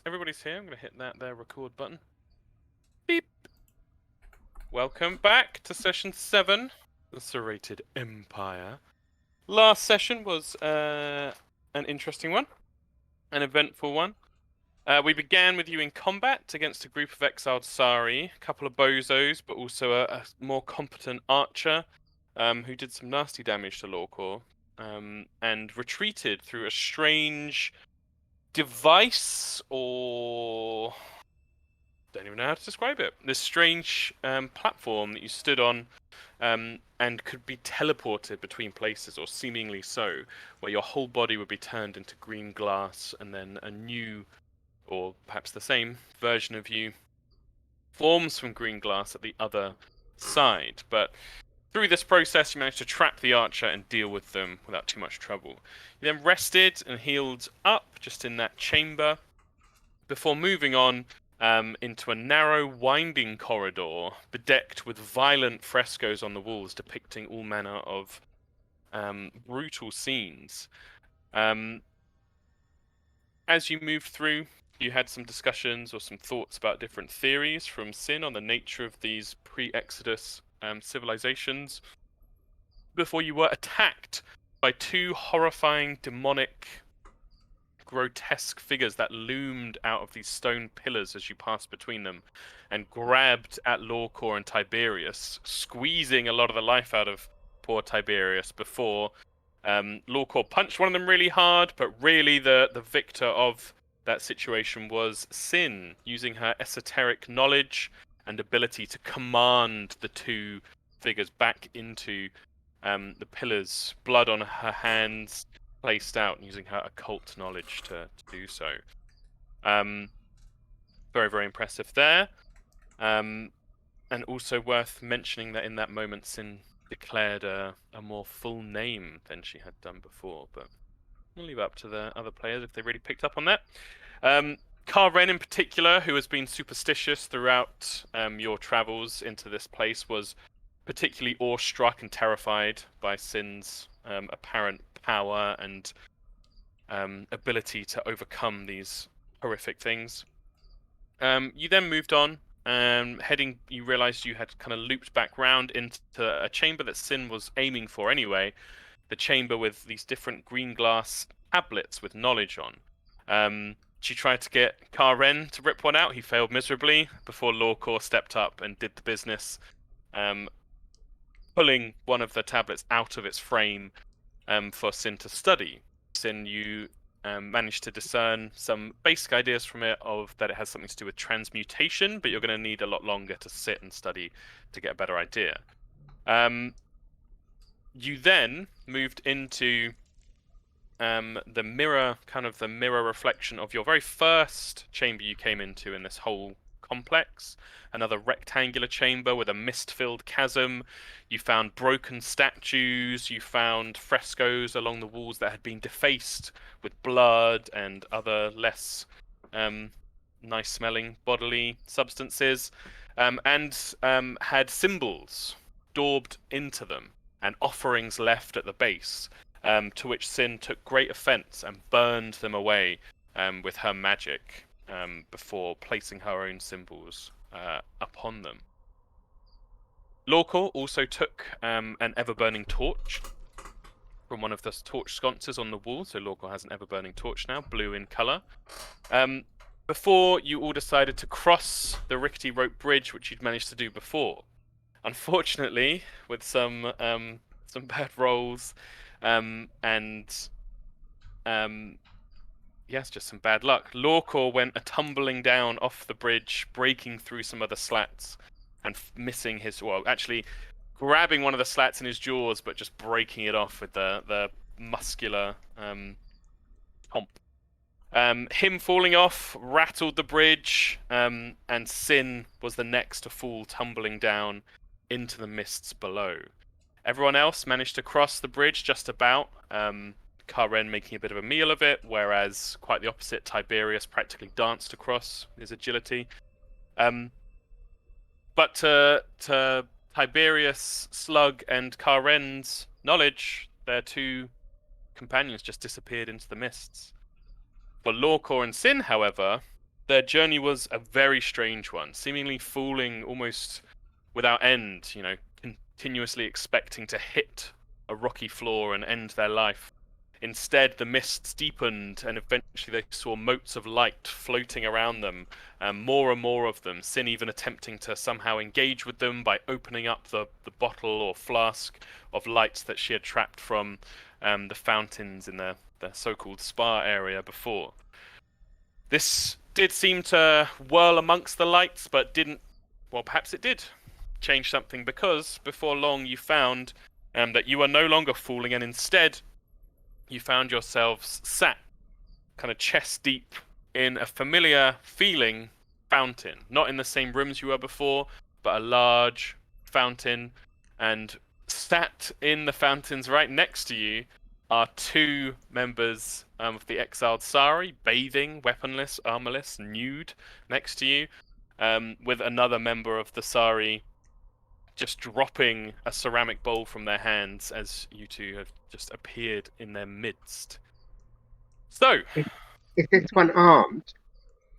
everybody's here. I'm going to hit that there record button. Beep. Welcome back to session 7, the Serrated Empire. Last session was an interesting one, an eventful one. We began with you in combat against a group of exiled Sari, a couple of bozos, but also a more competent archer who did some nasty damage to Lorcor, and retreated through a strange device, or don't even know how to describe it. This strange platform that you stood on and could be teleported between places, or seemingly so, where your whole body would be turned into green glass, and then a new, or perhaps the same, version of you forms from green glass at the other side. But through this process, you managed to trap the archer and deal with them without too much trouble. You then rested and healed up just in that chamber before moving on into a narrow, winding corridor bedecked with violent frescoes on the walls depicting all manner of brutal scenes. As you moved through, you had some discussions or some thoughts about different theories from Sin on the nature of these pre-Exodus civilizations before you were attacked by two horrifying, demonic, grotesque figures that loomed out of these stone pillars as you passed between them and grabbed at Lorcor and Tiberius, squeezing a lot of the life out of poor Tiberius before Lorcor punched one of them really hard, but really the victor of that situation was Sin, using her esoteric knowledge and ability to command the two figures back into the pillars, blood on her hands placed out, using her occult knowledge to do so. Very, very impressive there. And also worth mentioning that in that moment, Sin declared a more full name than she had done before, but we'll leave it up to the other players if they really picked up on that. Karen in particular, who has been superstitious throughout your travels into this place, was particularly awestruck and terrified by Sin's apparent power and ability to overcome these horrific things. You then moved on, heading, you realized you had kind of looped back round into a chamber that Sin was aiming for anyway, the chamber with these different green glass tablets with knowledge on. She tried to get Karen to rip one out. He failed miserably before Lorcor stepped up and did the business, pulling one of the tablets out of its frame for Sin to study. Sin, you managed to discern some basic ideas from it of that it has something to do with transmutation, but you're going to need a lot longer to sit and study to get a better idea. You then moved into the mirror, kind of the mirror reflection of your very first chamber you came into in this whole complex. Another rectangular chamber with a mist-filled chasm. You found broken statues, you found frescoes along the walls that had been defaced with blood and other less nice-smelling bodily substances, and had symbols daubed into them and offerings left at the base, to which Sin took great offense and burned them away with her magic before placing her own symbols upon them. Lorcor also took an ever-burning torch from one of the torch sconces on the wall, so Lorcor has an ever-burning torch now, blue in colour. Before you all decided to cross the rickety rope bridge, which you'd managed to do before. Unfortunately, with some bad rolls, yes, just some bad luck, Lorcor went tumbling down off the bridge, breaking through some of the slats and missing his, well, actually grabbing one of the slats in his jaws, but just breaking it off with the muscular hump. Him falling off rattled the bridge, and Sin was the next to fall tumbling down into the mists below. Everyone else managed to cross the bridge just about, Karen making a bit of a meal of it, whereas quite the opposite, Tiberius practically danced across his agility. But to Tiberius, Slug, and Karen's knowledge, their two companions just disappeared into the mists. For Lorcor and Sin, however, their journey was a very strange one, seemingly falling almost without end, continuously expecting to hit a rocky floor and end their life. Instead, the mists deepened, and eventually they saw motes of light floating around them, more and more of them, Sin even attempting to somehow engage with them by opening up the bottle or flask of lights that she had trapped from the fountains in the so-called spa area before. This did seem to whirl amongst the lights, but didn't... Well, perhaps it did change something, because before long you found that you are no longer falling, and instead you found yourselves sat kind of chest deep in a familiar feeling fountain. Not in the same rooms you were before, but a large fountain. And sat in the fountains right next to you are two members of the exiled Sari, bathing, weaponless, armorless, nude, next to you, with another member of the Sari just dropping a ceramic bowl from their hands as you two have just appeared in their midst. So, Is this one armed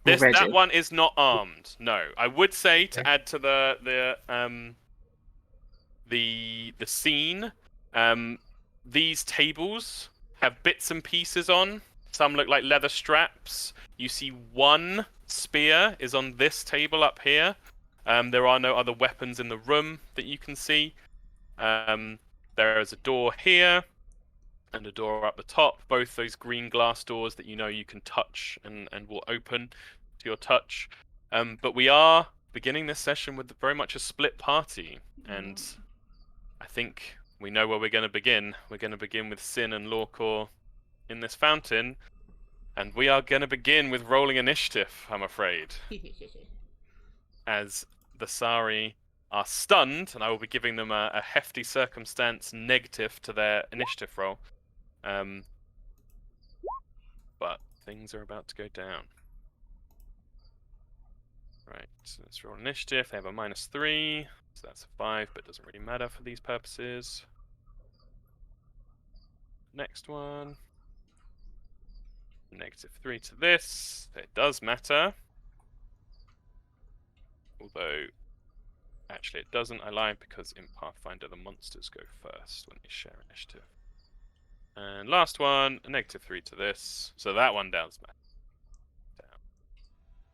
already? that one is not armed. No, I would say to add to the scene, these tables have bits and pieces on. Some look like leather straps. You see one spear is on this table up here. There are no other weapons in the room that you can see. There is a door here and a door up the top. Both those green glass doors that you can touch and will open to your touch. But we are beginning this session with very much a split party. And I think we know where we're going to begin. We're going to begin with Sin and Lorcor in this fountain. And we are going to begin with rolling initiative, I'm afraid. As the Sari are stunned, and I will be giving them a hefty circumstance negative to their initiative roll. But things are about to go down. Right, so let's roll initiative. They have a -3, so that's a 5, but it doesn't really matter for these purposes. Next one. -3 to this. It does matter. Although, actually it doesn't. I lied, because in Pathfinder the monsters go first when they share initiative. And last one, a -3 to this. So that one does matter.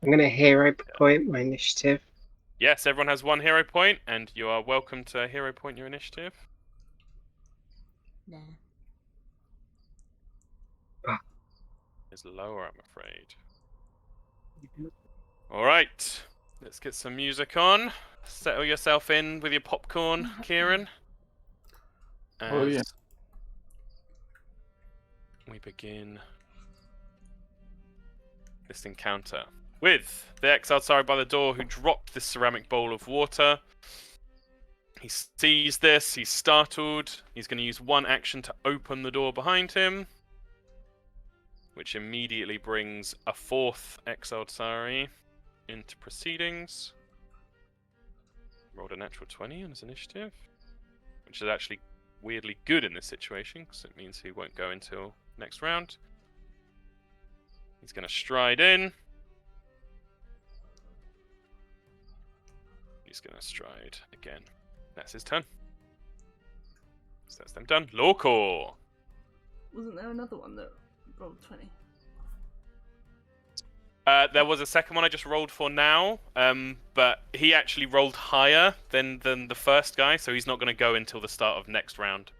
I'm going to hero point my initiative. Yes, everyone has 1 hero point, and you are welcome to hero point your initiative. Nah. It's lower, I'm afraid. Alright, let's get some music on. Settle yourself in with your popcorn, Kieran. Oh, yeah. As we begin this encounter with the exiled Sari by the door, who dropped this ceramic bowl of water. He sees this, he's startled. He's going to use one action to open the door behind him, which immediately brings a 4th exiled Sari into proceedings. Rolled a natural 20 on his initiative, which is actually weirdly good in this situation, because it means he won't go until next round. He's going to stride in. He's going to stride again. That's his turn. So that's them done. Lorcor! Wasn't there another one that rolled 20? There was a second one I just rolled for now, but he actually rolled higher than the first guy, so he's not going to go until the start of next round.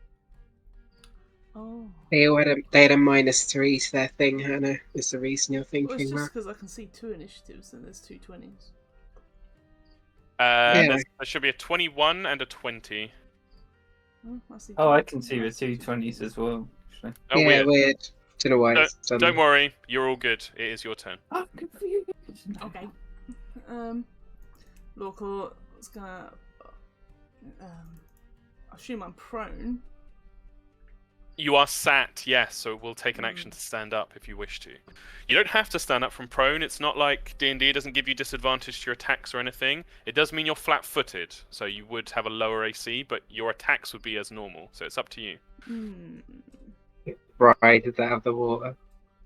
Oh. They had a -3 to their thing, Hannah, is the reason you're Well, thinking it's just that. because I can see 2 initiatives and there's 2 20s. There should be a 21 and a 20. Oh, I see. Oh, I can see the 220s as well, actually. Oh, yeah, weird. Don't know why it's done. Don't worry, you're all good. It is your turn. I'm confused. Okay. Lorcor is gonna. I assume I'm prone. You are sat, yes, so we'll take an action to stand up if you wish to. You don't have to stand up from prone. It's not like D&D doesn't give you disadvantage to your attacks or anything. It does mean you're flat-footed, so you would have a lower AC, but your attacks would be as normal, so it's up to you. Right, is that out of the water?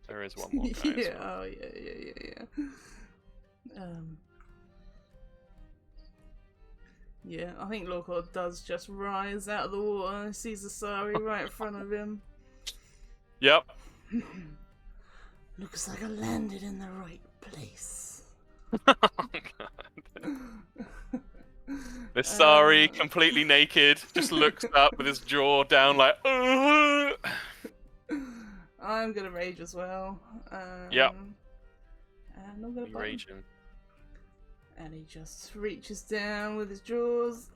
There is one more guy as well. Oh, yeah. Yeah, I think Lorcor does just rise out of the water and sees the Sari right in front of him. Yep. Looks like I landed in the right place. The Sari, completely naked, just looks up with his jaw down like, "Ugh." I'm gonna rage as well. Yep. And I'm gonna You bite him. raging. And he just reaches down with his jaws.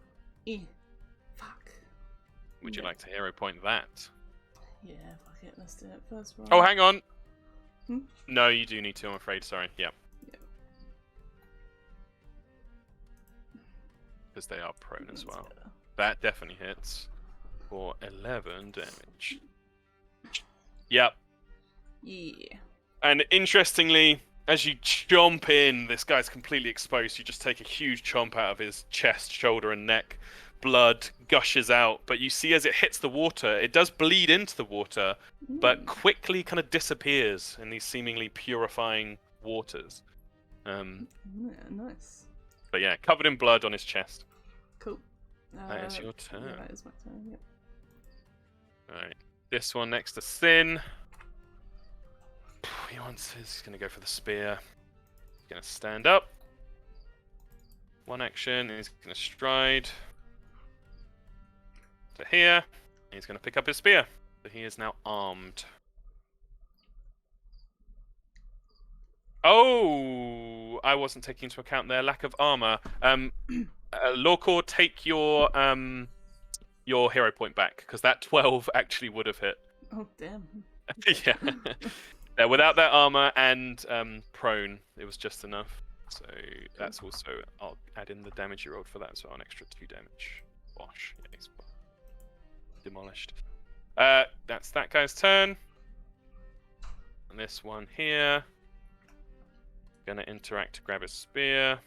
Fuck. Would you Yeah. like to hero point that? Yeah, fuck it. Let's do it first roll. Oh, hang on. Hmm? No, you do need to, I'm afraid. Sorry. Yep. Yeah. Because they are prone as That's well. better. That definitely hits for 11 damage. Yep. Yeah. And interestingly, as you chomp in, this guy's completely exposed. You just take a huge chomp out of his chest, shoulder, and neck. Blood gushes out, but you see as it hits the water, it does bleed into the water, but quickly kind of disappears in these seemingly purifying waters. Yeah, nice. But yeah, covered in blood on his chest. Cool. That is your turn. Yeah, that is my turn, yep. Alright. This one next to Sin. He's going to go for the spear. He's going to stand up. One action, and he's going to stride to here. And he's going to pick up his spear. So he is now armed. Oh, I wasn't taking into account their lack of armor. Lorcor, take your hero point back, because that 12 actually would have hit. Oh, damn. Yeah. Yeah, without that armor and prone, it was just enough. So that's also, I'll add in the damage you rolled for that as well, an extra 2 damage. Wash. Yeah, he's demolished. That's that guy's turn. And this one here. Gonna interact to grab his spear.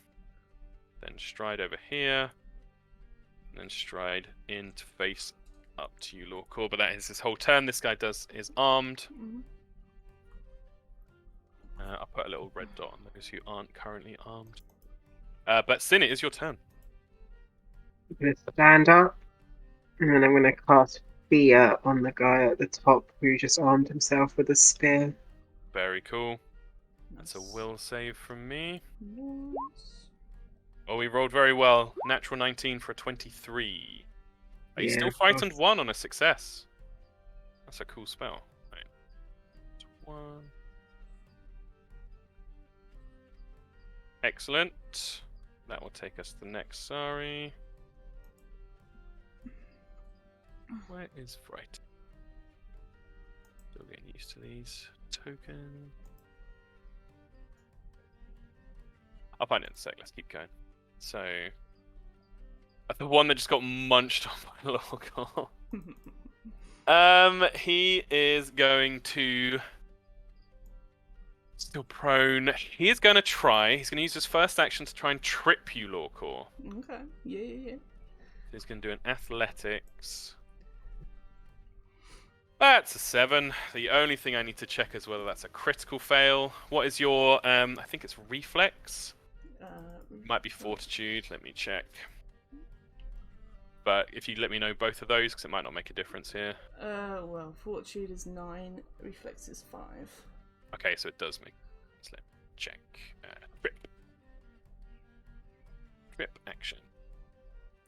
Then stride over here. And then stride in to face up to you, Lorcor. But that is his whole turn. This guy is armed. Mhm. I'll put a little red dot on those who aren't currently armed. But Sin, it is your turn. I'm going to stand up, and then I'm going to cast Fear on the guy at the top who just armed himself with a spear. Very cool. That's a Nice. will save from me. Nice. Oh, we rolled very well. Natural 19 for a 23. Are you Yeah, still of frightened course. 1 on a success? That's a cool spell. Right. 1. Excellent. That will take us to the next Sari. Where is Fright? Still getting used to these tokens. I'll find it in a sec. Let's keep going. So, the one that just got munched on by Lorcor. He is going to still prone. He is going to try. He's going to use his first action to try and trip you, Lorcor. Okay. Yeah. He's going to do an athletics. That's a 7. The only thing I need to check is whether that's a critical fail. What is your, I think it's reflex? Might be fortitude, let me check. But if you let me know both of those, because it might not make a difference here. Well, fortitude is 9, reflex is 5. Okay, so it does make. Let's let me check. Trip. Trip action.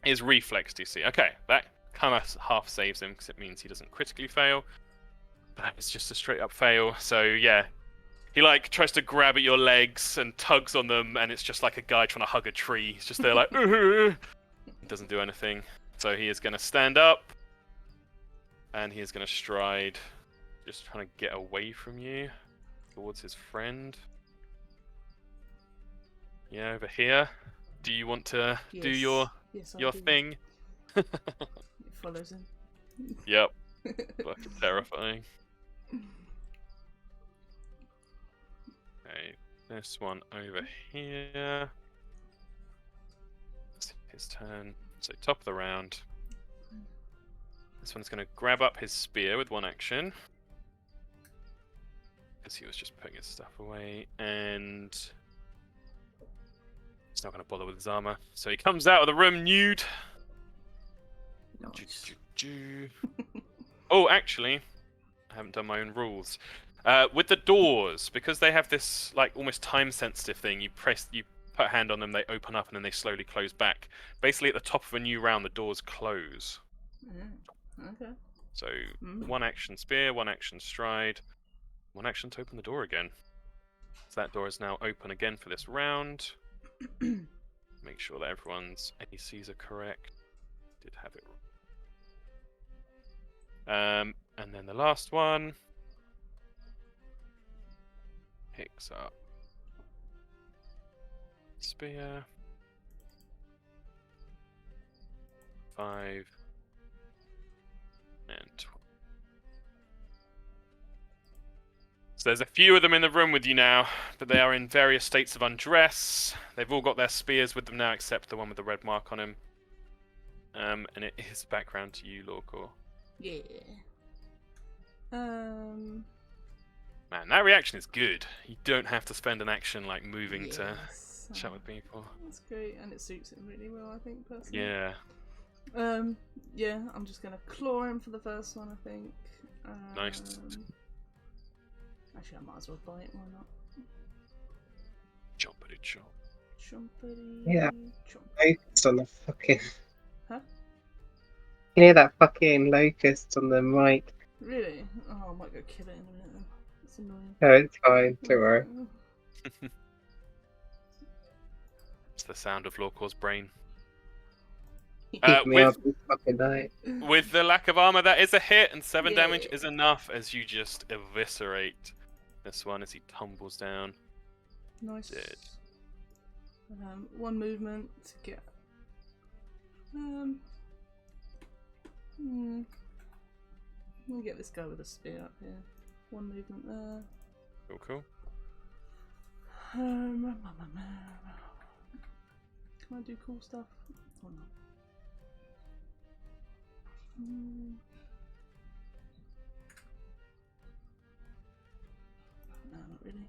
Is reflex DC. Okay, that kind of half saves him because it means he doesn't critically fail. But it's just a straight up fail. So yeah, he like tries to grab at your legs and tugs on them, and it's just like a guy trying to hug a tree. He's just there like, it doesn't do anything. So he is going to stand up, and he is going to stride, just trying to get away from you, towards his friend. Yeah, over here. Do you want to do your do. thing? It follows him. Yep. Fucking terrifying. Okay, this one over here. It's his turn. So top of the round. This one's going to grab up his spear with one action. Because he was just putting his stuff away. And He's not going to bother with his armor. So he comes out of the room nude. Nice. Oh, actually, I haven't done my own rules. With the doors, because they have this like almost time-sensitive thing, you put a hand on them, they open up, and then they slowly close back. Basically, at the top of a new round, the doors close. Okay. So 1 action spear, 1 action stride, 1 action to open the door again. So that door is now open again for this round. Make sure that everyone's ACs are correct. Did have it wrong. And then the last one picks up spear. 5 and 12. So there's a few of them in the room with you now, but they are in various states of undress. They've all got their spears with them now, except the one with the red mark on him. And it is back round to you, Lorcor. Yeah. Man, that reaction is good. You don't have to spend an action like moving to Yes. chat with people. That's great, and it suits him really well, I think, personally. Yeah. Yeah, I'm just gonna claw him for the first one, I think. Nice. Actually, I might as well bite, why not? Chompity chomp. Chompity Yeah. chomp. Locust on the fucking. Huh? You know that fucking locust on the mic? Really? Oh, I might go kill it in a minute then. It's annoying. No, it's fine. Don't worry. It's the sound of Lorcor's brain. Keep me up this fucking night. With the lack of armor, that is a hit, and 7 damage Yeah. is enough as you just eviscerate this one as he tumbles down. Nice. Dead. 1 movement to get. We'll get this guy with a spear up here. 1 movement there. Cool. Can I do cool stuff or not? No, not really.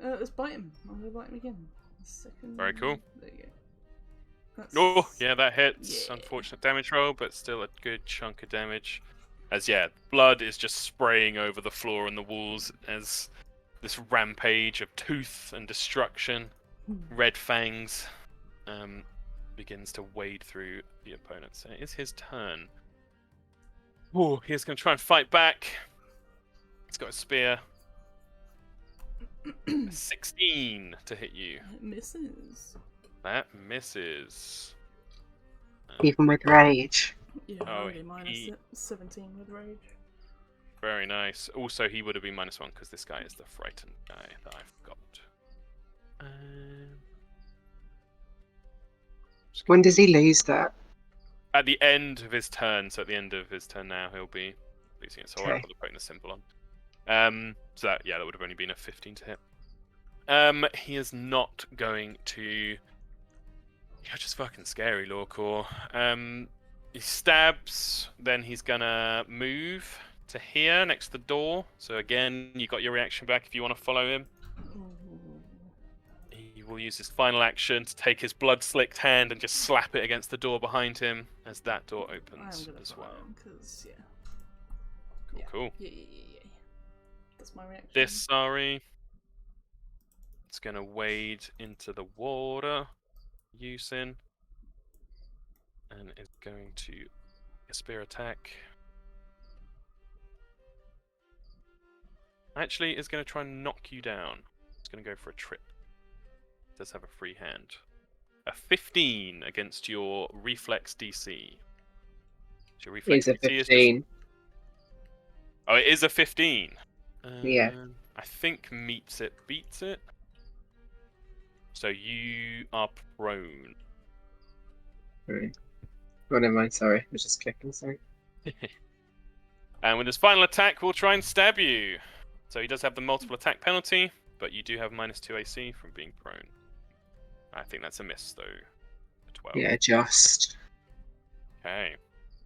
Let's bite him. I'm gonna bite him again. Second. Very cool. There you go. That's... Oh, yeah, that hits. Yeah. Unfortunate damage roll, but still a good chunk of damage. As, yeah, blood is just spraying over the floor and the walls as this rampage of tooth and destruction, red fangs, begins to wade through the opponent. So it is his turn. Oh, he's going to try and fight back. He's got a spear. 16 to hit you. It misses. That misses. Even with rage. Yeah, Oh, already minus he- 17 with rage. Very nice. Also, he would have been -1 because this guy is the frightened guy that I've got. When does he lose that? At the end of his turn, so at the end of his turn now, he'll be losing it. So Okay. I'll put putting the symbol on. So that would have only been a 15 to hit. He is not going to. You're just fucking scary, Lorcor. He stabs, then he's gonna move to here next to the door. So again, you got your reaction back if you want to follow him. He will use his final action to take his blood-slicked hand and just slap it against the door behind him as that door opens I'm gonna as follow well. him because Cool. Yeah. That's my reaction. This Sari, it's gonna wade into the water, using, and is going to a spear attack. Actually, is going to try and knock you down. It's going to go for a trip. Does have a free hand. A 15 against your reflex DC. So your reflex He's a DC is 15. Oh, it is a 15. Yeah. I think meets it, beats it. So you are prone. Right. Oh, never mind. Sorry. I was just clicking. Sorry. And with his final attack, we'll try and stab you. So he does have the multiple attack penalty, but you do have -2 AC from being prone. I think that's a miss, though. A 12. Yeah, just. Okay.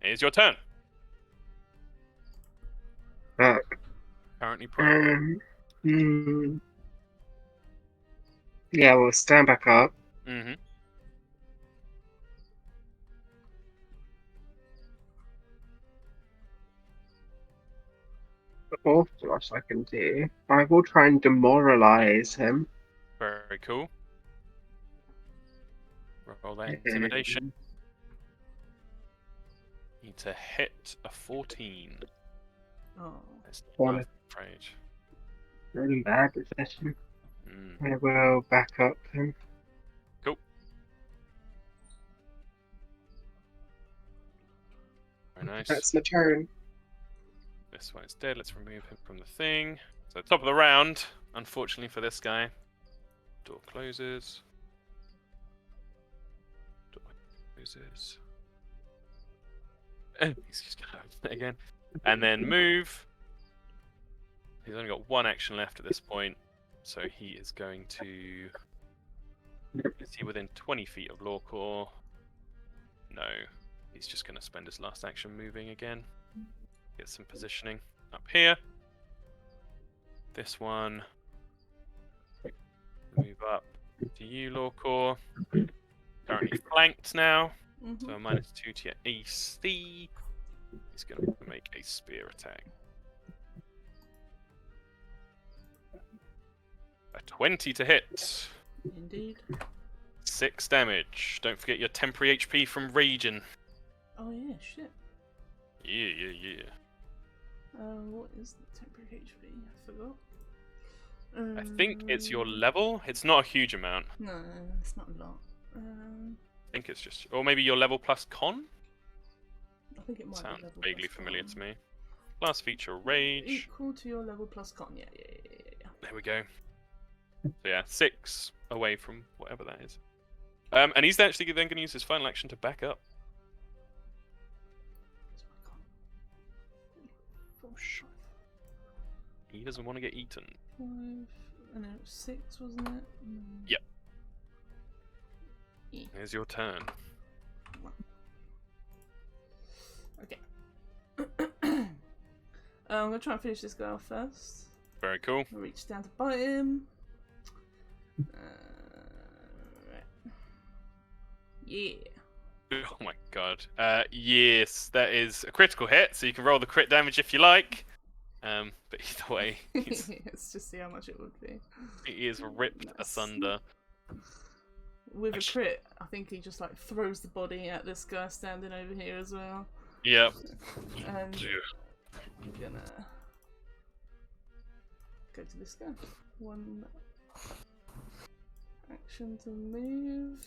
It is your turn. Fuck. Currently prone. Yeah, we'll stand back up. Mm-hmm. Or what I can do, I will try and demoralize him. Very cool. Roll that intimidation. Need to hit a 14. Oh. It's One. not afraid. Really bad this session. Mm. I will back up him. Cool. Very nice. That's my turn. This one is dead. Let's remove him from the thing. So top of the round, unfortunately for this guy. Door closes. Door closes. He's just gonna open it again. And then move. He's only got one action left at this point. So he is going to... Is he within 20 feet of Lawcore? No. He's just going to spend his last action moving again. Get some positioning up here. This one. Move up to you, Lawcore. Currently flanked now. Mm-hmm. So a -2 to your AC. He's going to make a spear attack. A 20 to hit. Indeed. 6 damage. Don't forget your temporary HP from raging. Oh yeah, shit. Yeah. What is the temporary HP? I forgot. I think it's your level. It's not a huge amount. No, it's not a lot. I think it's just... Or maybe your level plus con? I think it might Sounds be level vaguely plus familiar con. to me. Last feature, rage. Equal to your level plus con. Yeah. There we go. So yeah, 6 away from whatever that is. And he's actually then going to use his final action to back up. Where's my con? 4, He doesn't want to get eaten. 5, and it was 6, wasn't it? Yep. Yeah. Here's your turn. Okay. I'm gonna try and finish this guy off first. Very cool. I'll reach down to bite him. Right. Yeah. Oh my god. Yes, that is a critical hit, so you can roll the crit damage if you like. But either way, Let's just see how much it would be. he is ripped Nice. asunder. With a crit, I think he just like throws the body at this guy standing over here as well. Yep. And I'm gonna go to this guy. One action to move.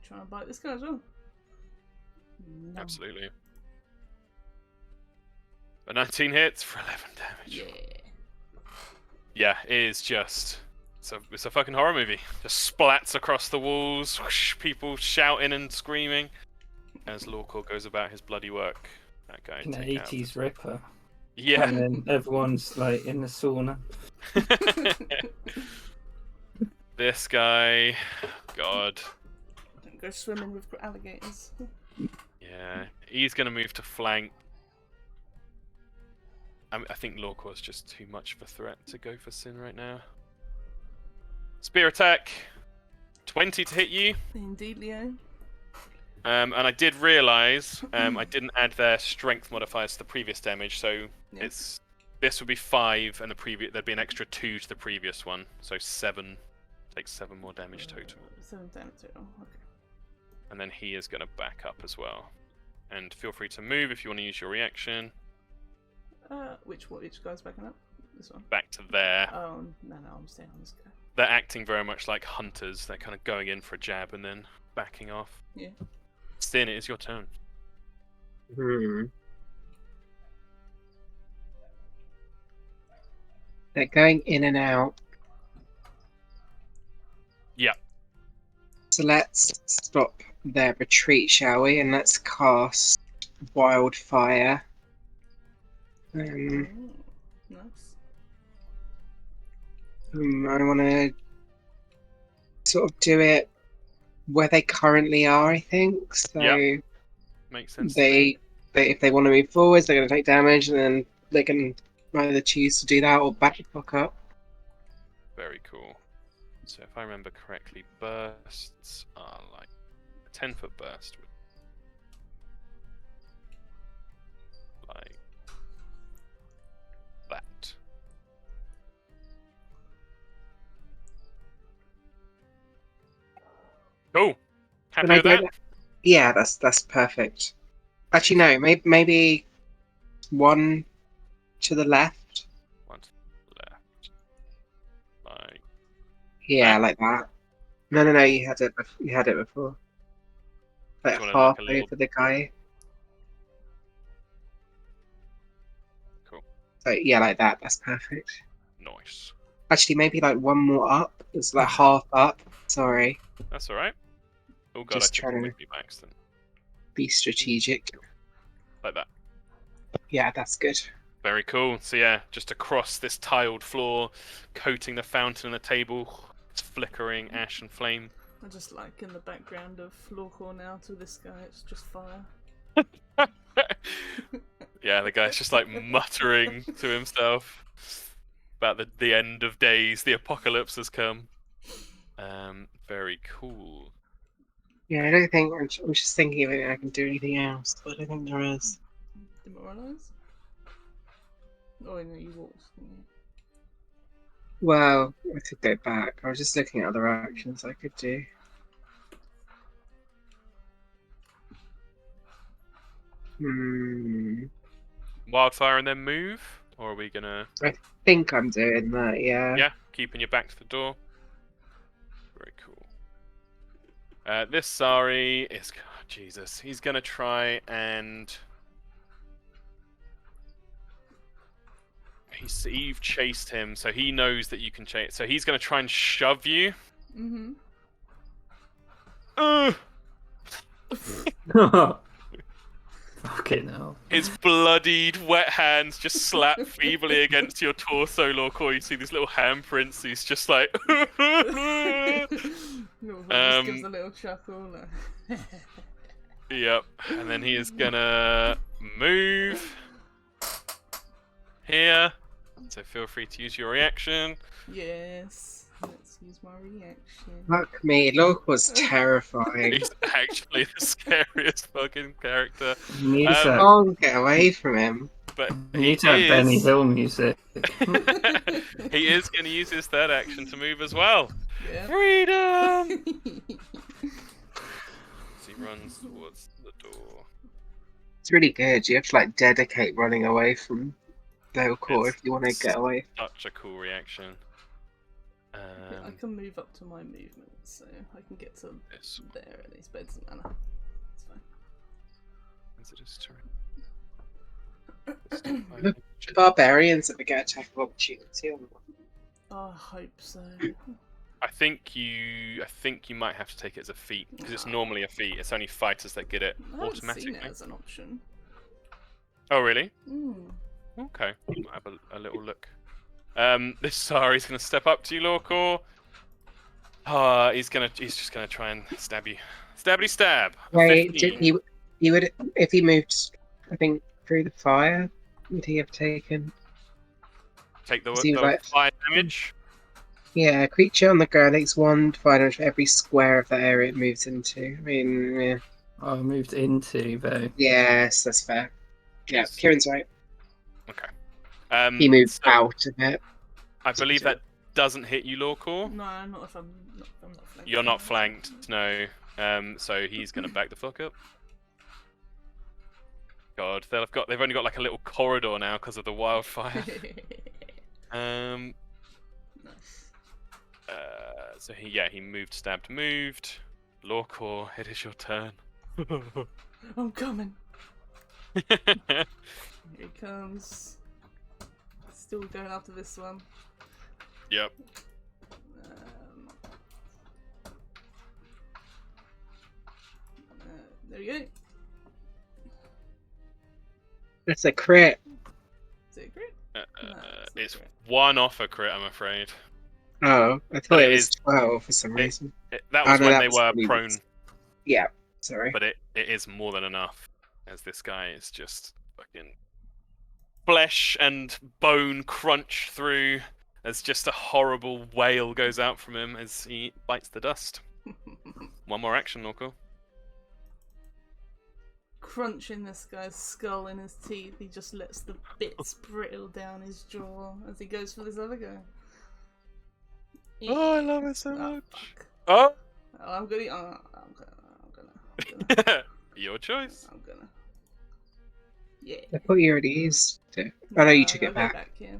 Try and bite this guy as well. No. Absolutely. A 19 hits for 11 damage. Yeah. Yeah, it is just... It's a fucking horror movie. Just splats across the walls, whoosh, people shouting and screaming as Lawcore goes about his bloody work. That guy An take out. 80s Ripper. Yeah. And then everyone's like in the sauna. This guy, God. Don't go swimming with alligators. Yeah, he's gonna move to flank. I think Lawcore's just too much of a threat to go for Sin right now. Spear attack, 20 to hit you. Indeed, Leo. And I did realise I didn't add their strength modifiers to the previous damage, so Yeah. this would be 5, and there'd be an extra 2 to the previous one, so 7. Takes 7 more damage total. 7 damage total. Okay. And then he is going to back up as well. And feel free to move if you want to use your reaction. Which guy's backing up? This one. Back to there. Oh no, I'm staying on this guy. They're acting very much like hunters. They're kind of going in for a jab and then backing off. Yeah. Sin, it is your turn. They're going in and out. Yeah. So let's stop their retreat, shall we? And let's cast Wildfire. Nice. I want to sort of do it where they currently are, I think. So Yep. Makes sense. to me. if they want to move forwards, they're going to take damage, and then they can either choose to do that or back the fuck up. Very cool. So if I remember correctly, bursts are like a 10-foot burst. Like that. Cool. Happy Can I with go that? there? Yeah, that's perfect. Actually, no. Maybe one to the left. One to the left. Like Yeah, that? like that. No. You had it. You had it before. Like Do you wanna, half like, a little- over the guy. Cool. So yeah, like that. That's perfect. Nice. Actually, maybe like one more up. It's like half up. Sorry, That's alright. Oh god, Just I took trying the to- whippy by accident. be strategic. Like that. Yeah, that's good. Very cool. So yeah, just across this tiled floor, coating the fountain and the table, it's flickering ash and flame. I just like in the background of Lawcore now to this guy, it's just fire. Yeah, the guy's just like muttering to himself about the end of days, the apocalypse has come. Very cool. Yeah, I don't think I'm just thinking of it. I can do anything else, but I don't think there is. Demoralize? Oh no, you walked. didn't you? Well, I could go back. I was just looking at other actions I could do. Wildfire and then move? Or are we gonna... Think I'm doing that. Yeah. Yeah, keeping your back to the door. Very cool. This Sari is... Oh, Jesus. He's gonna try and... You've chased him, so he knows that you can chase. So he's gonna try and shove you. Mm-hmm. Fucking hell. His bloodied, wet hands just slap feebly against your torso, Lorcore. You see these little handprints. He's just like... Just gives a little chuckle. Yep. And then he is gonna move here. So feel free to use your reaction. Yes. Let's use my reaction. Fuck me. Loke was terrifying. He's actually the scariest fucking character. You need, Can't get away from him. But you need to have Benny Hill music. he is going to use his third action to move as well. Yeah. Freedom! As he runs towards the door. It's really good. You have to like dedicate running away from Loke if you want to get away. Such a cool reaction. I can move up to my movement, so I can get to This there at least, but it doesn't matter. It's fine. visitors The barbarians ever get attack of opportunity or not? Oh, I hope so. I think you might have to take it as a feat because it's normally a feat. It's only fighters that get it I haven't automatically. seen it as an option. Oh really? Mm. Okay, might have a little look. This Sari's gonna step up to you, Lorcore. He's just gonna try and stab you. Stabby stab. Wait, 15. he would if he moved, I think, through the fire, would he have taken? Take the he like- fire damage. Yeah, a creature on the ground takes 1 fire damage for every square of that area it moves into. I mean, yeah. I moved into though. Yes, that's fair. Yeah, Yes. Kieran's right. Okay. He moved so out of it. I believe that doesn't hit you, Lorcore. No, not if I'm not flanked. You're not flanked, no. So he's gonna back the fuck up. God, they've only got like a little corridor now because of the wildfire. Nice. So he moved, stabbed, moved. Lorcore, it is your turn. I'm coming. Here he comes. Still going after this one. Yep. There we go. That's a crit. Is it a crit? No, it's not It's great. one off a crit, I'm afraid. Oh, I But thought it it was is- 12 for some reason. That Oh, was no, when that they was were when he prone, was- Yeah, sorry. but it is more than enough. As this guy is just fucking flesh and bone crunch through as just a horrible wail goes out from him as he bites the dust. One more action, Norco. Crunching this guy's skull in his teeth, he just lets the bits brittle down his jaw as he goes for this other guy. Oh, I love it so Oh, much. fuck. Oh, Oh, I'm gonna. your choice. I'm gonna. Yeah. I thought you already used it. I know you took I'll it go back. yeah.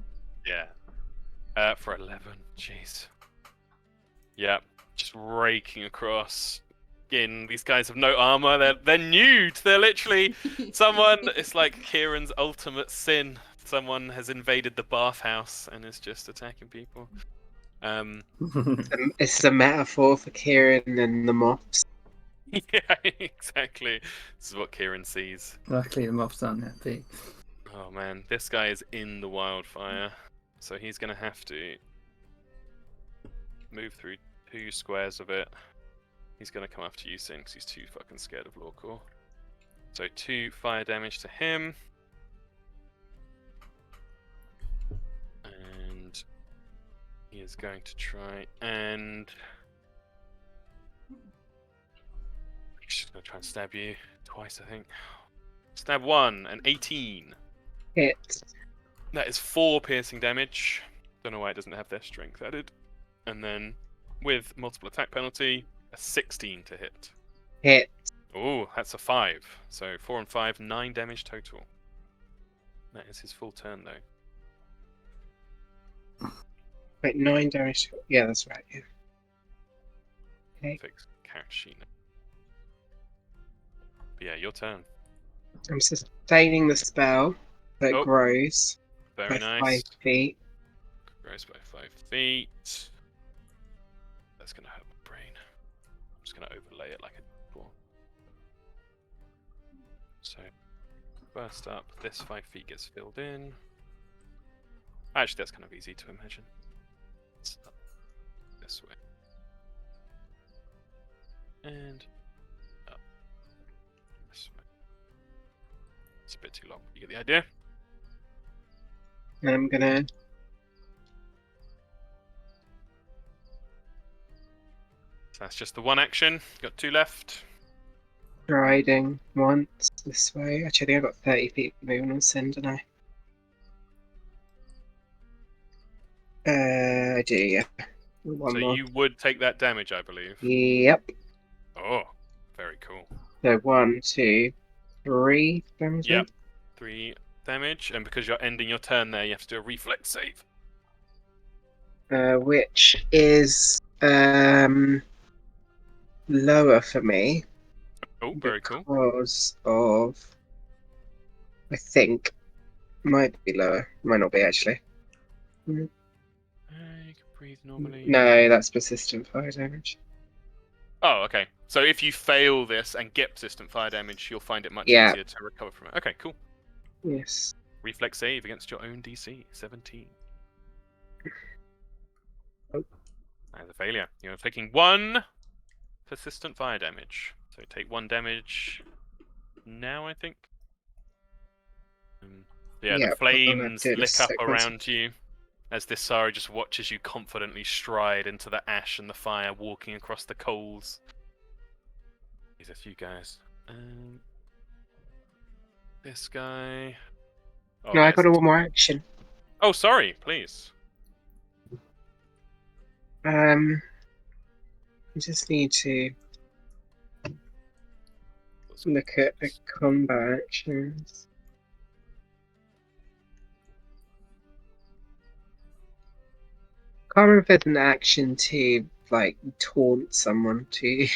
Yeah. For 11. Jeez. Yeah. Just raking across. Again, these guys have no armor. They're nude. They're literally someone. It's like Kieran's ultimate sin. Someone has invaded the bathhouse and is just attacking people. It's a metaphor for Kieran and the moths. Yeah, exactly. This is what Kieran sees. Luckily, the moths aren't that big. Oh man, this guy is in the wildfire, so he's gonna have to move through 2 squares of it. He's gonna come after you, Sin, because he's too fucking scared of Lawcore. So 2 fire damage to him. And he is going to try and... He's just gonna try and stab you twice, I think. Stab 1, an 18. Hit. That is 4 piercing damage. Don't know why it doesn't have their strength added. And then, with multiple attack penalty, a 16 to hit. Hit. Oh, that's a 5. So 4 and 5, 9 damage total. That is his full turn, though. Wait, 9 damage. Yeah, that's right. Yeah. Okay. Fix character sheet. But yeah, your turn. I'm sustaining the spell that Oh, grows Very by nice. 5 feet. Grows by 5 feet. That's gonna hurt my brain. I'm just gonna overlay it like I did before. So, first up, this 5 feet gets filled in. Actually, that's kind of easy to imagine. It's up this way. And up this way. It's a bit too long. You get the idea? And I'm gonna So that's just the one action. Got 2 left. striding once this way. Actually, I think I've got 30 feet moving on Sin, don't I? I do, yeah. One So more. you would take that damage, I believe. Yep. Oh, very cool. So 1, 2, 3 damage. Yep. 3 damage, and because you're ending your turn there, you have to do a reflex save. Which is lower for me Oh, very cool. because of, I think, might be lower. Might not be actually. You can breathe normally. No, that's persistent fire damage. Oh, okay. So if you fail this and get persistent fire damage, you'll find it much Yeah. easier to recover from it. Okay, cool. Yes. Reflex save against your own DC, 17. Oh. That's a failure. You're taking 1 persistent fire damage. So take 1 damage now, I think. Yeah, Yeah, the flames do it in a lick up sec, one around you as this Sari just watches you confidently stride into the ash and the fire, walking across the coals. There's a few guys. This guy. Oh, No, I got there's- one more action. Oh, sorry, please. I just need to look at the combat actions. Can't remember if there's an action to like taunt someone to.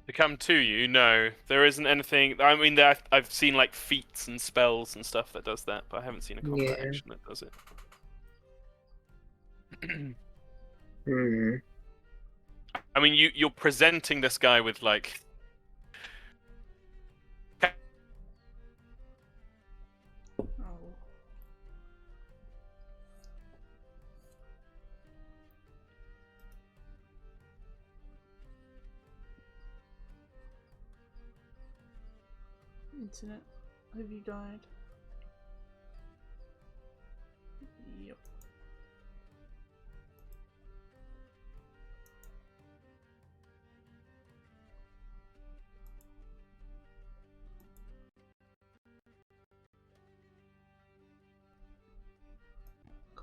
To come to you, no, there isn't anything. I mean, I've seen like feats and spells and stuff that does that, but I haven't seen a combat Yeah. action that does it. Hmm. I mean, you're presenting this guy with like. Oh. Internet, have you died?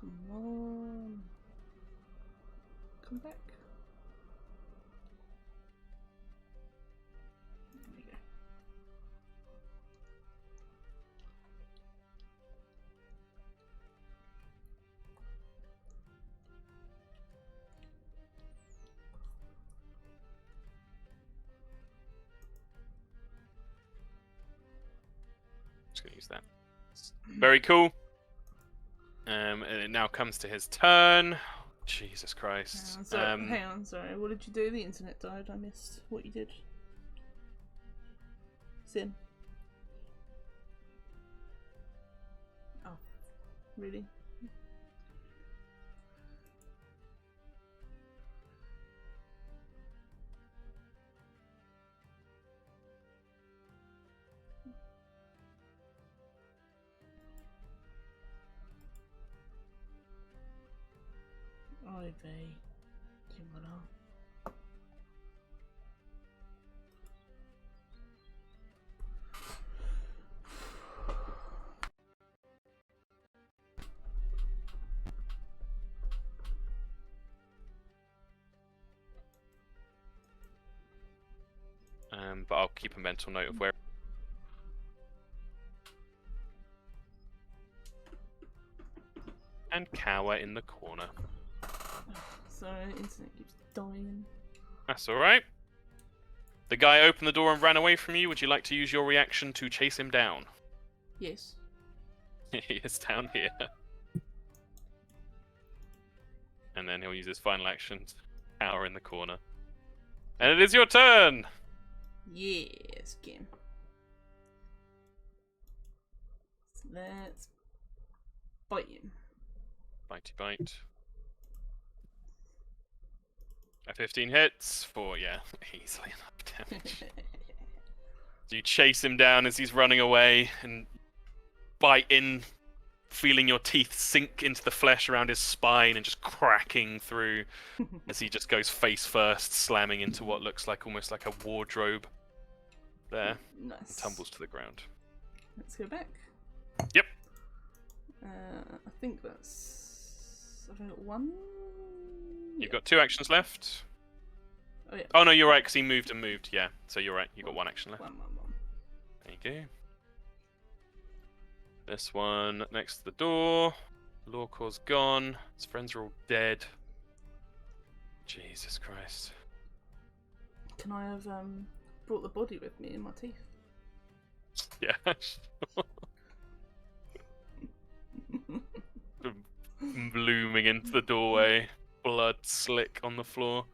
Come on. Come back. There you go. Just gonna use that. Very cool. And it now comes to his turn. Jesus Christ. Hang on, sorry. What did you do? The internet died. I missed what you did. Sin. Oh, really? Oi, vey. Kimona. But I'll keep a mental note of where. And cower in the corner. Sorry, internet keeps dying. That's alright. The guy opened the door and ran away from you. Would you like to use your reaction to chase him down? Yes. He is down here. And then he'll use his final action to cower in the corner. And it is your turn! Yes, game. So let's bite him. Bitey bite. A 15 hits for, yeah, easily enough damage. So you chase him down as he's running away and bite in, feeling your teeth sink into the flesh around his spine and just cracking through as he just goes face first, slamming into what looks like almost like a wardrobe there. And Nice. tumbles to the ground. Let's go back. Yep. I think that's. Have I got one? You've got 2 actions left. Oh yeah. Oh no, you're right, because he moved and moved, yeah. So you're right, you've got 1 action left. One. There you go. This one next to the door. Lorcor's gone. His friends are all dead. Jesus Christ. Can I have brought the body with me in my teeth? Yeah. Blooming into the doorway. Blood slick on the floor.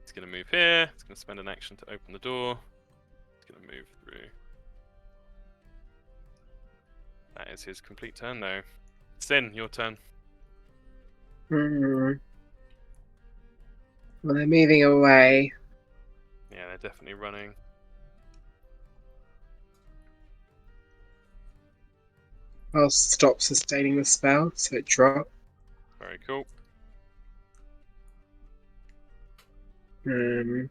He's going to move here. He's going to spend an action to open the door. He's going to move through. That is his complete turn, though. Sin, your turn. Well, they're moving away. Yeah, they're definitely running. I'll stop sustaining the spell, so it drops. Very cool. How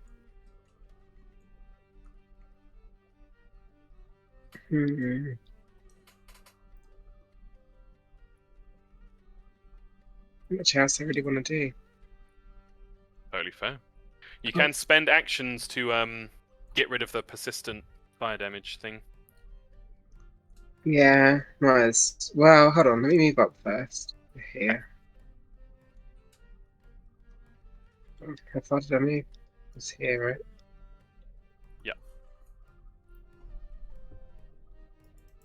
much else I really want to do? Totally fair. You can spend actions to get rid of the persistent fire damage thing. Yeah, nice. Well, hold on, let me move up first. Here. How far did I move? It's here, right? Yeah.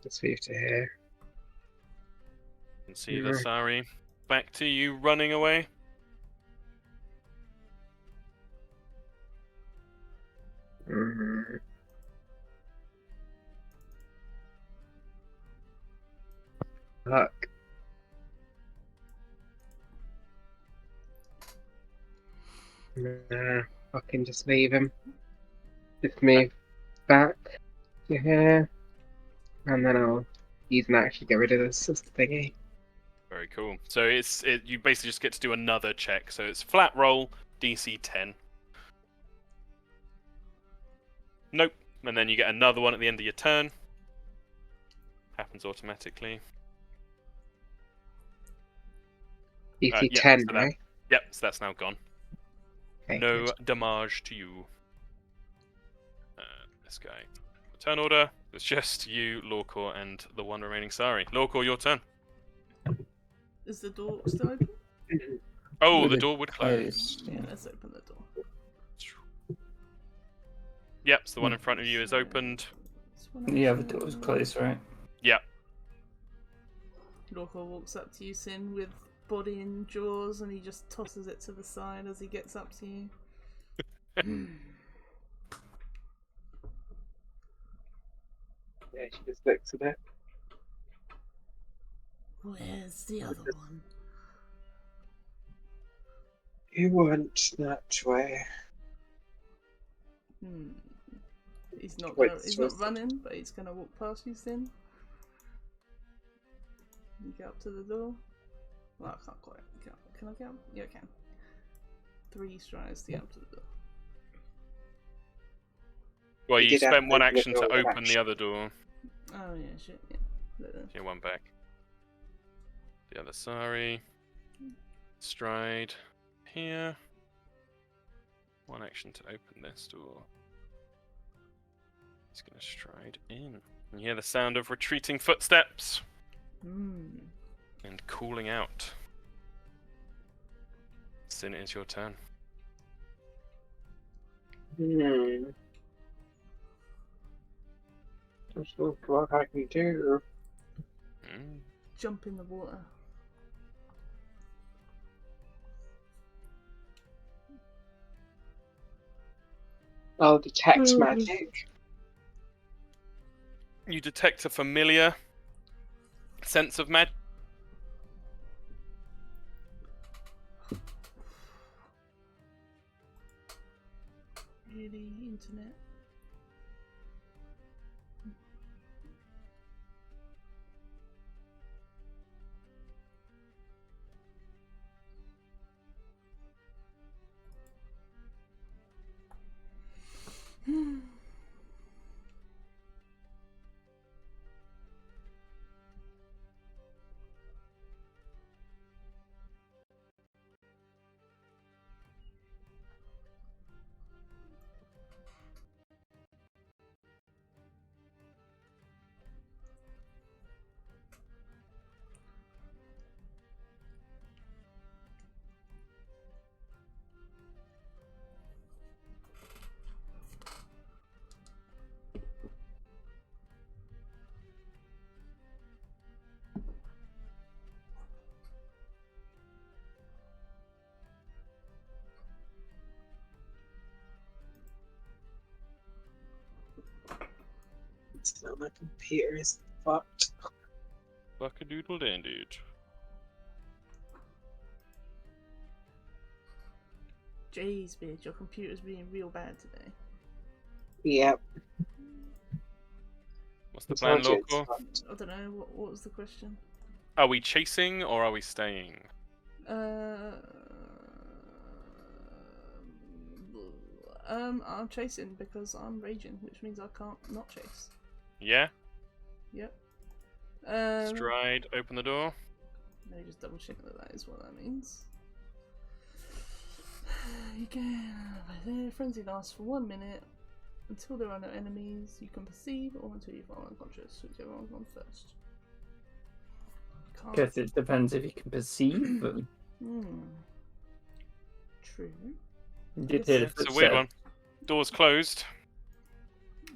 Let's move to here. You can see the Sari back to you running away. Fuck. Nah, fucking just leave him. Just move back to here. And then I'll use an action to get rid of this thingy. Very cool. So you basically just get to do another check. So it's flat roll, DC 10. Nope. And then you get another one at the end of your turn. Happens automatically. DC yeah, 10, so right? Yep, so that's now gone. Okay, No good. damage to you. This guy. Turn order. It's just you, Lorcor, and the one remaining Sari. Lorcor, your turn. Is the door still open? Oh, With the it door would close. Yeah, let's open the door. Yep, so the one in front of you is So, opened. it's one The other action. door's closed, right? Yep. Lorca walks up to you, Sin, with body and jaws, and he just tosses it to the side as he gets up to you. Yeah, she just looks at it. Where's the other one? You want that way. He's not Wait, gonna, he's so not is it- running, but he's gonna walk past you, Sin. You get up to the door. Well, I can't quite. Can I get up? Yeah, I can. 3 strides to get up to the door. Well, You you did have spent to one open the action to door with open the action. other door. Oh yeah, shit. Yeah. Yeah, one back. The other Sari. Stride. Here. One action to open this door. He's gonna stride in. You hear the sound of retreating footsteps and cooling out. Sin, it is your turn. Just look what I can do. Jump in the water. I'll detect magic. You detect a familiar sense of magic. Really, internet. So my computer is fucked. Buckadoodle dandude. Jeez, bitch, your computer's being real bad today. Yep. What's the plan, Intelligence Lorcor? fucked. I don't know, what was the question? Are we chasing or are we staying? I'm chasing because I'm raging, which means I can't not chase. Yeah? Yep. Stride, open the door. Let me just double check that is what that means. You can. The frenzy lasts for 1 minute. Until there are no enemies you can perceive, or until you fall unconscious. Whichever one's on first. Can't. Guess it depends if you can perceive them. True. You did hear the It's a weird one. footsteps. Door's closed.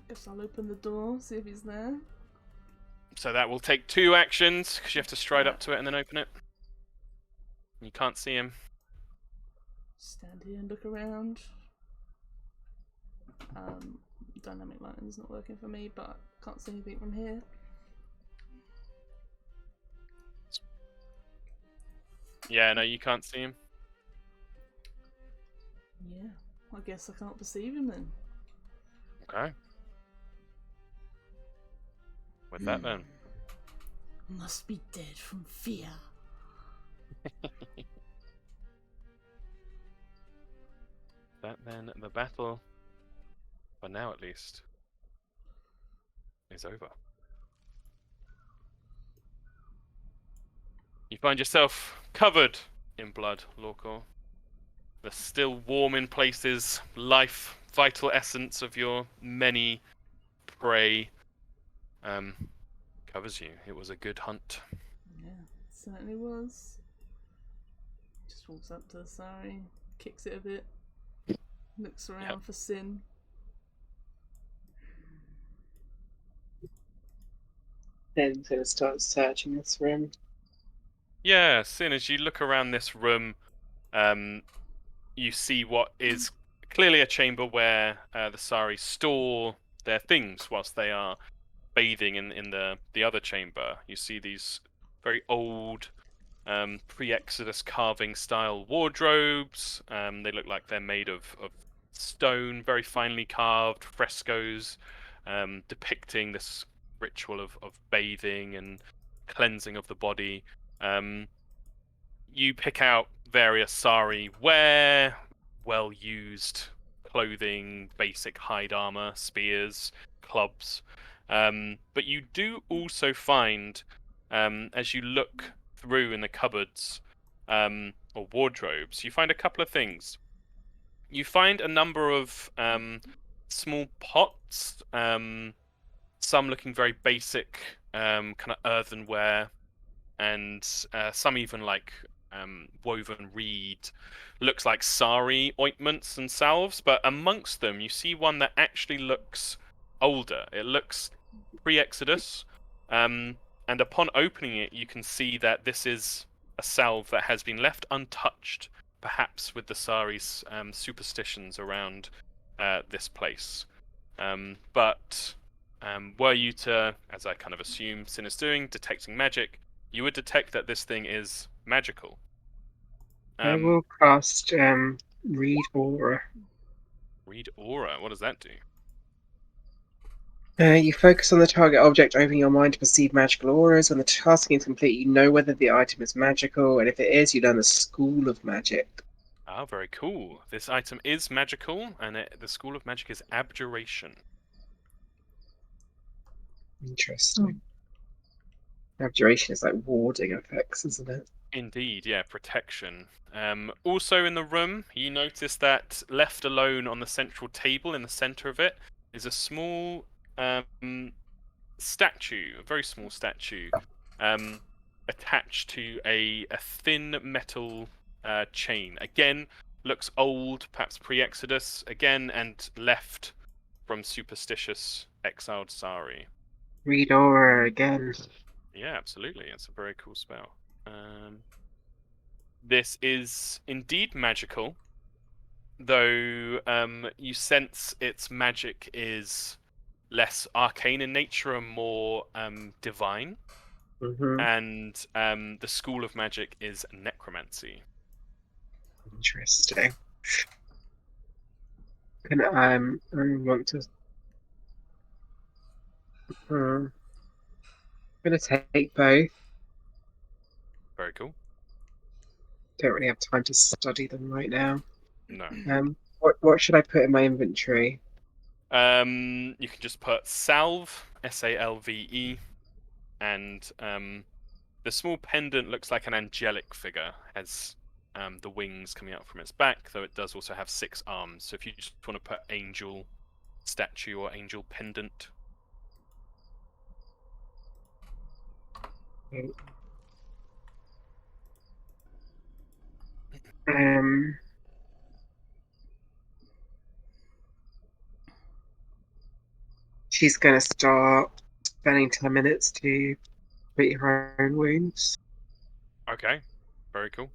Guess I'll open the door, see if he's there. So that will take 2 actions, because you have to stride up to it and then open it. You can't see him. Stand here and look around. Dynamic lighting's not working for me, but can't see anything from here. Yeah, no, you can't see him. Yeah, I guess I can't perceive him then. Okay. With that then. Must be dead from fear. That then, the battle, for now at least, is over. You find yourself covered in blood, Lorcor. The still warm in places, life, vital essence of your many prey covers you. It was a good hunt. Yeah, certainly was. Just walks up to the Sari, kicks it a bit, looks around for Sin. Then gonna start searching this room. Yeah, Sin, as you look around this room, you see what is clearly a chamber where the Sari store their things whilst they are bathing in the other chamber. You see these very old pre-Exodus carving style wardrobes. They look like they're made of stone, very finely carved frescoes depicting this ritual of bathing and cleansing of the body. You pick out various sari wear, well used clothing, basic hide armor, spears, clubs. But you do also find, as you look through in the cupboards or wardrobes, you find a couple of things. You find a number of small pots, some looking very basic, kind of earthenware, and some even like woven reed. Looks like sari ointments and salves, but amongst them you see one that actually looks older. It looks pre-Exodus, and upon opening it, you can see that this is a salve that has been left untouched, perhaps with the Sari's superstitions around this place. But were you to, as I kind of assume Sin is doing, detecting magic, you would detect that this thing is magical. I will cast Read Aura. Read aura. What does that do? You focus on the target object, opening your mind to perceive magical auras. When the tasking is complete, you know whether the item is magical, and if it is, you learn the School of Magic. Ah, very cool. This item is magical, and the school of magic is abjuration. Interesting. Abjuration is like warding effects, isn't it? Indeed, yeah, protection. Also in the room, you notice that left alone on the central table in the center of it is a small statue, a very small statue, attached to a thin metal chain. Again, looks old, perhaps pre-Exodus, again, and left from superstitious exiled Sari. Read Aura again. Yeah, absolutely. It's a very cool spell. This is indeed magical, though you sense its magic is less arcane in nature and more divine. Mm-hmm. And the school of magic is necromancy. Interesting. Can I want to. I'm gonna take both. Very cool. Don't really have time to study them right now. No. What should I put in my inventory? You can just put salve, salve, and the small pendant looks like an angelic figure, has the wings coming out from its back, though it does also have 6 arms. So if you just want to put angel statue or angel pendant. She's gonna start spending 10 minutes to treat her own wounds. Okay, very cool.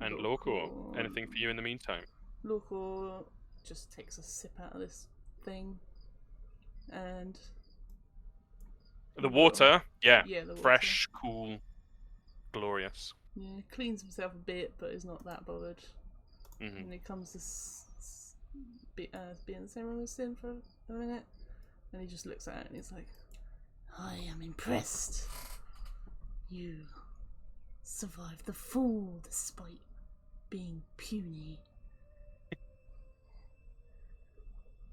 And Lorcor, anything for you in the meantime? Lorcor just takes a sip out of this thing, and The water, yeah, yeah, the water. fresh, cool, glorious. Yeah, cleans himself a bit, but is not that bothered. Mm-hmm. And he comes to be in the same room as Sin for a minute, and he just looks at it and he's like, "I am impressed. You survived the fall despite being puny."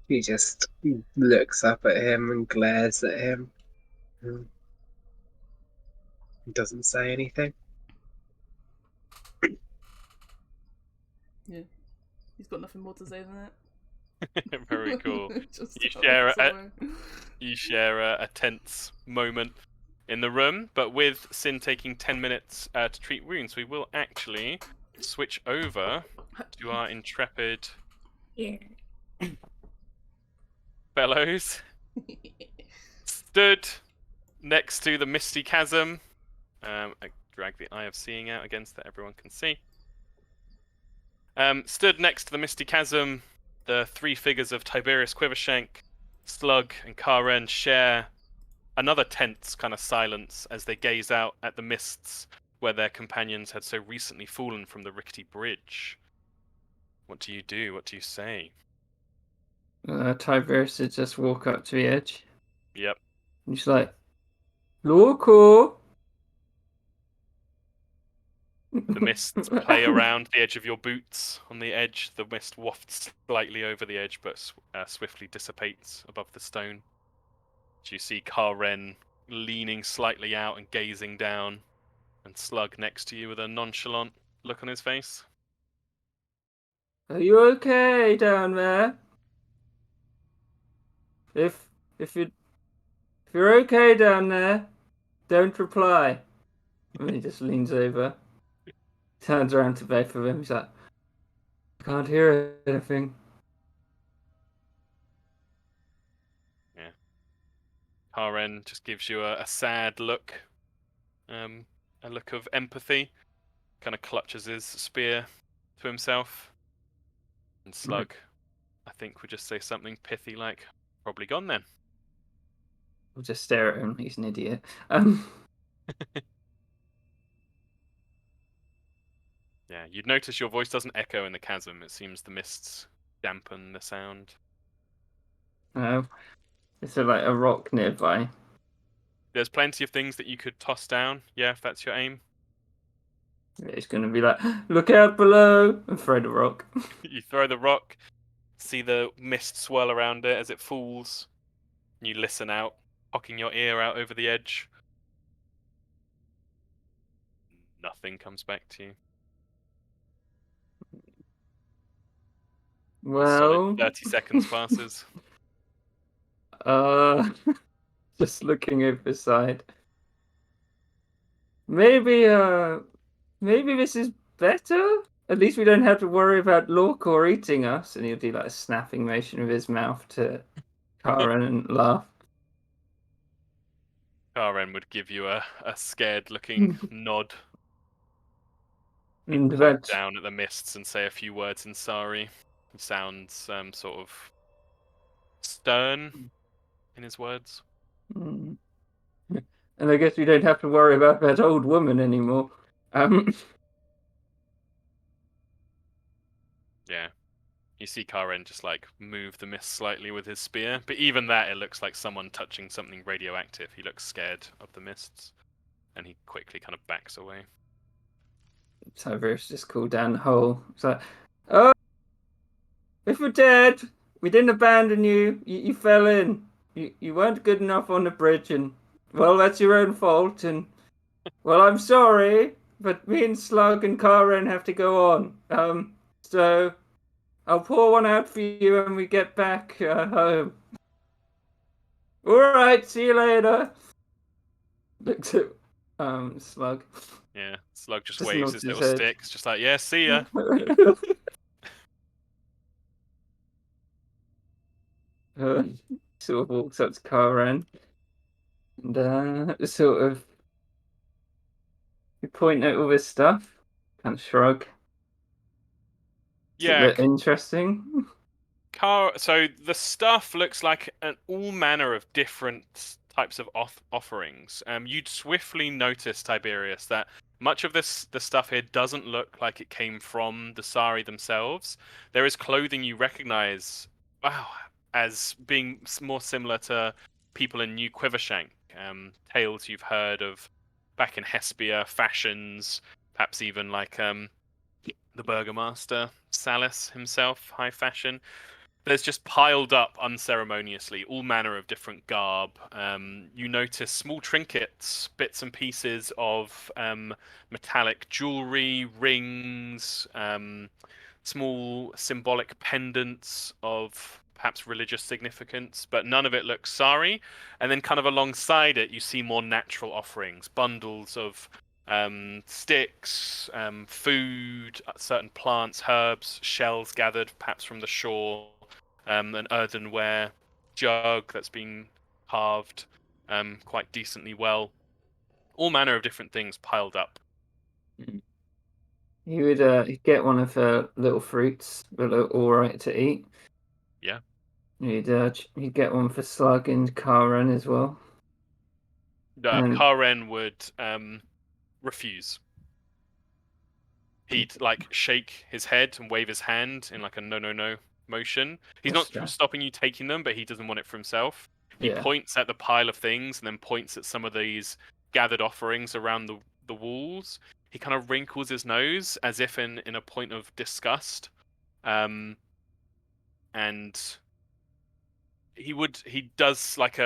He just looks up at him and glares at him. Doesn't say anything. Yeah. He's got nothing more to say than that. Very cool. Just You about share walks away. You share a tense moment in the room, but with Sin taking 10 minutes to treat wounds, we will actually switch over to our intrepid fellows. Stood next to the misty chasm. I drag the Eye of Seeing out again so that everyone can see. Stood next to the misty chasm, the three figures of Tiberius Quivershank, Slug, and Karen share another tense kind of silence as they gaze out at the mists where their companions had so recently fallen from the rickety bridge. What do you do? What do you say? Tiberius would just walk up to the edge. Yep. And he's like, Loco! The mists play around the edge of your boots on the edge. The mist wafts slightly over the edge, but swiftly dissipates above the stone. Do you see Karen leaning slightly out and gazing down, and Slug next to you with a nonchalant look on his face? Are you okay down there? If you're okay down there, don't reply. And he just leans over, turns around to both of them. He's like, I can't hear anything. Yeah. Karen just gives you a sad look, a look of empathy. Kind of clutches his spear to himself. And Slug, I think, would just say something pithy like, "Probably gone then." We'll just stare at him. He's an idiot. Yeah, you'd notice your voice doesn't echo in the chasm. It seems the mists dampen the sound. No. Is there like a rock nearby? There's plenty of things that you could toss down, yeah, if that's your aim. He's going to be like, look out below, and throw the rock. You throw the rock, see the mist swirl around it as it falls. You listen out, cocking your ear out over the edge. Nothing comes back to you. A solid Well, 30 seconds passes. just looking over the side. Maybe this is better. At least we don't have to worry about Lorcor eating us. And he'll do like a snapping motion with his mouth to Karen and laugh. Karen would give you a scared looking nod. And Point that down at the mists and say a few words in Sari. He sounds sort of stern in his words. Mm. And I guess we don't have to worry about that old woman anymore. Yeah. You see Karen just like move the mist slightly with his spear, but even that, it looks like someone touching something radioactive. He looks scared of the mists, and he quickly kind of backs away. Tiberius just called down the hole. It's like, oh, if we're dead, we didn't abandon you. You fell in. You weren't good enough on the bridge, and well, that's your own fault. And well, I'm sorry, but me and Slug and Karen have to go on. So I'll pour one out for you when we get back home. All right, see you later. Looks at Slug. Yeah, Slug just Just waves nods his his little head. stick, just like, yeah, see ya. Sort of walks up to Karen and sort of you point at all this stuff, kind of shrug. Does it Yeah, look interesting? so the stuff looks like all manner of different types of offerings. You'd swiftly notice, Tiberius, that much of the stuff here doesn't look like it came from the Sari themselves. There is clothing you recognize, wow, as being more similar to people in New Quivershank. Tales you've heard of back in Hespia, fashions, perhaps even like the Burgomaster Salis himself, high fashion. there's just piled up unceremoniously all manner of different garb. You notice small trinkets, bits and pieces of metallic jewelry, rings, small symbolic pendants of perhaps religious significance, but none of it looks sari. And then, kind of alongside it, you see more natural offerings, bundles of sticks, food, certain plants, herbs, shells gathered perhaps from the shore, an earthenware jug that's been carved quite decently well. All manner of different things piled up. You would you'd get one of her little fruits that look all right to eat. Yeah. You'd get one for Slug and Karen as well. And Karen would refuse. He'd like shake his head and wave his hand in like a no no no motion. He's not stopping you taking them, but he doesn't want it for himself. He points at the pile of things and then points at some of these gathered offerings around the walls. He kind of wrinkles his nose as if in a point of disgust. And he does like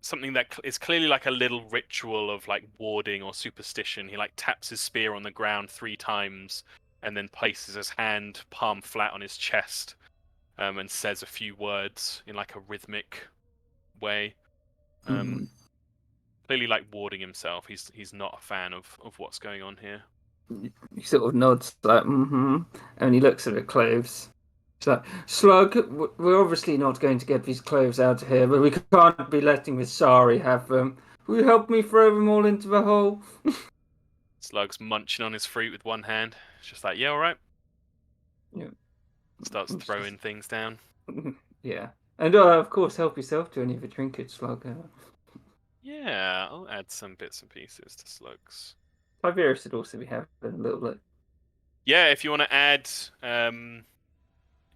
something that is clearly like a little ritual of like warding or superstition. He like taps his spear on the ground 3 times and then places his hand palm flat on his chest, and says a few words in like a rhythmic way. Clearly like warding himself. He's not a fan of what's going on here. He sort of nods like, and he looks at the clothes. It's like, Slug, we're obviously not going to get these clothes out of here, but we can't be letting the Sari have them. Will you help me throw them all into the hole? Slug's munching on his fruit with one hand. It's just like, yeah, all right. Yeah. Starts throwing things down. Yeah. And of course, help yourself to any of the trinkets, Slug. Yeah, I'll add some bits and pieces to Slug's. Tiberius would also be having a little bit. Yeah, if you want to add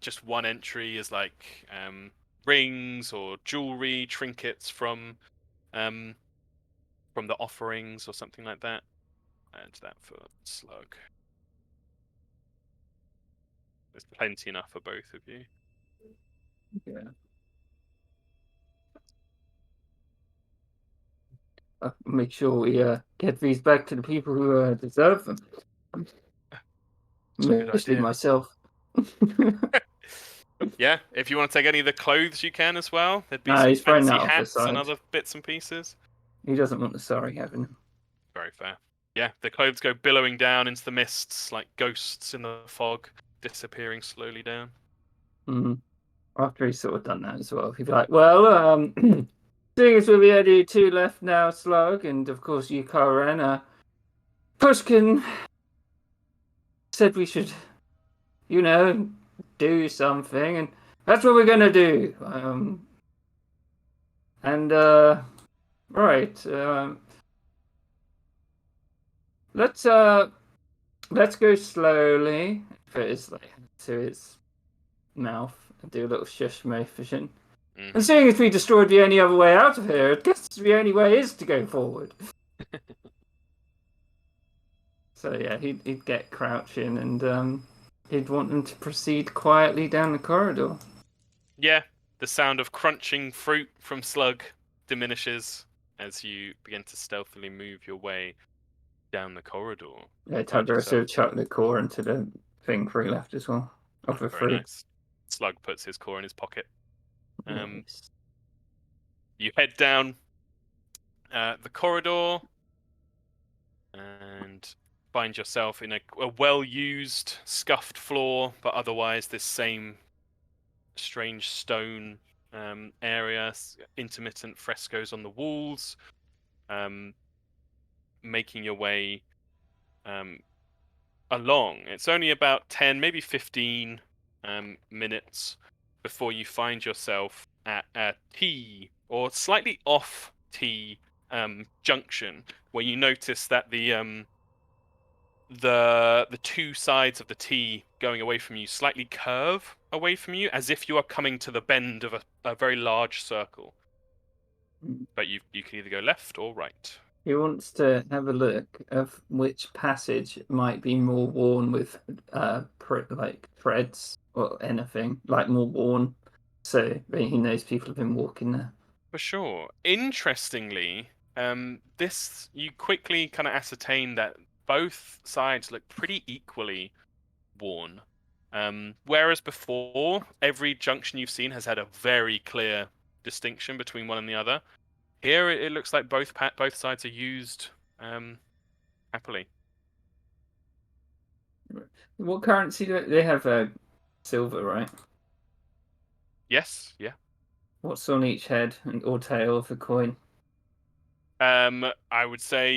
just one entry as like rings or jewelry, trinkets from the offerings or something like that, add that for Slug. There's plenty enough for both of you. Yeah. Make sure we get these back to the people who deserve them. Mostly myself. Yeah, if you want to take any of the clothes, you can as well. There'd be He's some fancy off the hats and side. other bits and pieces. He doesn't want the Sari having them. Very fair. Yeah, the clothes go billowing down into the mists like ghosts in the fog, disappearing slowly down. After he's sort of done that as well, he'd be like, well, seeing as we'll be only 2 left now, Slug, and of course you, Karen, Pushkin said we should, do something, and that's what we're gonna do. Right. Let's go slowly. Put his to his mouth and do a little shush motion. And seeing as we destroyed the only other way out of here, I guess the only way is to go forward. So yeah, he'd get crouching and he'd want them to proceed quietly down the corridor. Yeah, the sound of crunching fruit from Slug diminishes as you begin to stealthily move your way down the corridor. Yeah, Tiberius sort of chucked the core into the thing for he left as well. Off the fruit. Nice. Slug puts his core in his pocket. Nice. You head down the corridor and find yourself in a well-used, scuffed floor, but otherwise this same strange stone area, intermittent frescoes on the walls, making your way along. It's only about 10, maybe 15 minutes before you find yourself at a T or slightly off T junction, where you notice that the 2 sides of the T going away from you slightly curve away from you, as if you are coming to the bend of a very large circle. But you can either go left or right. He wants to have a look of which passage might be more worn with threads or anything, like more worn. so he knows people have been walking there. For sure. Interestingly, this you quickly kind of ascertain that both sides look pretty equally worn. Whereas before, every junction you've seen has had a very clear distinction between one and the other. Here, it looks like both sides are used happily. What currency do they have? Silver, right? Yes, yeah. What's on each head or tail of the coin? I would say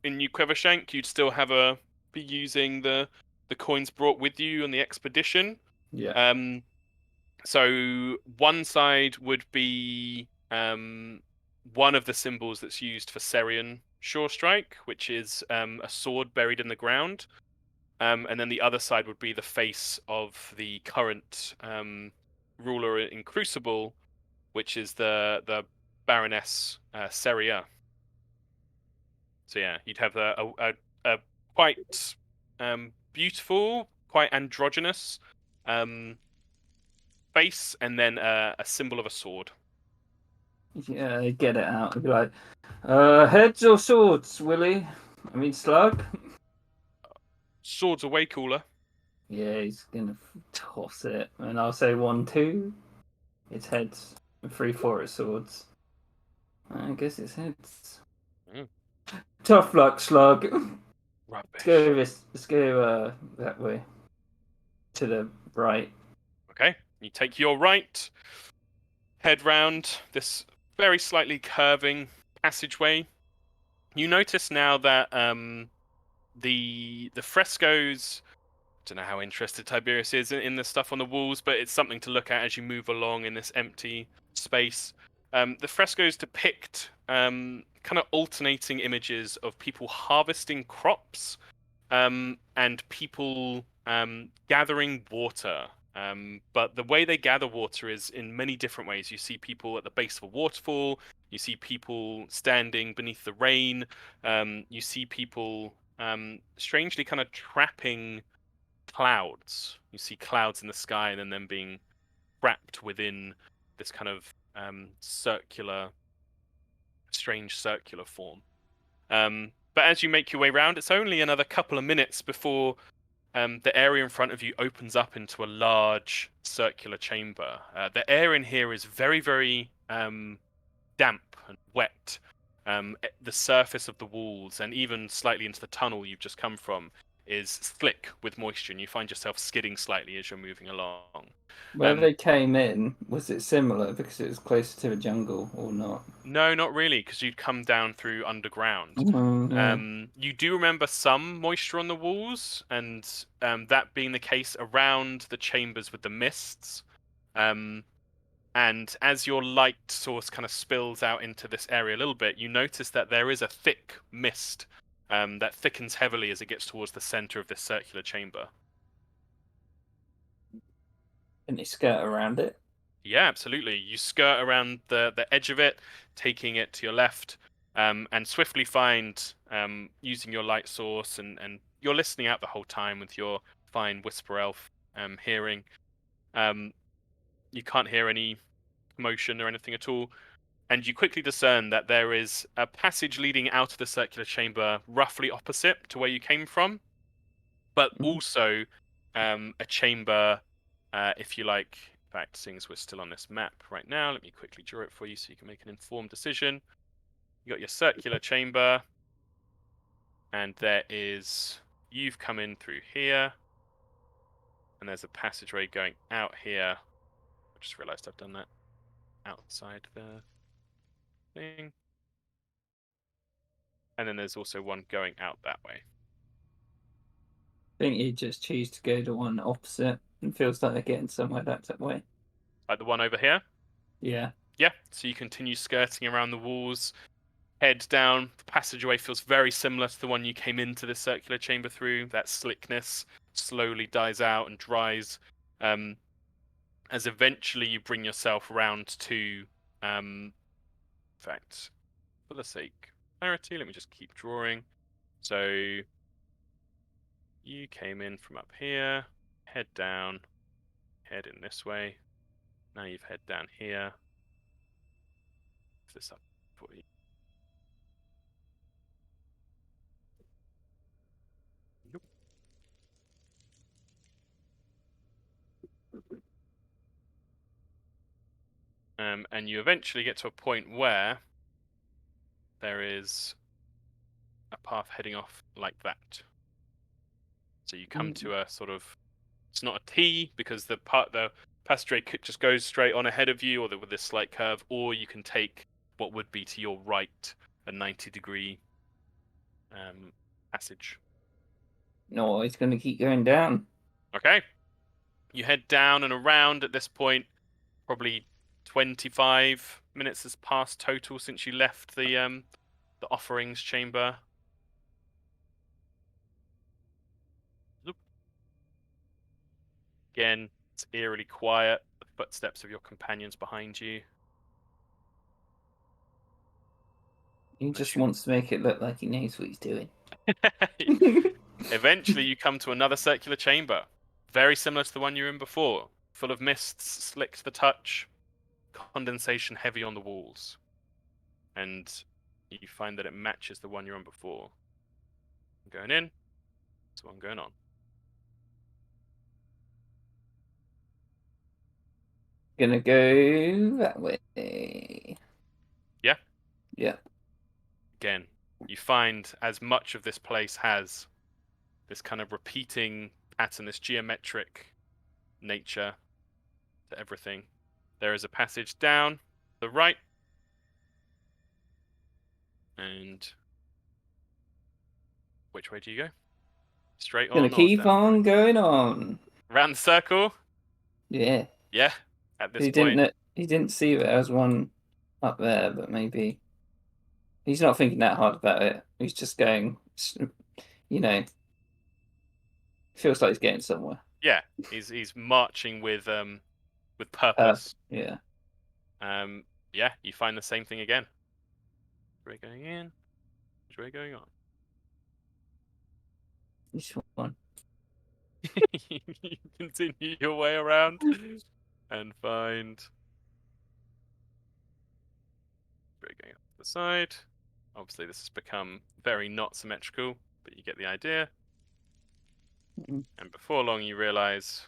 in New Quivershank, you'd still be using the coins brought with you on the expedition. Yeah. So one side would be one of the symbols that's used for Serian Shore Strike, which is a sword buried in the ground. And then the other side would be the face of the current ruler in Crucible, which is the Baroness Seria. So yeah, you'd have a quite beautiful, quite androgynous face, and then a symbol of a sword. Yeah, get it out. I'd be like, heads or swords, Willie? I mean, Slug? Swords are way cooler. Yeah, he's gonna toss it. And I'll say 1, 2. It's heads. And 3, 4 is swords. I guess it's heads. Mm, Tough luck, Slug. rubbish. Let's go that way. To the right. Okay, you take your right, head round this very slightly curving passageway. You notice now that the frescoes. Don't know how interested Tiberius is in the stuff on the walls, but it's something to look at as you move along in this empty space. The frescoes depict kind of alternating images of people harvesting crops and people gathering water. But the way they gather water is in many different ways. You see people at the base of a waterfall. You see people standing beneath the rain. You see people strangely kind of trapping clouds. You see clouds in the sky and then them being wrapped within this kind of strange circular form. But as you make your way around, it's only another couple of minutes before the area in front of you opens up into a large circular chamber. The air in here is very, very damp and wet. The surface of the walls and even slightly into the tunnel you've just come from is slick with moisture, and you find yourself skidding slightly as you're moving along. Where they came in, was it similar because it was closer to a jungle or not? No, not really, because you'd come down through underground. Yeah. You do remember some moisture on the walls, and that being the case around the chambers with the mists. And as your light source kind of spills out into this area a little bit, you notice that there is a thick mist that thickens heavily as it gets towards the center of this circular chamber. And they skirt around it. Yeah, absolutely. You skirt around the edge of it, taking it to your left, and swiftly find, using your light source, and you're listening out the whole time with your fine whisper elf hearing. You can't hear any commotion or anything at all, and you quickly discern that there is a passage leading out of the circular chamber roughly opposite to where you came from, but also a chamber, if you like. In fact, seeing as we're still on this map right now, let me quickly draw it for you so you can make an informed decision. You got your circular chamber, and you've come in through here, and there's a passageway going out here. I just realized I've done that outside the thing. And then there's also one going out that way. I think you just choose to go to one opposite and feels like they're getting somewhere that way. Like the one over here? Yeah. Yeah, so you continue skirting around the walls, head down. The passageway feels very similar to the one you came into the circular chamber through. That slickness slowly dies out and dries, as eventually you bring yourself round to, in fact, for the sake of clarity, let me just keep drawing. So you came in from up here, head down, head in this way. Now you've head down here. Lift this up for you. Nope. And you eventually get to a point where there is a path heading off like that. So you come to a sort of, it's not a T because the passageway just goes straight on ahead of you, or with this slight curve, or you can take what would be to your right a 90-degree passage. No, it's going to keep going down. Okay. You head down and around at this point. Probably 25 minutes has passed total since you left the offerings chamber. Zoop. Again, it's eerily quiet. The footsteps of your companions behind you. He just wants to make it look like he knows what he's doing. Eventually, you come to another circular chamber, very similar to the one you were in before, full of mists, slick to the touch, condensation heavy on the walls, and you find that it matches the one you're on before. Going in, there's one going on. Gonna go that way. Yeah? Yeah. Again, you find as much of this place has this kind of repeating pattern, this geometric nature to everything. There is a passage down the right, and which way do you go? Straight Gonna on or keep down? on going on. Round the circle? Yeah. Yeah. At this He point, didn't see that there was one up there, but maybe he's not thinking that hard about it. He's just going, you know, feels like he's getting somewhere. yeah, he's marching with purpose. Yeah. Yeah, you find the same thing again. Which way going in? Which way going on? Which one? You continue your way around and find which way going up the side. Obviously, this has become very not symmetrical, but you get the idea. Mhm. And before long, you realize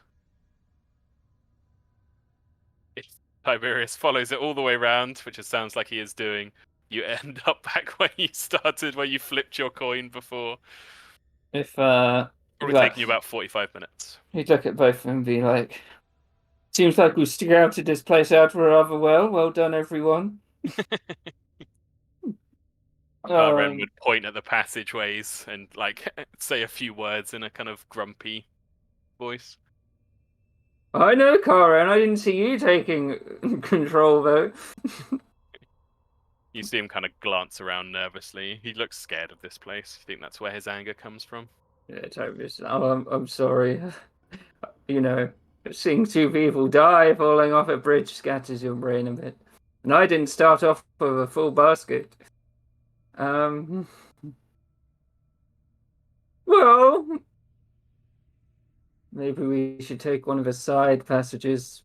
if Tiberius follows it all the way around, which it sounds like he is doing, you end up back where you started, where you flipped your coin before. If Probably taking you about 45 minutes. he'd look at both of them and be like, seems like we've scouted this place out rather well. Well done, everyone. Ren would point at the passageways and like say a few words in a kind of grumpy voice. I know, Karen. I didn't see you taking control, though. You see him kind of glance around nervously. He looks scared of this place. You think that's where his anger comes from? Yeah, totally. Oh, I'm sorry. You know, seeing two people die falling off a bridge scatters your brain a bit. And I didn't start off with a full basket. Well, maybe we should take one of the side passages.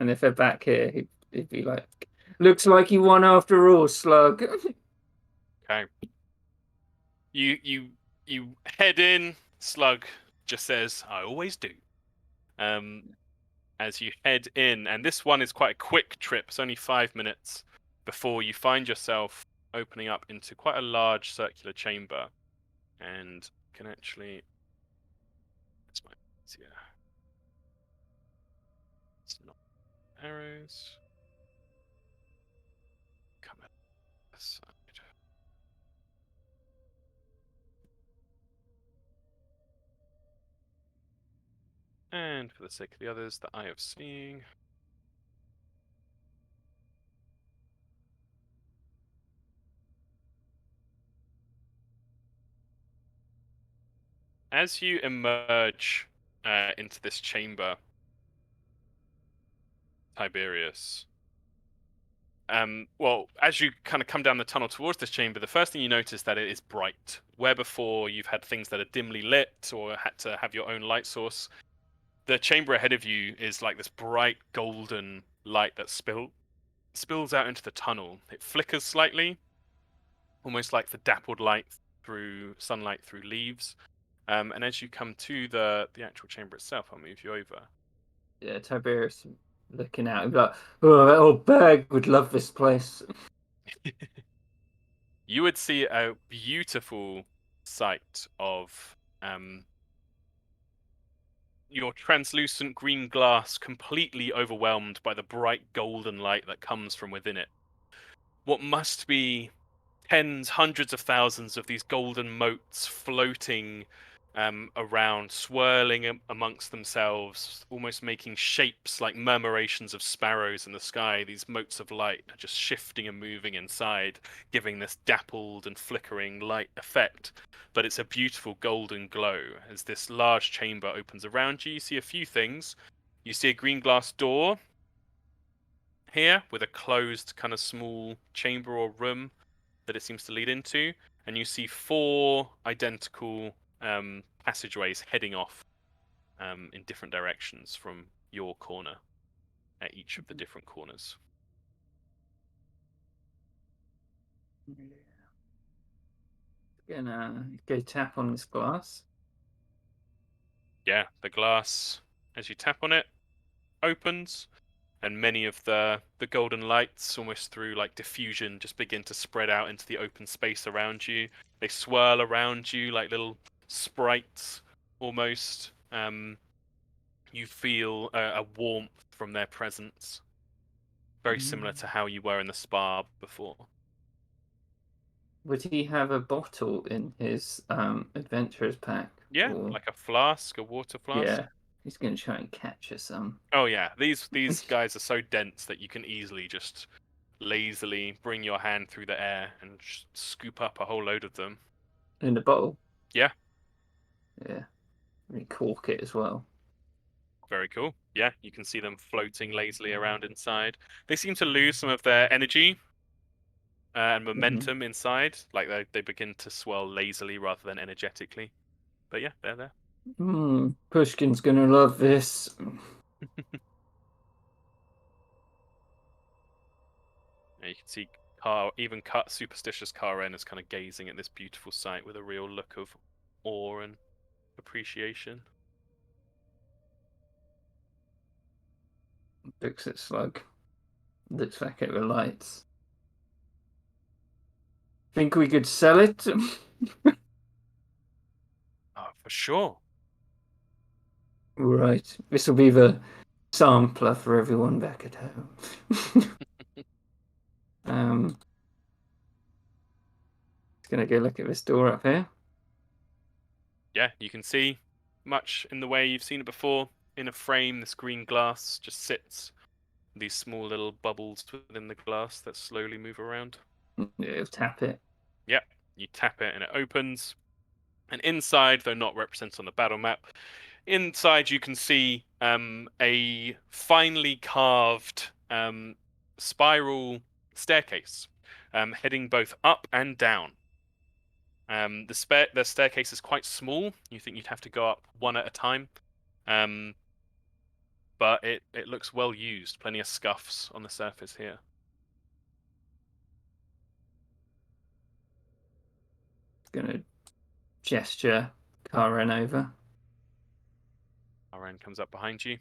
And if they're back here, he'd be like, looks like you won after all, slug. Okay. You head in. Slug just says, "I always do." As you head in, and this one is quite a quick trip. It's only 5 minutes before you find yourself opening up into quite a large circular chamber, and can actually. This might be easier. It's not arrows. Come at this side. And for the sake of the others that I have seeing. As you emerge into this chamber, Tiberius, well, as you kind of come down the tunnel towards this chamber, the first thing you notice that it is bright. Where before you've had things that are dimly lit or had to have your own light source, the chamber ahead of you is like this bright golden light that spills out into the tunnel. It flickers slightly, almost like the dappled light through sunlight through leaves. And as you come to the actual chamber itself, I'll move you over. Yeah, Tiberius looking out and be like, oh, that old bag would love this place. You would see a beautiful sight of your translucent green glass completely overwhelmed by the bright golden light that comes from within it. What must be tens, hundreds of thousands of these golden motes floating around, swirling amongst themselves, almost making shapes like murmurations of sparrows in the sky. These motes of light are just shifting and moving inside, giving this dappled and flickering light effect. But it's a beautiful golden glow. As this large chamber opens around you, you see a few things. You see a green glass door here with a closed kind of small chamber or room that it seems to lead into, and you see 4 identical passageways heading off in different directions from your corner at each of the different corners. Gonna go tap on this glass. Yeah, the glass, as you tap on it, opens, and many of the golden lights, almost through like diffusion, just begin to spread out into the open space around you. They swirl around you like little sprites, almost. You feel a warmth from their presence, very similar to how you were in the spa before. Would he have a bottle in his adventurer's pack? Yeah, Or... like a flask, a water flask. Yeah, he's gonna try and capture some. Oh yeah, these guys are so dense that you can easily just lazily bring your hand through the air and scoop up a whole load of them. In the bottle? Yeah. Yeah. And cork it as well. Very cool. Yeah, you can see them floating lazily around inside. They seem to lose some of their energy and momentum inside. Like they begin to swirl lazily rather than energetically. But yeah, they're there. Pushkin's gonna love this. You can see even superstitious Karen is kind of gazing at this beautiful sight with a real look of awe and appreciation. Looks at Slug. Looks back at the lights. Think we could sell it? Oh, for sure. Right. This will be the sampler for everyone back at home. Just gonna go look at this door up here. Yeah, you can see much in the way you've seen it before. In a frame, this green glass just sits. These small little bubbles within the glass that slowly move around. Yeah, tap it. Yep, you tap it and it opens. And inside, though not represented on the battle map, inside you can see a finely carved spiral staircase heading both up and down. The staircase is quite small. You think you'd have to go up one at a time. But it looks well used. Plenty of scuffs on the surface here. Gonna gesture Karen over. Karen comes up behind you.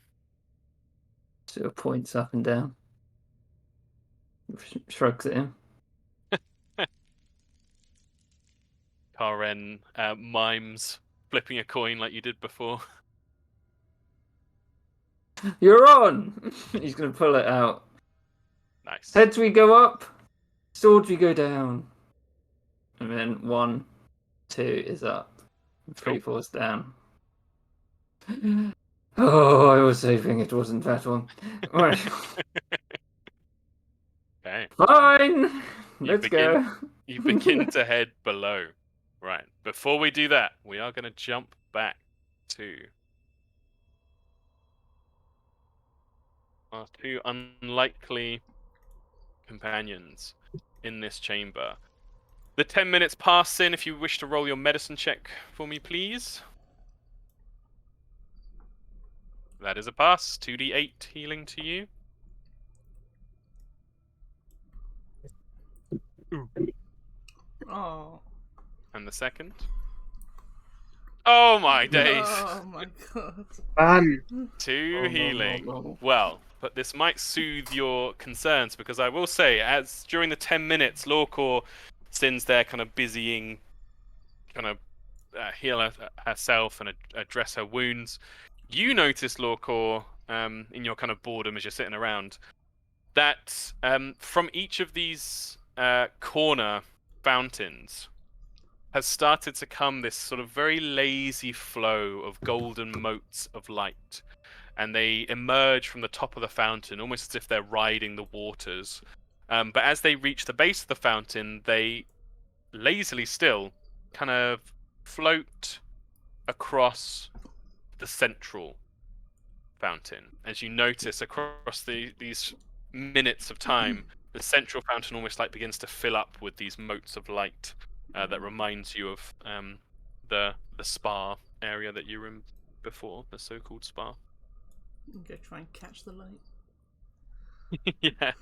Sort of points up and down. Shrugs at him. Karen mimes flipping a coin like you did before. You're on! He's gonna pull it out. Nice. Heads we go up, swords we go down. And then 1, 2 is up. 3, 4's down. Oh, I was hoping it wasn't that one. Right. Okay. Fine! Let's go. You begin to head below. Right. Before we do that, we are going to jump back to our 2 unlikely companions in this chamber. The 10 minutes pass in. If you wish to roll your medicine check for me, please. That is a pass. 2d8 healing to you. Oh. And the second. Oh my days! Oh my god. Fun. 2 Oh, no, healing. no, no. Well, but this might soothe your concerns because I will say, as during the 10 minutes, Lorcor, since they're kind of busying, kind of heal herself and address her wounds, you notice, Lorcor, in your kind of boredom as you're sitting around, that from each of these corner fountains has started to come this sort of very lazy flow of golden motes of light. And they emerge from the top of the fountain, almost as if they're riding the waters. But as they reach the base of the fountain, they lazily still kind of float across the central fountain. As you notice across these minutes of time, the central fountain almost like begins to fill up with these motes of light that reminds you of the spa area that you were in before, the so-called spa. Go try and catch the light. Yeah.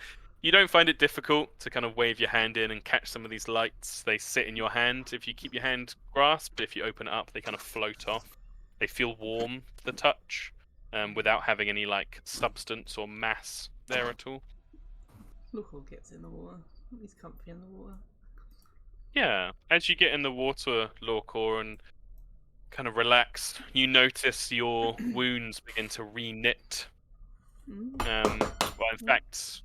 You don't find it difficult to kind of wave your hand in and catch some of these lights. They sit in your hand. If you keep your hand grasped, if you open it up, they kind of float off. They feel warm to the touch, without having any like substance or mass there at all. Look who gets in the water. He's comfy in the water. Yeah. As you get in the water, Lorcor, and kind of relax, you notice your wounds begin to re-knit. Well, in fact,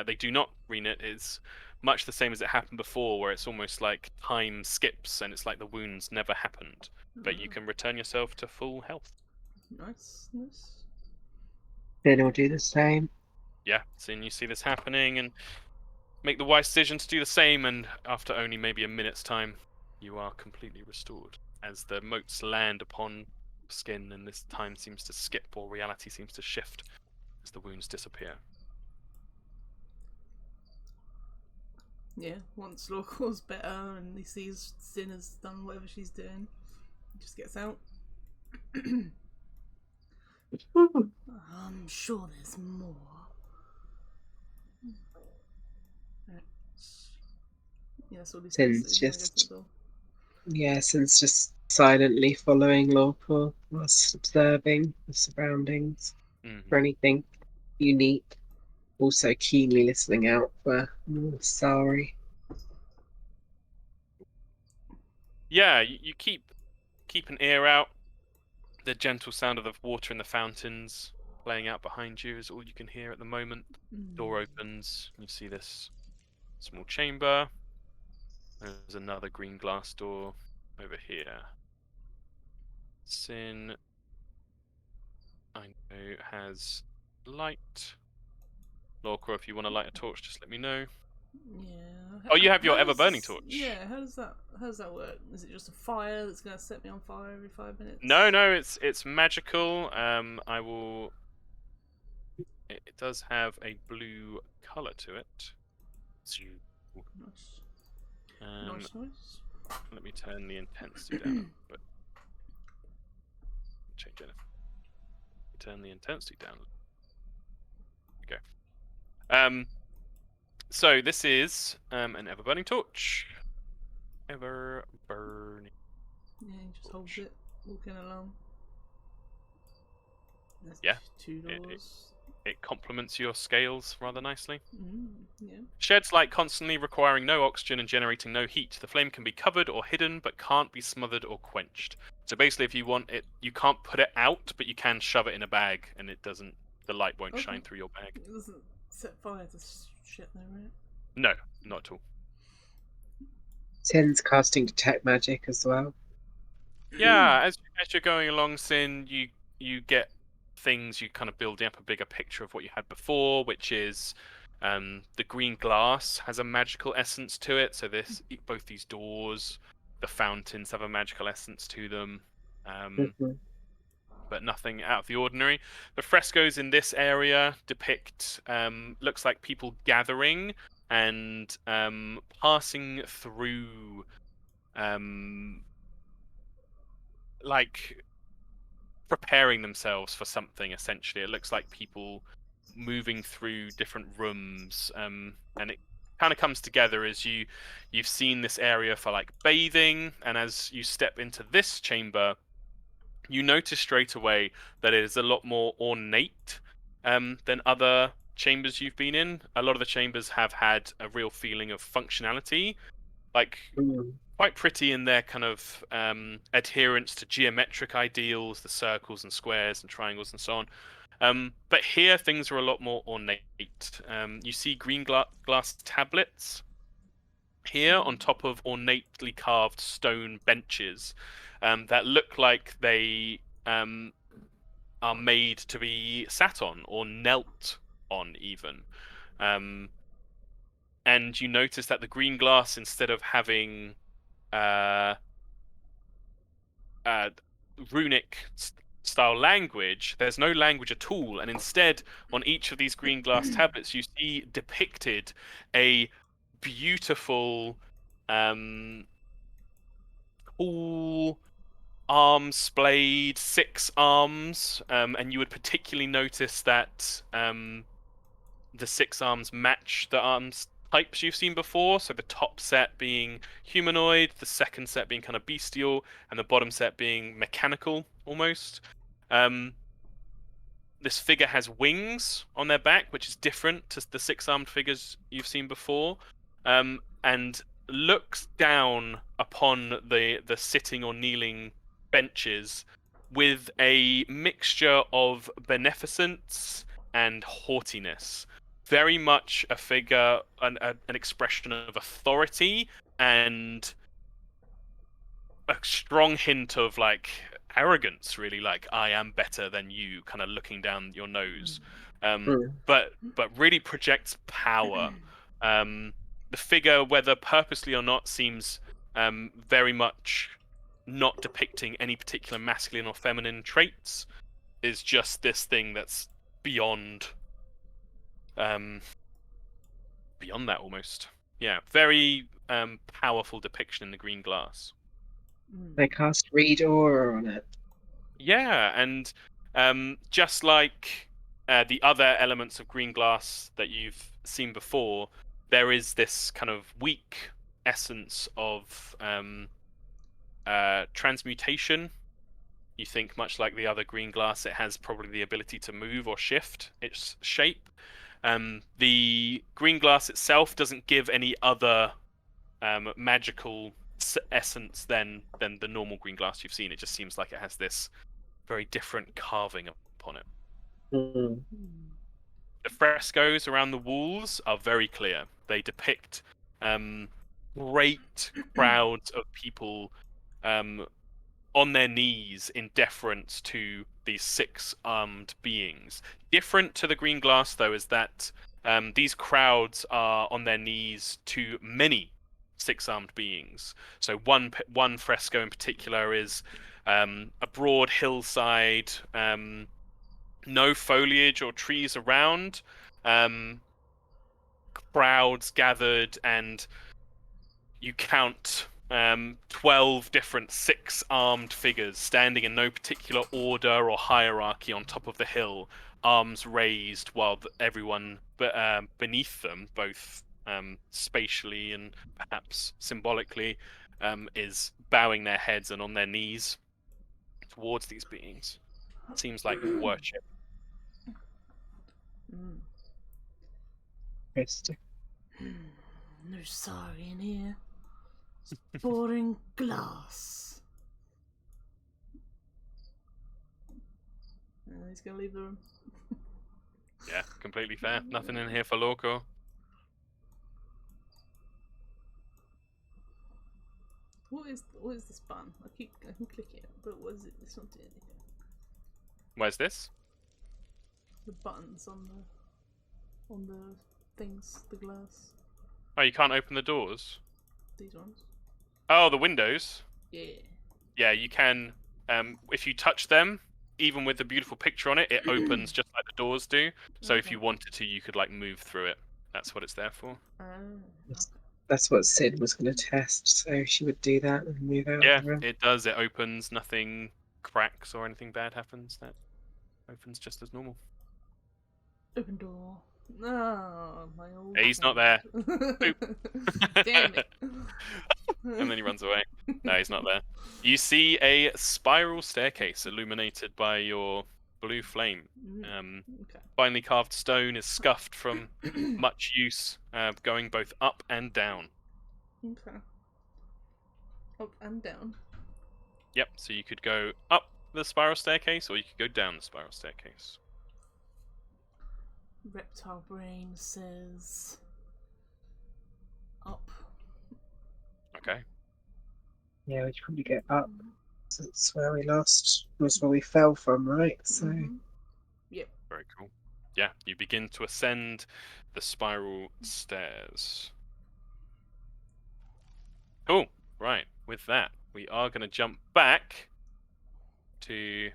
they do not re-knit. It's much the same as it happened before, where it's almost like time skips and it's like the wounds never happened. But you can return yourself to full health. Nice. Then I'll do the same. Yeah, so you see this happening and make the wise decision to do the same, and after only maybe a minute's time, you are completely restored. As the motes land upon skin and this time seems to skip, or reality seems to shift as the wounds disappear. Yeah, once Lorcor's better and he sees Sin has done whatever she's doing, he just gets out. I'm sure there's more. Right. Yeah, that's all he says. Sin's He's gonna go to the just door. Sin's just silently following Lorca whilst observing the surroundings for anything unique. Also keenly listening out for more Sari. Yeah, you keep an ear out. The gentle sound of the water in the fountains playing out behind you is all you can hear at the moment. Door opens. You see this small chamber. There's another green glass door over here. Sin, I know, has light. Lorca, if you want to light a torch, just let me know. Yeah. Oh, you have your How ever does burning this- torch. Yeah. How does that work? Is it just a fire that's gonna set me on fire every 5 minutes? No, it's magical. I will. It does have a blue color to it. Nice. Um, Nice. Let me turn the intensity down, but change it. Turn the intensity down. Okay. So this is an ever burning torch. Ever burning. Yeah, he just holds it, walking along. There's Yeah, two doors. It complements your scales rather nicely. Yeah. Sheds light constantly, requiring no oxygen and generating no heat. The flame can be covered or hidden, but can't be smothered or quenched. So basically, if you want it, you can't put it out, but you can shove it in a bag, and it doesn't. The light won't shine through your bag. It doesn't set fire to shit though, right? No, not at all. Sin's casting detect magic as well. Yeah, as you're going along, Sin, you get things. You kind of building up a bigger picture of what you had before, which is the green glass has a magical essence to it. So both these doors, the fountains have a magical essence to them, but nothing out of the ordinary. The frescoes in this area depict looks like people gathering and passing through like preparing themselves for something. Essentially, it looks like people moving through different rooms, and it kind of comes together as you've seen this area for like bathing, and as you step into this chamber, you notice straight away that it is a lot more ornate than other chambers you've been in. A lot of the chambers have had a real feeling of functionality, like quite pretty in their kind of adherence to geometric ideals, the circles and squares and triangles and so on. But here things are a lot more ornate. You see green glass tablets here on top of ornately carved stone benches that look like they are made to be sat on or knelt on even. And you notice that the green glass, instead of having runic style language, there's no language at all, and instead on each of these green glass tablets you see depicted a beautiful cool arm splayed 6 arms, and you would particularly notice that the 6 arms match the arms types you've seen before. So the top set being humanoid, the second set being kind of bestial, and the bottom set being mechanical almost. This figure has wings on their back, which is different to the 6-armed figures you've seen before, and looks down upon the sitting or kneeling benches with a mixture of beneficence and haughtiness. Very much a figure, an expression of authority and a strong hint of like arrogance, really, like I am better than you, kind of looking down your nose. But really projects power. The figure, whether purposely or not, seems very much not depicting any particular masculine or feminine traits. Is just this thing that's beyond that almost. Yeah, very powerful depiction in the green glass. They cast Read Aura on it. Yeah, and just like the other elements of green glass that you've seen before, there is this kind of weak essence of transmutation. You think, much like the other green glass, it has probably the ability to move or shift its shape. The green glass itself doesn't give any other magical essence than the normal green glass you've seen. It just seems like it has this very different carving upon it. The frescoes around the walls are very clear. They depict great crowds of people on their knees in deference to these 6-armed beings. Different to the green glass, though, is that these crowds are on their knees to many 6-armed beings. So one fresco in particular is a broad hillside, no foliage or trees around, crowds gathered, and you count 12 different 6-armed figures standing in no particular order or hierarchy on top of the hill, arms raised, while everyone beneath them, both spatially and perhaps symbolically, is bowing their heads and on their knees towards these beings. It seems like worship. No sorry in here. It's boring glass. He's gonna leave the room. Yeah, completely fair. Nothing in here for Lorco. What is this button? I can click it, but what is it? It's not doing anything. Where's this? The buttons on the things, the glass. Oh, you can't open the doors? These ones. Oh, the windows? Yeah. Yeah, you can. If you touch them, even with the beautiful picture on it, it opens just like the doors do. So if you wanted to, you could like move through it. That's what it's there for. That's what Sid was going to test, so she would do that and move out Yeah, of the room. it does. It opens. Nothing cracks or anything bad happens, that opens just as normal. Open door. No, my old. He's not there. Damn it. And then he runs away. No, he's not there. You see a spiral staircase illuminated by your blue flame. Okay. Finely carved stone is scuffed from much use, going both up and down. Okay. Up and down. Yep, so you could go up the spiral staircase or you could go down the spiral staircase. Reptile brain says up. Okay. Yeah, we should probably get up. That's where we lost. Was where we fell from, right? So. Yep. Very cool. Yeah, you begin to ascend the spiral stairs. Cool. Right, with that, we are going to jump back to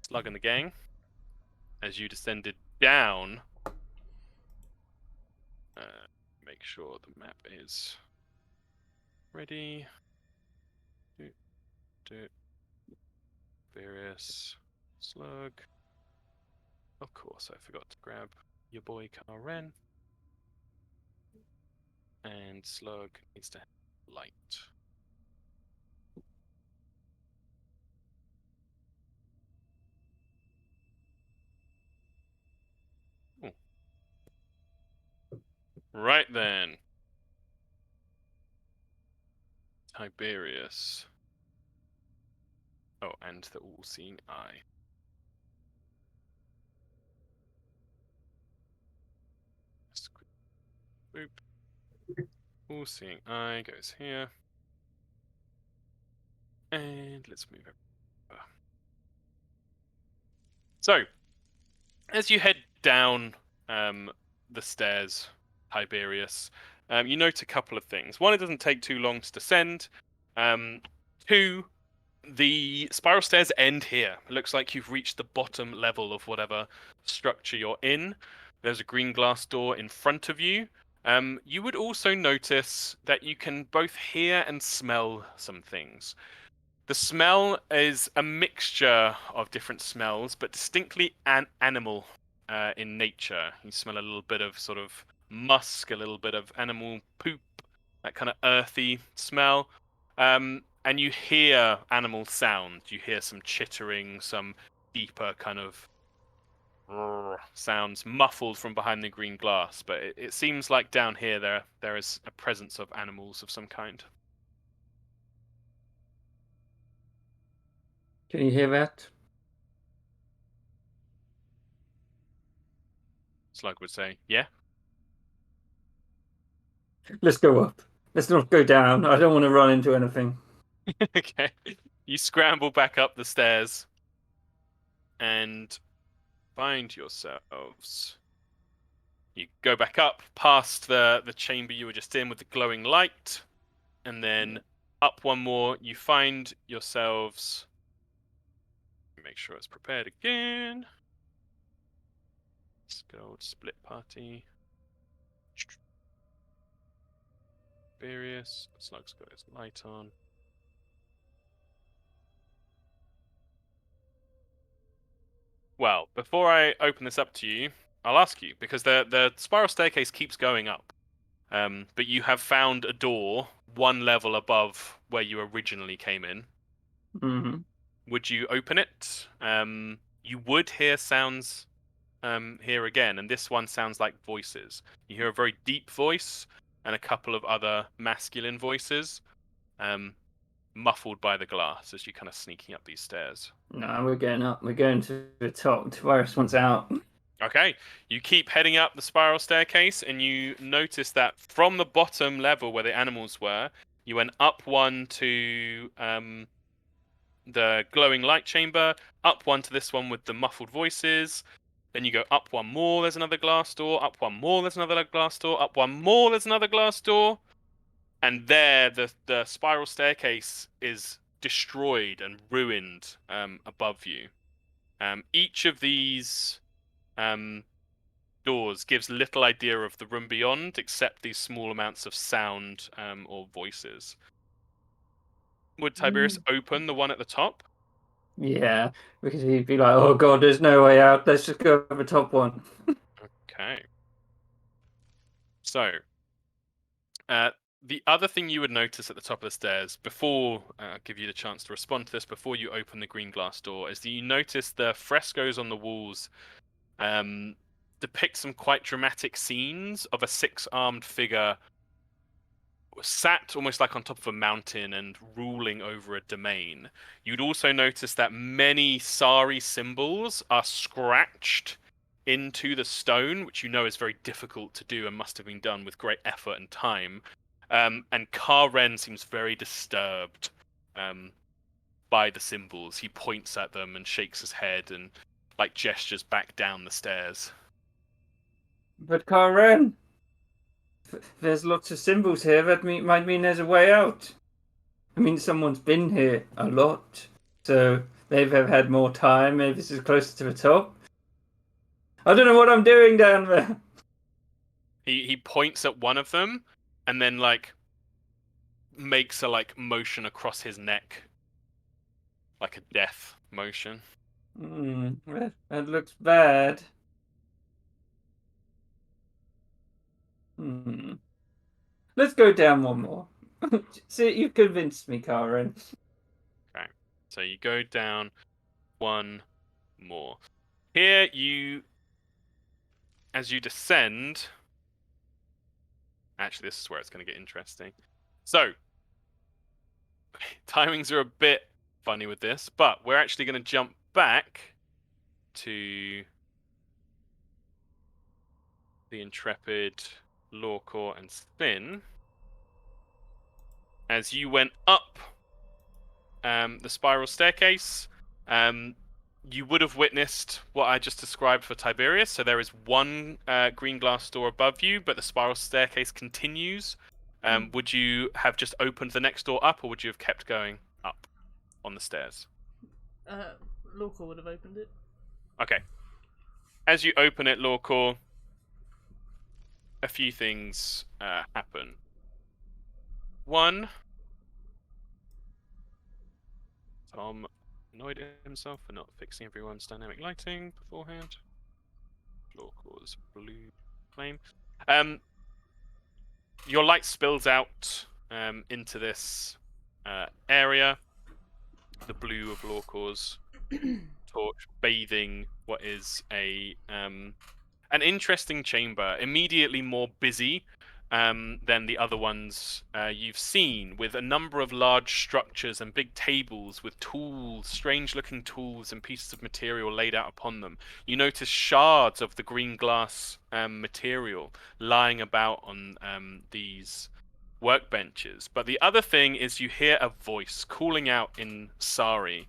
Slug and the gang as you descended down. Make sure the map is ready. Various Slug. Of course, I forgot to grab your boy Karen. And Slug needs to have light. Ooh. Right then. Tiberius. Oh, and the all-seeing eye. Boop. All-seeing eye goes here. And let's move over. So, as you head down the stairs, Tiberius, you note a couple of things. One, it doesn't take too long to descend. Two, the spiral stairs end here. It looks like you've reached the bottom level of whatever structure you're in. There's a green glass door in front of you. You would also notice that you can both hear and smell some things. The smell is a mixture of different smells, but distinctly animal in nature. You smell a little bit of sort of musk, a little bit of animal poop, that kind of earthy smell. And you hear animal sound. You hear some chittering, some deeper kind of sounds muffled from behind the green glass. But it seems like down here there is a presence of animals of some kind. Can you hear that? Slug would say, yeah. Let's go up. Let's not go down. I don't want to run into anything. Okay. You scramble back up the stairs and find yourselves. You go back up past the chamber you were just in with the glowing light, and then up one more. You find yourselves. Make sure it's prepared again. Let's go split party. Various. Slug's got his light on. Well, before I open this up to you, I'll ask you, because the spiral staircase keeps going up. But you have found a door one level above where you originally came in. Mm-hmm. Would you open it? You would hear sounds here again, and this one sounds like voices. You hear a very deep voice and a couple of other masculine voices, muffled by the glass as you're kind of sneaking up these stairs. No, we're going up. We're going to the top. Tiberius wants out. Okay, you keep heading up the spiral staircase, and you notice that from the bottom level where the animals were, you went up one to the glowing light chamber, up one to this one with the muffled voices. Then you go up one more, there's another glass door. Up one more, there's another glass door. Up one more, there's another glass door. And there, the spiral staircase is destroyed and ruined above you. Each of these doors gives little idea of the room beyond, except these small amounts of sound or voices. Would Tiberius open the one at the top? Yeah, because he'd be like, "Oh God, there's no way out. Let's just go over the top one." Okay. So, the other thing you would notice at the top of the stairs, before I'll give you the chance to respond to this, before you open the green glass door, is that you notice the frescoes on the walls depict some quite dramatic scenes of a six-armed figure sat almost like on top of a mountain and ruling over a domain. You'd also notice that many Sari symbols are scratched into the stone, which you know is very difficult to do and must have been done with great effort and time. And Karen seems very disturbed by the symbols. He points at them and shakes his head and like gestures back down the stairs. But Karen, there's lots of symbols here that might mean there's a way out. I mean, someone's been here a lot, so they've had more time. Maybe this is closer to the top. I don't know what I'm doing down there. He points at one of them and then like makes a like motion across his neck, like a death motion. That looks bad. Let's go down one more. See, you've convinced me, Karen. Okay, so you go down one more. Here as you descend. Actually, this is where it's going to get interesting. So, timings are a bit funny with this, but we're actually going to jump back to the intrepid Lawcore and Spin. As you went up the spiral staircase, you would have witnessed what I just described for Tiberius. So there is one green glass door above you, but the spiral staircase continues. Would you have just opened the next door up, or would you have kept going up on the stairs? Lawcore would have opened it. Okay. As you open it, Lawcore, a few things happen. One, Tom annoyed at himself for not fixing everyone's dynamic lighting beforehand. Lawcore's blue flame. Your light spills out into this area. The blue of Lawcore's torch bathing what is an interesting chamber, immediately more busy than the other ones you've seen, with a number of large structures and big tables with tools, strange-looking tools and pieces of material laid out upon them. You notice shards of the green glass material lying about on these workbenches. But the other thing is you hear a voice calling out in Sari,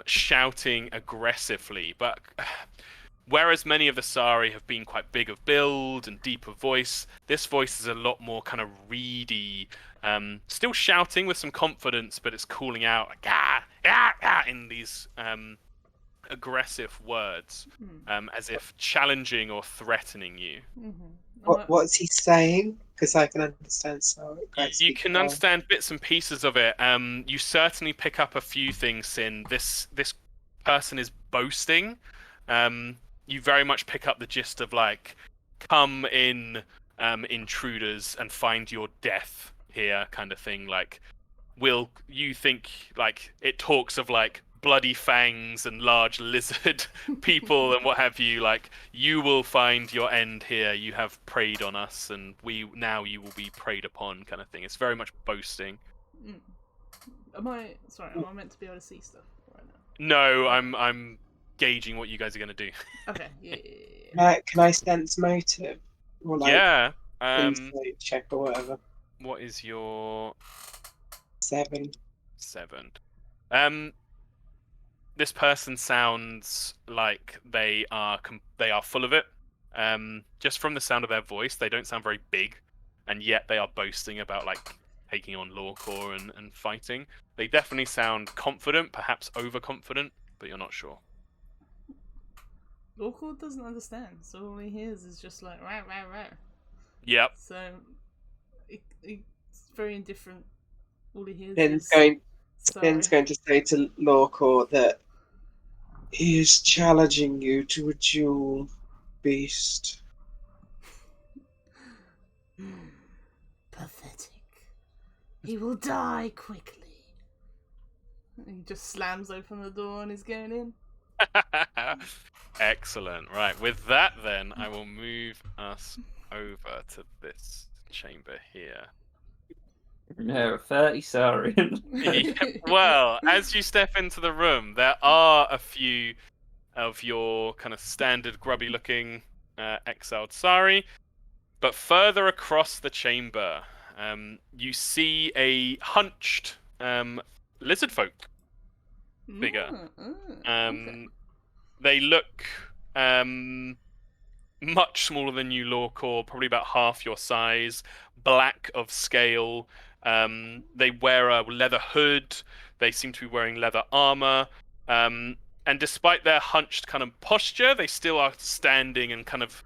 shouting aggressively, but whereas many of the Sari have been quite big of build and deep of voice, this voice is a lot more kind of reedy, still shouting with some confidence, but it's calling out like, in these aggressive words, as if challenging or threatening you. What's he saying? Because I can understand so. You can understand bits and pieces of it. You certainly pick up a few things, Sin. This person is boasting. You very much pick up the gist of like, come in, intruders, and find your death here, kind of thing. Like, will you think like it talks of like bloody fangs and large lizard people and what have you? Like, you will find your end here. You have preyed on us, and you will be preyed upon, kind of thing. It's very much boasting. Am I meant to be able to see stuff right now? No, I'm gauging what you guys are going to do. Okay, yeah. Can I sense motive? Or like Yeah. insight check or whatever. What is your 7? 7? This person sounds like they are full of it. Just from the sound of their voice, they don't sound very big, and yet they are boasting about like taking on Lawcore and fighting. They definitely sound confident, perhaps overconfident, but you're not sure. Lawcore doesn't understand, so all he hears is just like rah rah rah. Yep. So it's very indifferent. All he hears Ben's is going Ben's Sorry. going to say to Lorcor that he is challenging you to a duel, beast. Pathetic. He will die quickly. He just slams open the door and he's going in. Excellent. Right. With that, then I will move us over to this chamber here. No, 30 Saurian. Yeah, well, as you step into the room, there are a few of your kind of standard grubby-looking exiled Sari, but further across the chamber, you see a hunched lizard folk figure. Okay. They look much smaller than you, Lorcor, probably about half your size, black of scale. They wear a leather hood. They seem to be wearing leather armor. And despite their hunched kind of posture, they still are standing and kind of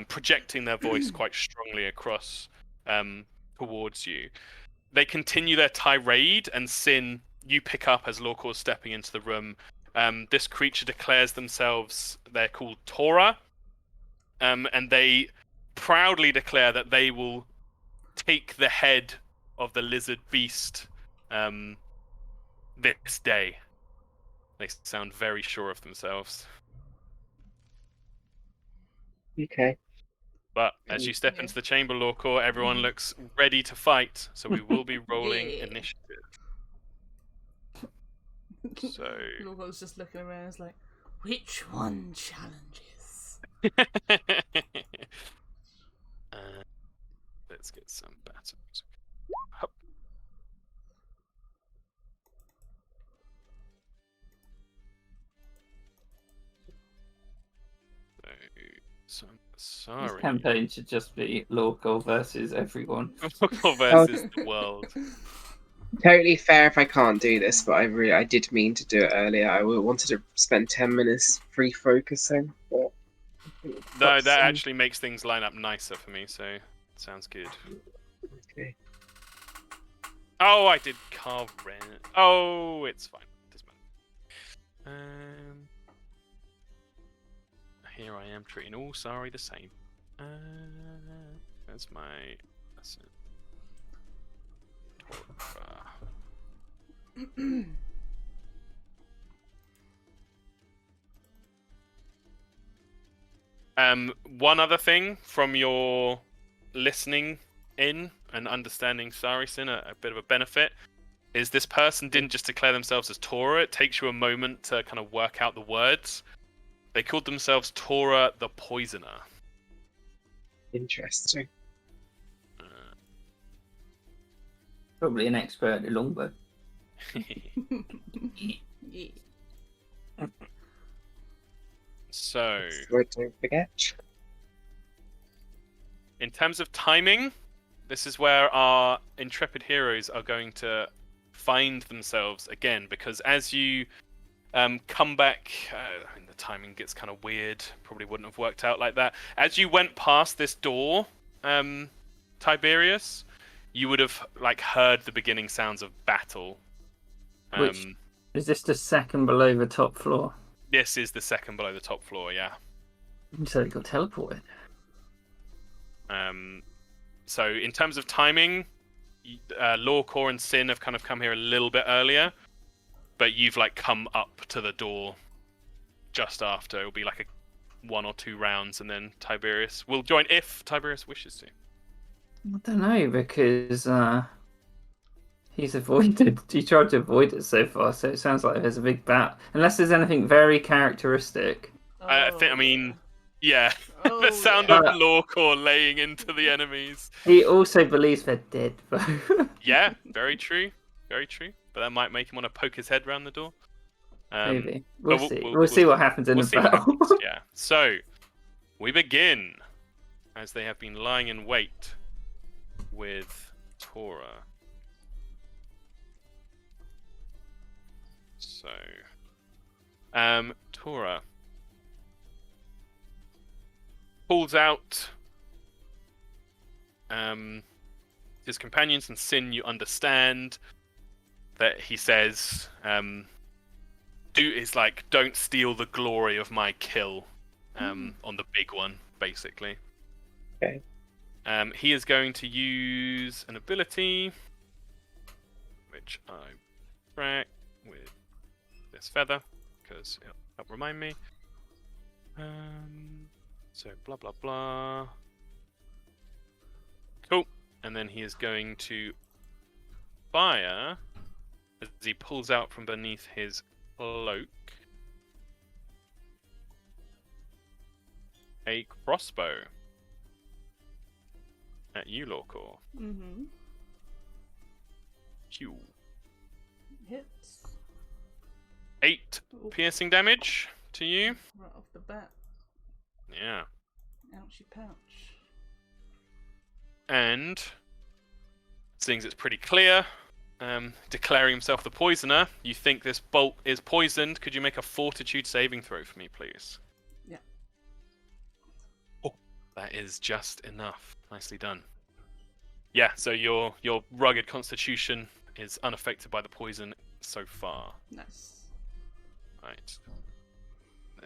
projecting their voice quite strongly across towards you. They continue their tirade, and Sin, you pick up as Lorcor's stepping into the room. This creature declares themselves, they're called Torah, and they proudly declare that they will take the head of the lizard beast this day. They sound very sure of themselves. Okay. But as you step Yeah. into the chamber, Lorcor, everyone looks ready to fight, so we will be rolling Yeah. initiative. So Lorcan's just looking around. It's like, which one challenges? Let's get some battle music. Hup. So, This sorry. campaign should just be local versus everyone. Local versus the world. Totally fair if I can't do this, but I did mean to do it earlier. I wanted to spend 10 minutes free focusing. But No, that actually makes things line up nicer for me, so sounds good. Okay. Oh, I did carve Ren. Oh, it's fine. Doesn't matter. Here I am treating all sorry the same. That's my lesson. One other thing from your listening in and understanding Sarisin, a bit of a benefit, is this person didn't just declare themselves as Torah. It takes you a moment to kind of work out the words. They called themselves Torah the Poisoner. Interesting. Probably an expert at the longbow. Yeah. So, Don't forget. in terms of timing, this is where our intrepid heroes are going to find themselves again, because as you come back, the timing gets kind of weird. Probably wouldn't have worked out like that. As you went past this door, Tiberius, you would have heard the beginning sounds of battle. Which is this the second below the top floor? This is the second below the top floor, yeah. So it got teleported. So in terms of timing, Lorcor and Sin have kind of come here a little bit earlier, but you've come up to the door just after. It'll be a 1 or 2 rounds, and then Tiberius will join if Tiberius wishes to. I don't know, because he's avoided. He tried to avoid it so far, so it sounds like there's a big bat. Unless there's anything very characteristic. I mean, yeah. Oh, The sound yeah. of Lorcor laying into the enemies. He also believes they're dead, though. Yeah, very true. Very true. But that might make him want to poke his head round the door. Maybe. We'll but see. We'll see what happens in we'll the see what battle. happens, yeah. So, we begin, as they have been lying in wait, with Torah. So, Torah pulls out his companions, and Sin, you understand that he says, it's like, don't steal the glory of my kill, on the big one, basically. Okay. He is going to use an ability, which I track with this feather, because it'll help remind me. So blah blah blah. Cool. And then he is going to fire as he pulls out from beneath his cloak a crossbow at you, Lorcor. Mm-hmm. Phew. Hits. 8 piercing damage to you. Right off the bat. Yeah. Ouchie pouch. And seeing it's pretty clear, declaring himself the poisoner, you think this bolt is poisoned. Could you make a fortitude saving throw for me, please? Yeah. Oh, that is just enough. Nicely done. Yeah, so your rugged constitution is unaffected by the poison so far. Nice. Right.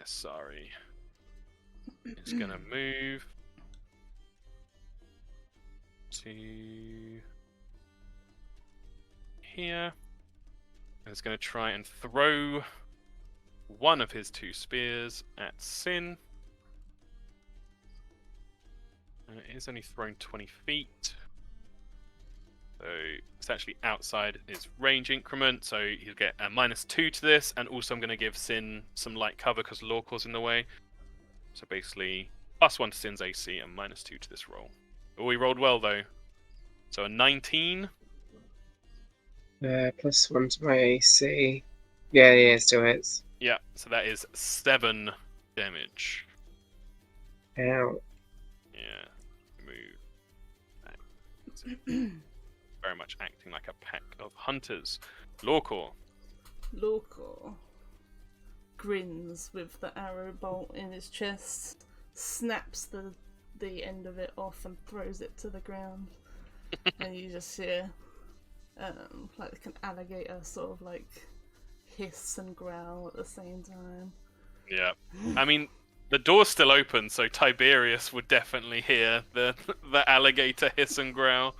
Sorry. It's gonna move to here. And it's gonna try and throw one of his 2 spears at Sin. And it is only thrown 20 feet. So it's actually outside his range increment, so he'll get a -2 to this, and also I'm going to give Sin some light cover because Lorcor's in the way. So basically, +1 to Sin's AC and -2 to this roll. Oh, he rolled well though. So a 19. +1 to my AC. Yeah, still hits. Yeah, so that is 7 damage. Ow. Yeah, move. Very much acting like a pack of hunters. Lorcor. Lorcor grins with the arrow bolt in his chest, snaps the end of it off and throws it to the ground. And you just hear like an alligator sort of like hiss and growl at the same time. Yeah. I mean, the door's still open, so Tiberius would definitely hear the alligator hiss and growl.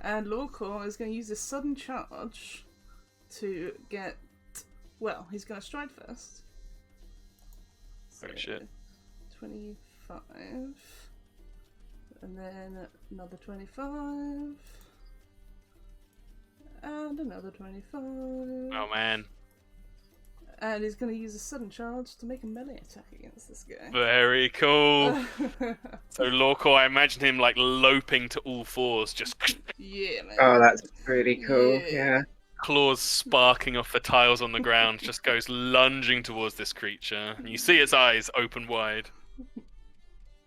And Lorcor is going to use his sudden charge to get... Well, he's going to stride first. So, Oh shit. 25. And then another 25. And another 25. Oh man. And he's going to use a sudden charge to make a melee attack against this guy. Very cool. So Lorcor, I imagine him like loping to all fours, just Yeah, man. Oh, that's really cool. Yeah. claws sparking off the tiles on the ground, just goes lunging towards this creature. And you see its eyes open wide.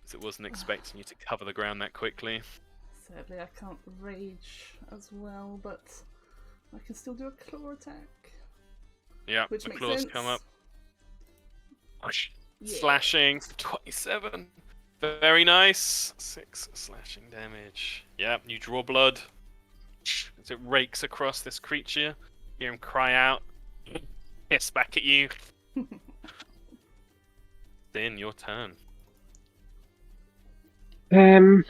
As it wasn't expecting you to cover the ground that quickly. Sadly, I can't rage as well, but I can still do a claw attack. Yeah, Which the makes claws sense. come up. Yeah. Slashing for 27. Very nice. 6 slashing damage. Yeah, you draw blood as it rakes across this creature. Hear him cry out, hiss back at you. Then your turn. Don't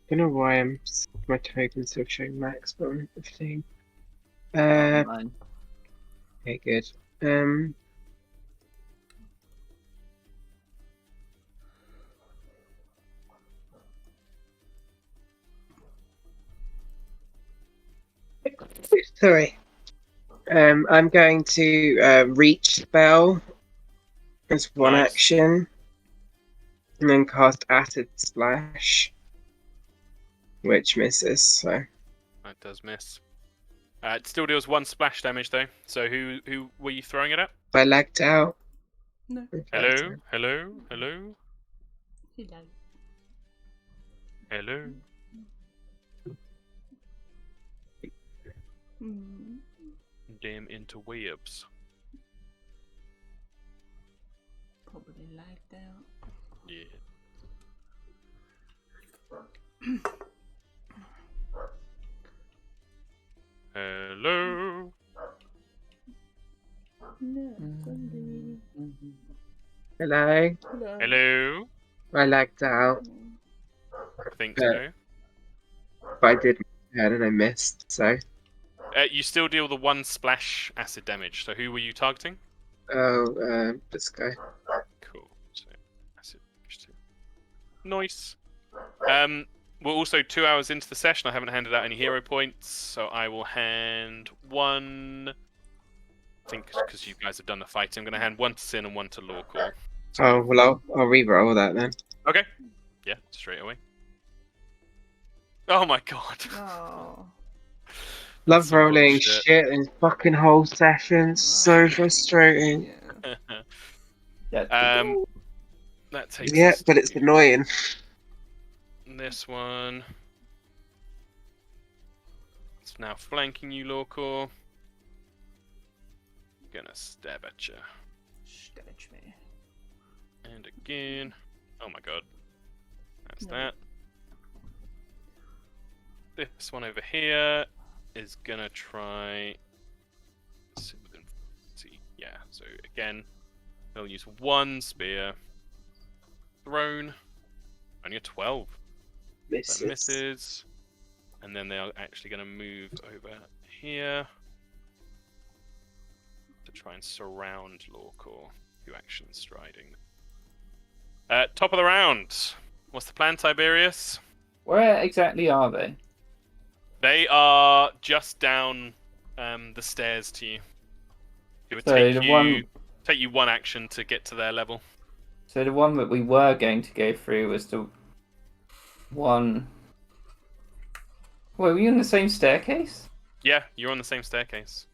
know why my token's still showing max, but I'm 15. Mine. Okay, good. Sorry. I'm going to reach spell as one Nice. action, and then cast Acid Splash, which misses. So That does miss. It still deals 1 splash damage though. So who were you throwing it at? I lagged out. No. Hello? Hello? Hello? Hello. Hello? Hmm. Damn interwebs. Probably lagged out. Yeah. Hello. No, somebody. Hello. Hello. Hello. I lagged out, I think but, so. but I did my head and I missed. So, You still deal the 1 splash acid damage. So who were you targeting? this guy. Cool. So acid damage 2. Nice. We're also 2 hours into the session. I haven't handed out any hero points, so I will hand 1. I think because you guys have done the fighting, I'm going to hand 1 to Sin and 1 to Lawcore. So, Oh well, I'll re-roll that then. okay. Yeah, straight away. Oh my god. Oh. Love Some rolling bullshit. shit in fucking whole sessions. So frustrating. Yeah. That takes Yeah, us but it's to annoying. this one. It's now flanking you, Lawcore. Gonna stab at you. Scratch me. And again. Oh my god. That's No. that. This one over here is gonna try. Sit within. See, yeah. So again, they'll use 1 spear. Thrown. Only a 12. That Misses. misses. And then they are actually going to move over here to try and surround Lawcore. 2 actions striding. Top of the round. What's the plan, Tiberius? Where exactly are they? They are just down the stairs to you. It would So take you 1 action to get to their level. So the one that we were going to go through was the one. Wait, were you on the same staircase? Yeah, you're on the same staircase.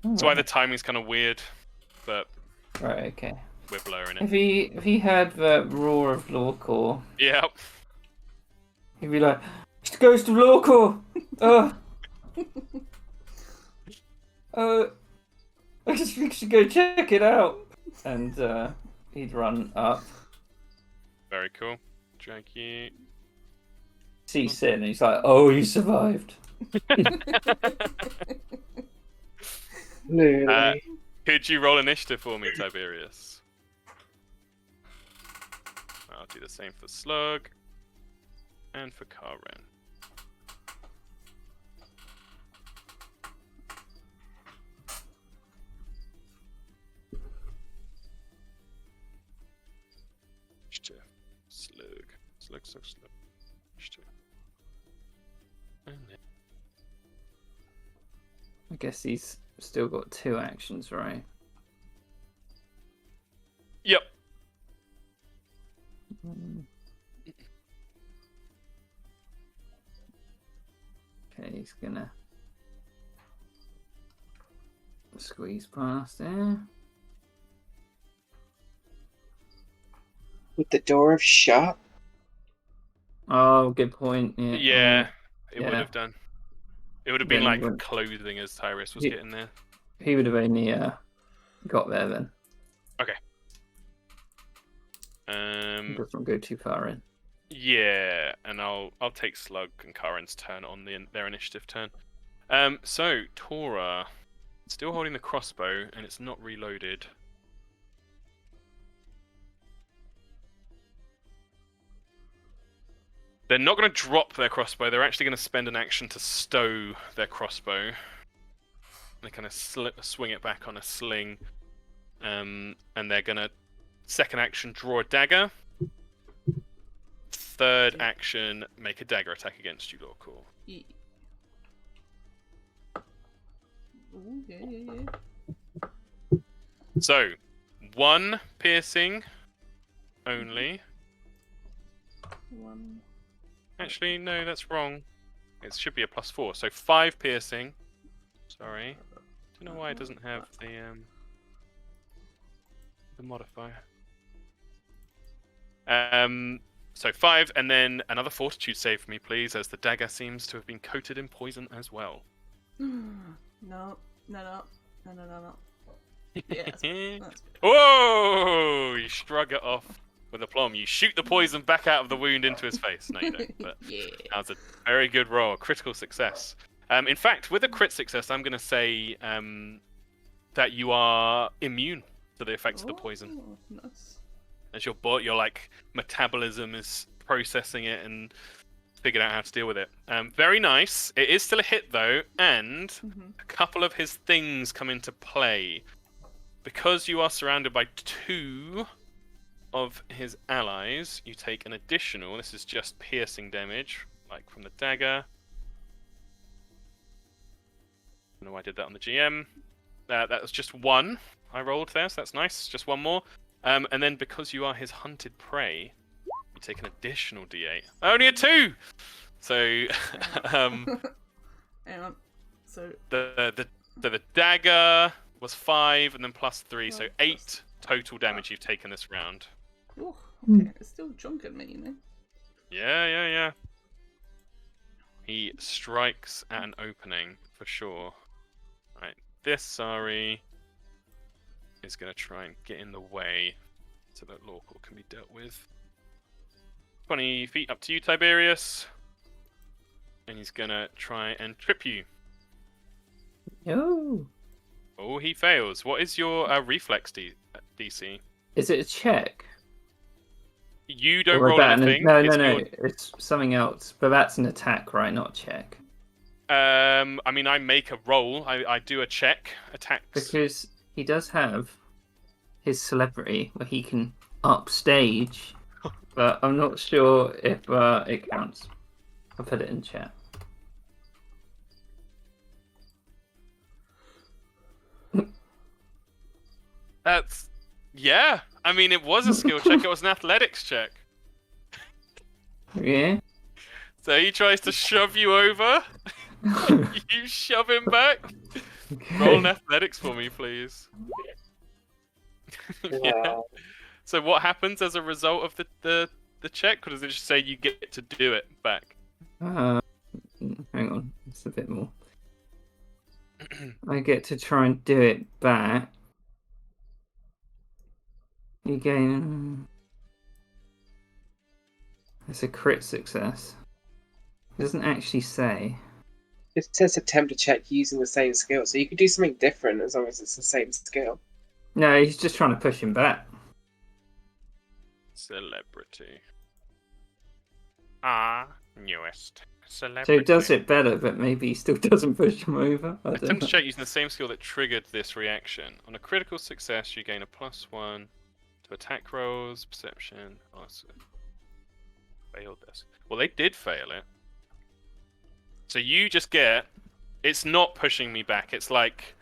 Oh, That's why the timing's kind of weird, but right, okay. we're blurring it. If he heard the roar of Lawcore, Yep. he'd be like, "It's the ghost of Lawcore! I just think you should go check it out." And he'd run up, Very cool. Janky. see Sin, and he's like, "Oh, you survived." Literally. Could you roll initiative for me, Tiberius? I'll do the same for Slug and for Karen. Slug. And then I guess he's still got 2 actions, right? yep. Okay, he's gonna squeeze past there. With the door shut. Oh, good point. Yeah. Yeah, it yeah. would have done. It would have Then been he like wouldn't- clothing as Tyrus was He- getting there. He would have only got there then. He doesn't go too far in. Yeah, and I'll take Slug and Karen's turn on their initiative turn. So Tora, still holding the crossbow, and it's not reloaded. They're not going to drop their crossbow. They're actually going to spend an action to stow their crossbow. They kind of swing it back on a sling, and they're going to second action draw a dagger. Third action, make a dagger attack against you, Lawcore. Yeah. Ooh, yeah. So, 1 piercing only. 1. Actually, no, that's wrong. It should be a +4. So 5 piercing. Sorry. Don't know why it doesn't have the modifier. So 5, and then another fortitude save for me, please, as the dagger seems to have been coated in poison as well. No. Yes. That's good. Whoa! You shrug it off. with aplomb. You shoot the poison back out of the wound into his face. No, you don't. But Yeah. that was a very good roll, a critical success. In fact, with a crit success, I'm going to say that you are immune to the effects of the poison. Oh, nice. As your like metabolism is processing it and figured out how to deal with it. Very nice. It is still a hit though, and a couple of his things come into play. Because you are surrounded by 2 of his allies, you take an additional, this is just piercing damage, like from the dagger. I don't know why I did that on the GM. That was just 1 I rolled there, so that's nice. Just 1 more. And then because you are his hunted prey, you take an additional d8. Only a 2! So, Hang on. So the dagger was 5 and then plus 3, so 5 8 total damage you've taken this round. oh, okay. It's still drunk at me, you know. Yeah. He strikes at an opening for sure. Right, this Sari is going to try and get in the way so that Lorcal can be dealt with. 20 feet up to you, Tiberius. And he's going to try and trip you. No. Oh, he fails. What is your reflex DC? Is it a check? You don't Or roll that anything. No, it's no. your- It's something else. But that's an attack, right? Not a check. I mean, I make a roll. I do a check. Attacks. Because he does have his celebrity where he can upstage, but I'm not sure if it counts. I'll put it in chat. That's... Yeah. I mean, it was a skill check. It was an athletics check. Yeah? So he tries to shove you over. You shove him back. Roll an athletics for me, please. Yeah. So what happens as a result of the check? Or does it just say you get to do it back? Hang on, it's a bit more. I get to try and do it back. You gain. It's a crit success. It doesn't actually say. It says attempt a check using the same skill, so you could do something different as long as it's the same skill. No, he's just trying to push him back. Celebrity. Newest. Celebrity. So he does it better, but maybe he still doesn't push him over. I don't Attempt know. to check using the same skill that triggered this reaction. On a critical success, you gain a +1 to attack rolls, perception. Oh, so failed this. Well, they did fail it. So you just get... It's not pushing me back. It's like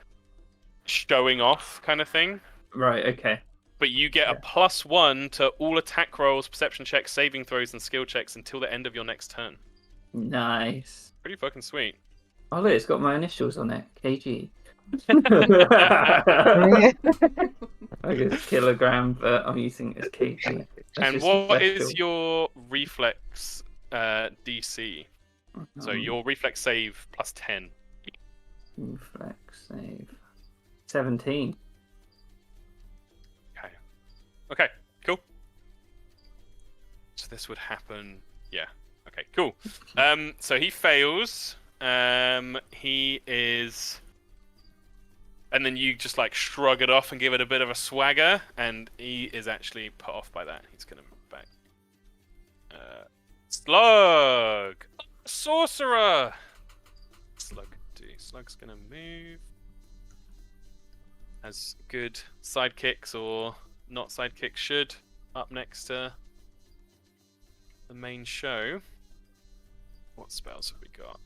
showing off kind of thing. Right, okay. But you get a +1 to all attack rolls, perception checks, saving throws, and skill checks until the end of your next turn. Nice. Pretty fucking sweet. Oh, look, it's got my initials on it. KG. I guess kilogram, but I'm using it as kg. That's And just what is special. your reflex DC? So your reflex save +10. Reflex save 17. Okay, cool. So this would happen. Yeah. Okay, cool. So he fails. He is. And then you just like shrug it off and give it a bit of a swagger, and he is actually put off by that. He's gonna move back. Slug! Sorcerer! Slug's gonna move. As good sidekicks or not sidekicks should. Up next to the main show. What spells have we got?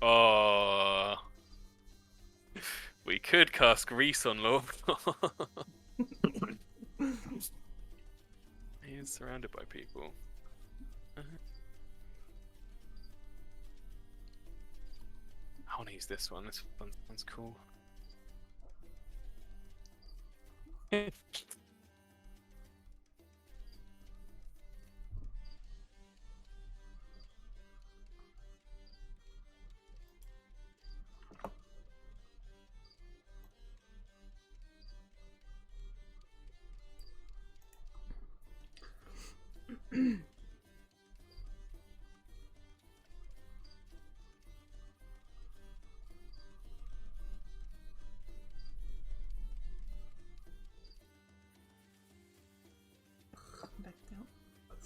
Oh. We could cast Grease on Lord. He is surrounded by people. I want to use this one. This one's cool.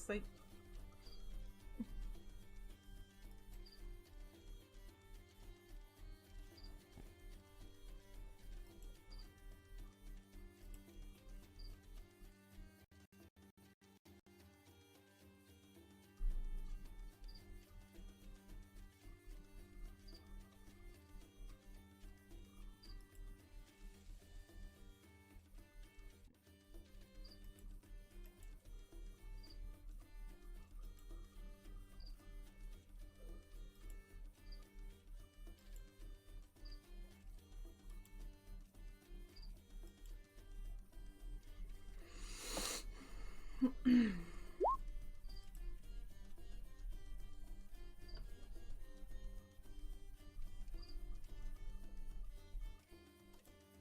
sake.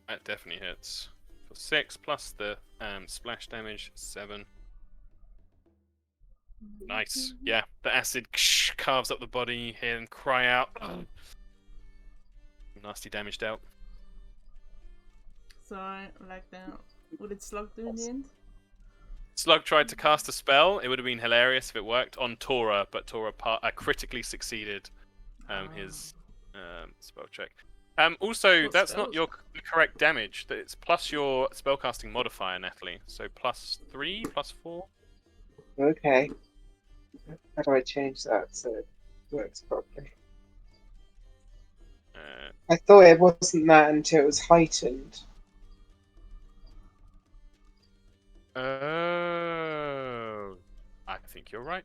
That definitely hits. For 6 plus the splash damage, 7. Nice. Yeah, the acid carves up the body. You hear him cry out. Nasty damage dealt. Sorry, I lagged out. What did Slug do in the end? Slug tried to cast a spell. It would have been hilarious if it worked on Tora, but Tora critically succeeded his spell check. Also, What that's not spells? your correct damage. It's plus your spellcasting modifier, Natalie. So +3, +4. Okay. How do I change that so it works properly? I thought it wasn't that until it was heightened. Oh, I think you're right.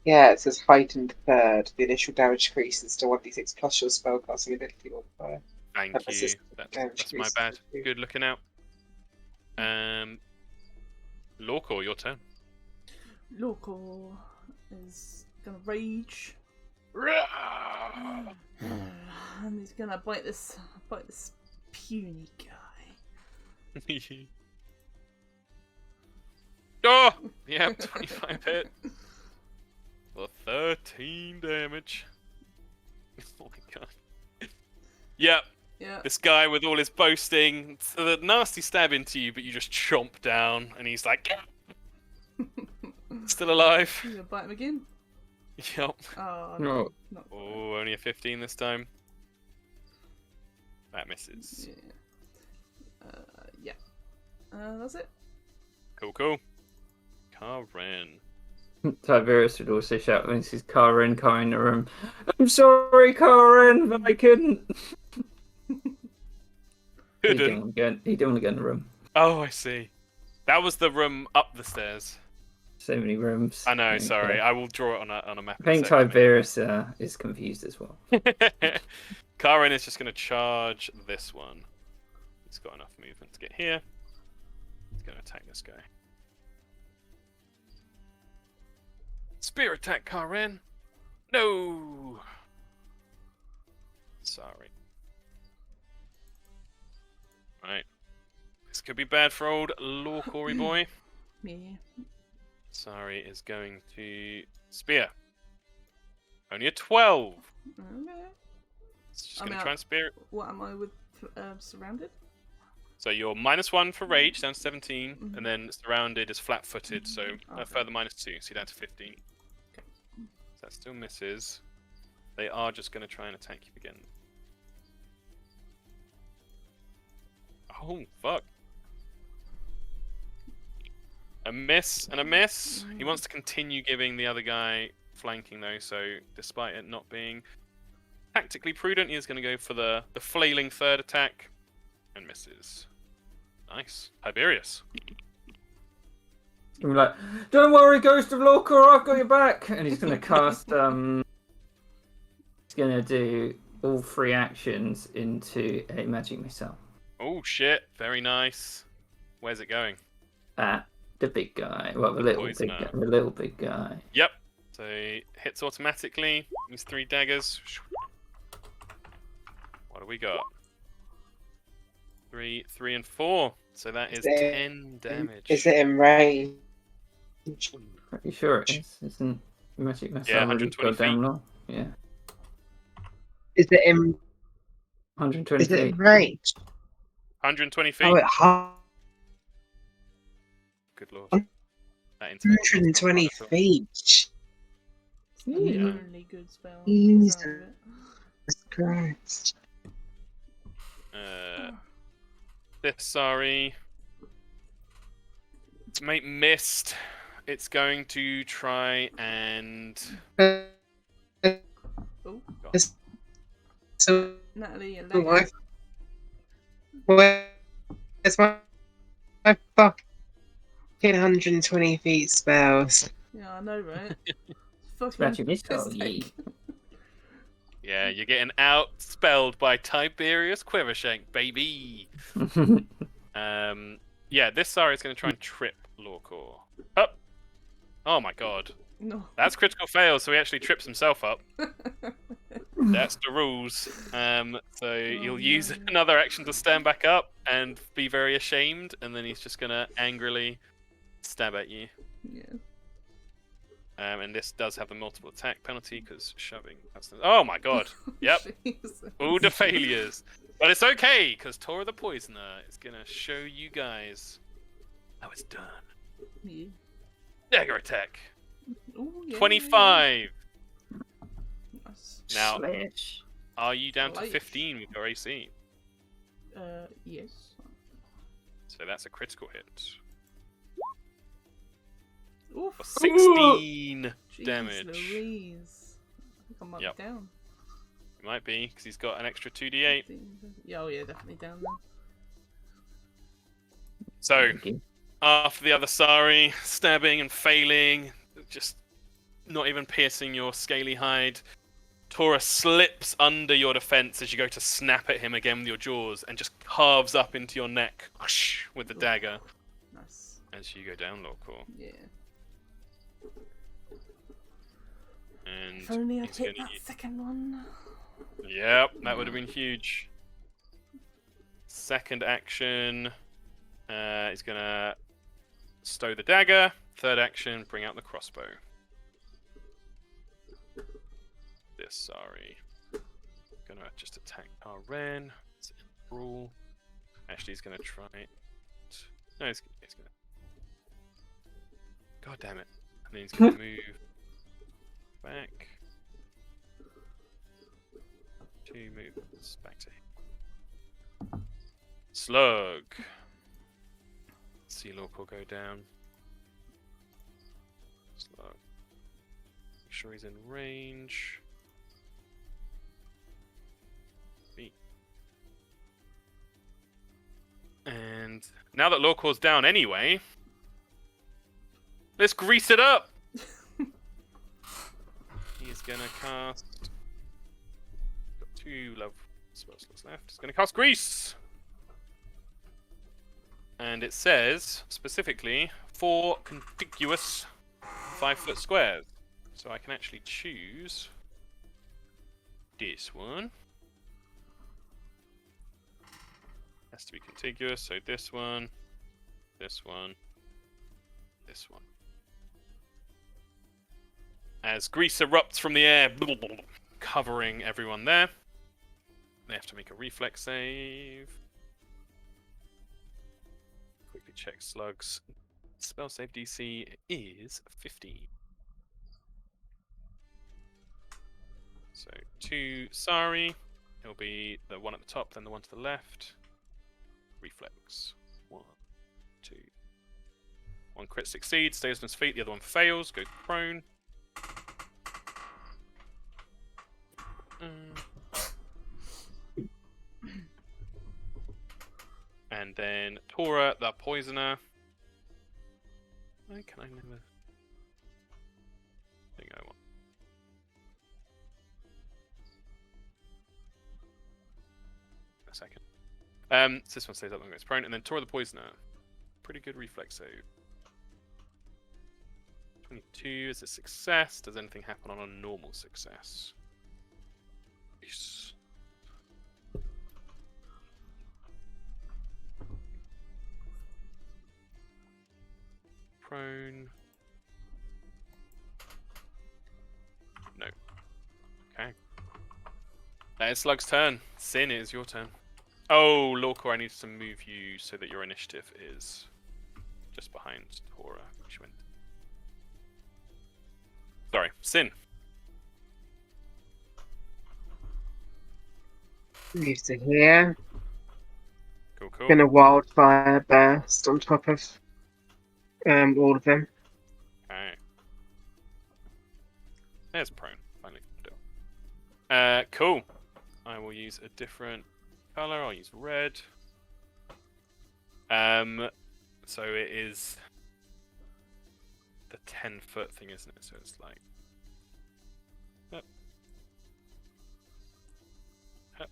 Yeah, it says heightened third. The initial damage increases to 1d6 plus your spellcasting ability modifier. Thank And you. persistent damage That's my increases bad. to 2. Good looking out. Lorcor, your turn. Local is gonna rage. And he's gonna bite this puny guy. Oh! Yep, 25 hit. For 13 damage. Oh my god. Yep, Yeah. this guy with all his boasting, the nasty stab into you, but you just chomp down, and he's like, still alive. You gonna bite him again? Yep. Oh No. not Oh, only a 15 this time. That misses. Yeah. That's it. Cool. Karen. Tiberius would also shout when he sees Karen coming in the room. I'm sorry, Karen, but I couldn't. He didn't want to get in the room. Oh, I see. That was the room up the stairs. So many rooms. I know, Okay. sorry. I will draw it on a map. I think in a second. Tiberius is confused as well. Karen is just going to charge this one. He's got enough movement to get here. He's going to attack this guy. Spear attack, Karen! No! Sorry. Right. This could be bad for old Lorcory boy. Yeah. Sorry is going to spear. Only a 12. Okay. It's just I'm going to out. try and spear it. What am I with? Surrounded? So you're -1 for rage, down to 17, and then surrounded is flat-footed, so a Okay. further -2, so you're down to 15. Okay. So that still misses. They are just going to try and attack you again. Oh, fuck. A miss and a miss. He wants to continue giving the other guy flanking, though, so despite it not being tactically prudent, he is going to go for the flailing third attack and misses. Nice. Tiberius. I'm like, don't worry, Ghost of Lorcor, I've got your back. And he's going to cast. He's going to do all 3 actions into a magic missile. Oh, shit. Very nice. Where's it going? At the big guy. Well, the little big poisoner. guy. The little big guy. Yep. So he hits automatically. Use 3 daggers. What do we got? 3, 3, and 4. So that is 10 damage. Is it in range? Pretty sure it is. Isn't magic missile Yeah, really 120 goddamn long? Yeah. Is it in? 120 Is it feet. in range? 120 feet. Oh, it Good lord. That internet was 120 not fun at all. feet. It's not the Yeah. only good spell. Jesus. Sound of it. Christ. This sorry. To make mist, it's going to try and. Uh, Oh, so, Natalie, you're where's my fucking 120 feet spells? Yeah, I know, right? Scratchy Fucking this all piss ye. take. Yeah, you're getting outspelled by Tiberius Quivershank, baby. Yeah, this sorry is going to try and trip Lorcor. Up. Oh my god. No. That's critical fail, so he actually trips himself up. That's the rules. So you'll use no. another action to stand back up and be very ashamed, and then he's just gonna angrily stab at you. Yeah. And this does have a multiple attack penalty because shoving. That's the... Oh my god. Yep. Jesus. All the failures. But it's okay because Tora the Poisoner is gonna show you guys how it's done. Yeah. Dagger attack. Ooh, yeah, 25. Yeah. Nice. Now, Slash. are you down to Light. 15 with your AC? Yes. So that's a critical hit. Oof. For 16 Jeez damage. Louise. I think I might Yep. be down. It might be because he's got an extra 2d8. Yeah, oh yeah, definitely down there. So Thank you. after the other Sari stabbing and failing, just not even piercing your scaly hide, Tora slips under your defense as you go to snap at him again with your jaws and just carves up into your neck with the dagger Nice. as you go down, Lorcor. Yeah. And If only I he's hit gonna that second one. Yep, that would have been huge. Second action, he's gonna stow the dagger. Third action, bring out the crossbow. This, sorry. Gonna just attack our Ren. It's a brawl. Actually, he's gonna try it. No, he's gonna. God damn it. And then he's gonna move back. 2 movements back to him. Slug. See Lorcor go down. Slug. Make sure he's in range. Beat. And now that Lorcor's down anyway, let's grease it up. He's gonna cast. Got 2 love spell slots left. He's gonna cast Grease. And it says specifically 4 contiguous 5-foot squares. So I can actually choose this one. Has to be contiguous, so this one, this one, this one. As grease erupts from the air, covering everyone there. They have to make a reflex save. Quickly check slugs. Spell save DC is 15. So 2 Sari. It'll be the one at the top, then the one to the left. Reflex. 1, 2. One crit succeeds, stays on his feet, the other one fails, goes prone. And then Tora, the poisoner. Why can I never think I want? A second. So this one stays up longer, it's prone, and then Tora the poisoner. Pretty good reflex save. 22 is a success. Does anything happen on a normal success? Yes. Prone. No. Okay. That is Slug's turn. Sin, it is your turn. Oh, Lorcor, I need to move you so that your initiative is just behind Tora. She went Sin. Move to here. Cool, cool. Been a wildfire burst on top of all of them. Okay. There's prone. Finally. Cool. I will use a different color. I'll use red. So it is the 10-foot thing, isn't it? So it's like. Hup. Hup.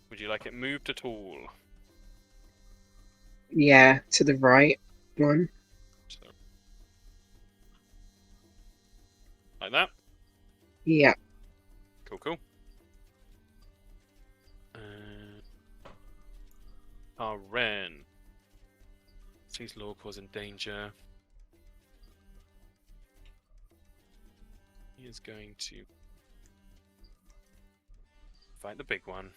Would you like it moved at all? Yeah, to the right one. So, like that? Yeah. Cool, cool. Ren. Sees Lorcors in danger. He is going to fight the big one.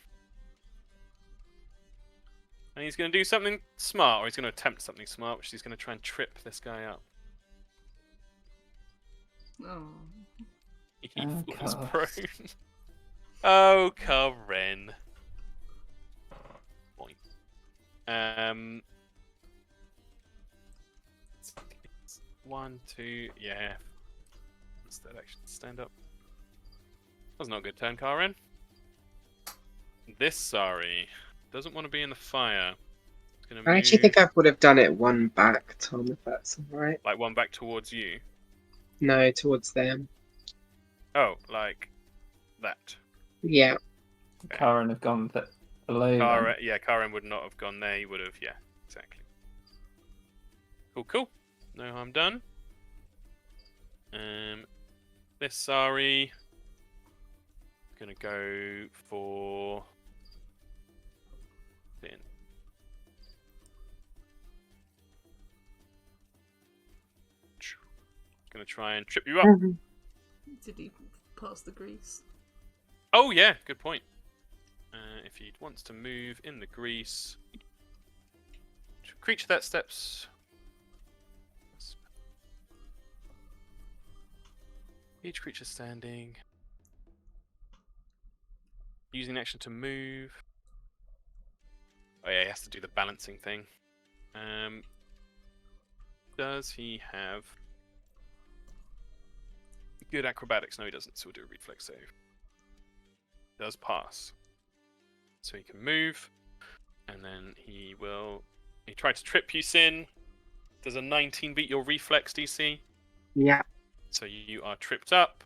And he's going to do something smart, or he's going to attempt something smart, which is he's going to try and trip this guy up. Oh. He Oh, falls God. prone. Oh, Karen. Boing. One, two, yeah. Instead, actually, stand up. That was not a good turn, Karen. This sorry doesn't want to be in the fire. It's gonna I actually move think I would have done it one back, Tom, if that's alright. like one back towards you. No, towards them. Oh, like that. Yeah. Karen have gone below. Karen, yeah, Karen would not have gone there. He would have, yeah, exactly. Cool, cool. No harm done. This sorry gonna go for Finn. Gonna try and trip you up. Did he pass the grease? Oh yeah, good point. If he wants to move in the grease, creature that steps. Each creature standing, using action to move. Oh yeah, he has to do the balancing thing. Does he have good acrobatics? No, he doesn't. So we'll do a reflex save. Does pass. So he can move, and then he will. He tried to trip you, Sin. Does a 19 beat your reflex DC? Yeah. So you are tripped up.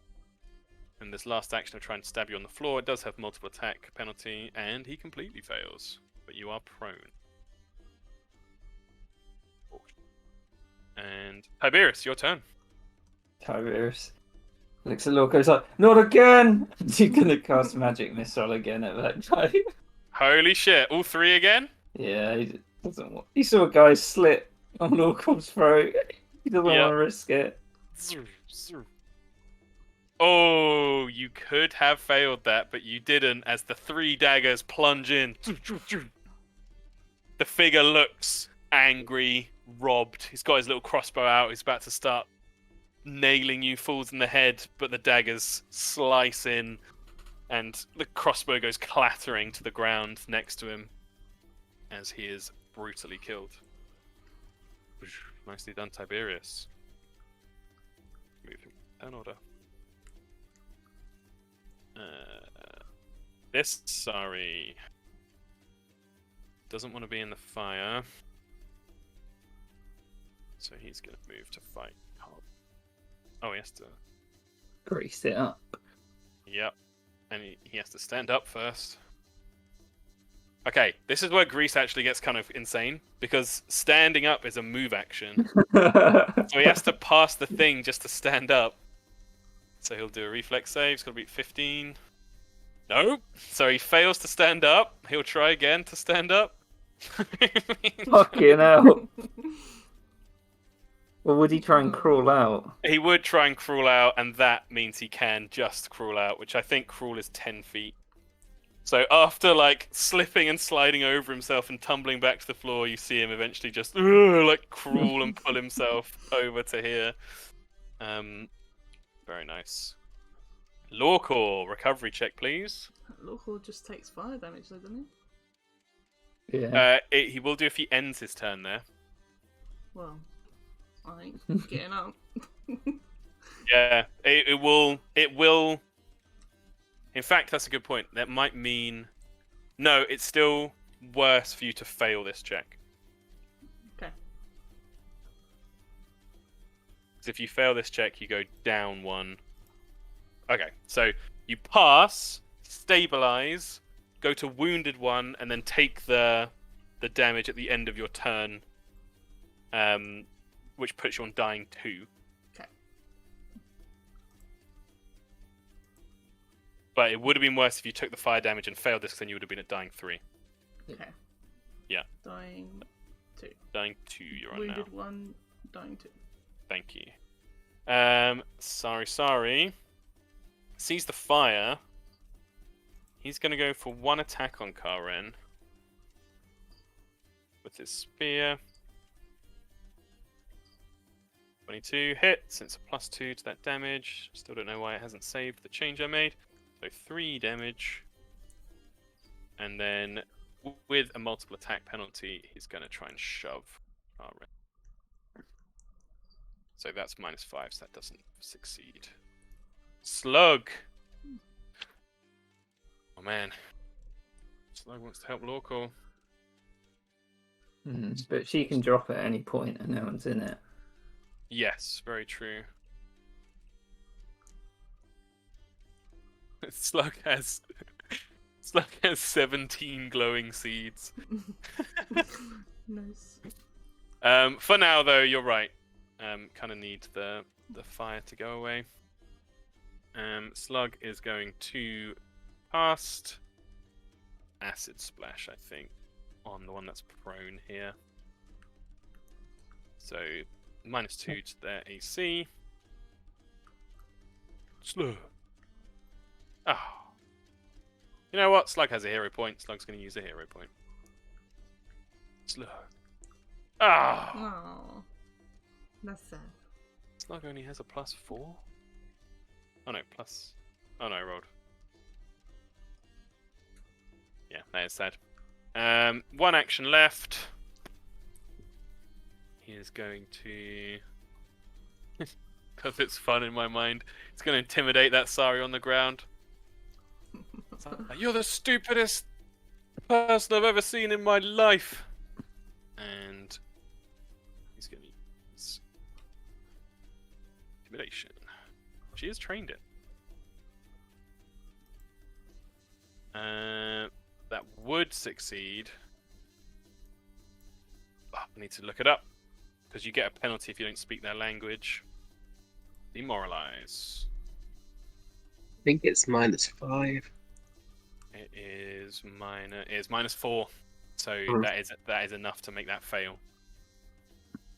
And this last action of trying to stab you on the floor, it does have multiple attack penalty, and he completely fails. But you are prone. And Tiberius, your turn. Tiberius looks at Lorco's like, not again! He's gonna cast magic missile again at that guy. Holy shit, all three again? Yeah, he doesn't want. He saw a guy slit on Lorco's throat. He doesn't Yep. want to risk it. Oh, you could have failed that, but you didn't as the three daggers plunge in. The figure looks angry, robbed. He's got his little crossbow out. He's about to start nailing you, falls in the head, but the daggers slice in, and the crossbow goes clattering to the ground next to him as he is brutally killed. Nicely done, Tiberius. Move him in order. This sorry doesn't want to be in the fire, so he's gonna move to fight. Oh, he has to. Grease it up. Yep, and he has to stand up first. Okay, this is where Grease actually gets kind of insane because standing up is a move action, so he has to pass the thing just to stand up. So he'll do a reflex save. He's got to beat 15. No. So he fails to stand up. He'll try again to stand up. Fucking hell. Or would he try and crawl out? He would try and crawl out, and that means he can just crawl out, which I think crawl is 10 feet. So after like slipping and sliding over himself and tumbling back to the floor, you see him eventually just like crawl and pull himself over to here. Very nice. Lorcal, recovery check, please. Local just takes fire damage, though, doesn't he? Yeah. He will do if he ends his turn there. Well, I ain't getting up. Yeah, it will. It will. In fact, that's a good point. That might mean no. It's still worse for you to fail this check. Okay. Because if you fail this check, you go down 1. Okay, so you pass, stabilize, go to wounded 1, and then take the damage at the end of your turn, which puts you on dying 2. Okay. But it would have been worse if you took the fire damage and failed this, because then you would have been at dying 3. Okay. Yeah. Dying 2. Dying 2, you're on Wounded now. 1, dying 2. Thank you. Sorry. Sees the fire. He's going to go for 1 attack on Karen with his spear. 22 hits. It's a +2 to that damage. Still don't know why it hasn't saved the change I made. So 3 damage. And then with a multiple attack penalty, he's going to try and shove Karen. So that's -5, so that doesn't succeed. Slug! Oh man. Slug wants to help Lorcal. But she can drop at any point and no one's in it. Yes, very true. Slug has 17 glowing seeds. Nice. For now though, you're right. Kind of need the fire to go away. Slug is going to cast Acid Splash, I think, on the one that's prone here. So -2 to their AC. Slug. Oh. You know what? Slug has a hero point. Slug's going to use a hero point. Slug. Ah. Oh, that's sad. Slug only has a +4. Oh no, plus. Oh no, I rolled. Yeah, that is sad. 1 action left. He is going to, because it's fun in my mind, it's going to intimidate that Sari on the ground. It's like, you're the stupidest person I've ever seen in my life. And he's going to use intimidation. She is trained in. That would succeed. Oh, I need to look it up. Because you get a penalty if you don't speak their language. Demoralize. I think it's -5. It is -4. So that is enough to make that fail.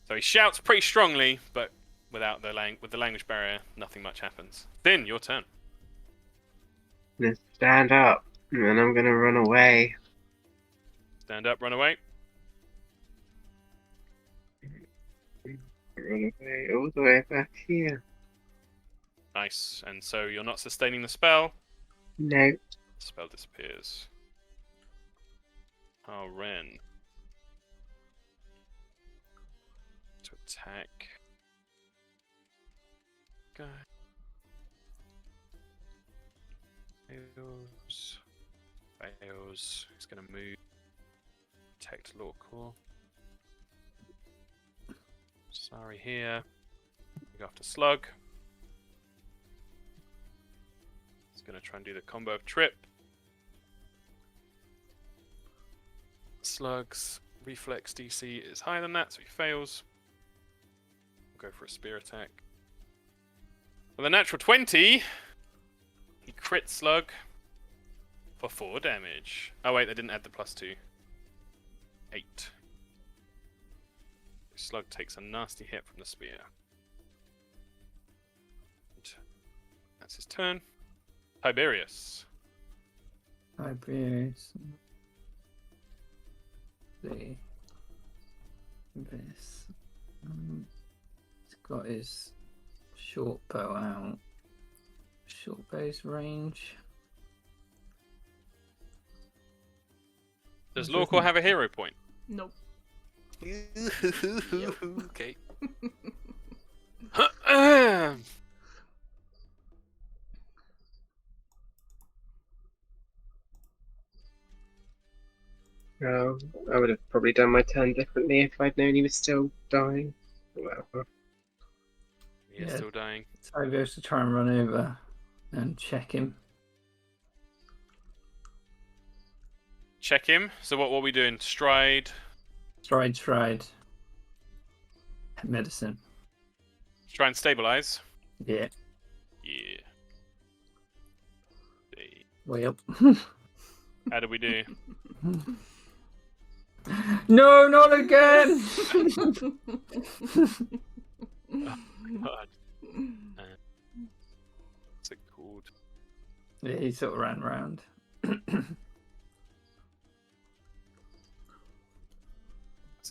So he shouts pretty strongly, but without with the language barrier, nothing much happens. Then your turn. I'm gonna stand up and then I'm gonna run away. Stand up, run away. Run away all the way back here. Nice. And so you're not sustaining the spell. No. The spell disappears. Oh, Ren. To attack. Go. Fails. Fails. He's gonna move. Protect Lorcal. Sorry here. We go after Slug. He's gonna try and do the combo of trip. Slug's reflex DC is higher than that, so he fails. We'll go for a spear attack. With a natural 20, he crit Slug for 4 damage. Oh wait, they didn't add the +2. 8. Slug takes a nasty hit from the spear. And that's his turn. Tiberius. Tiberius. See. This. He's got his short bow out. Short bow's range. Does Doesn't- Lorcor have a hero point? Nope. Okay. I would have probably done my turn differently if I'd known he was still dying. Well, Yeah, Yeah. still dying. So he goes to try and run over and check him. Check him. So what are we doing? Stride. Stride. Medicine. Try and stabilize. Yeah. Yeah. See. Way up. How do we do? No, not again! God. What's it called? Yeah, he sort of ran round. What's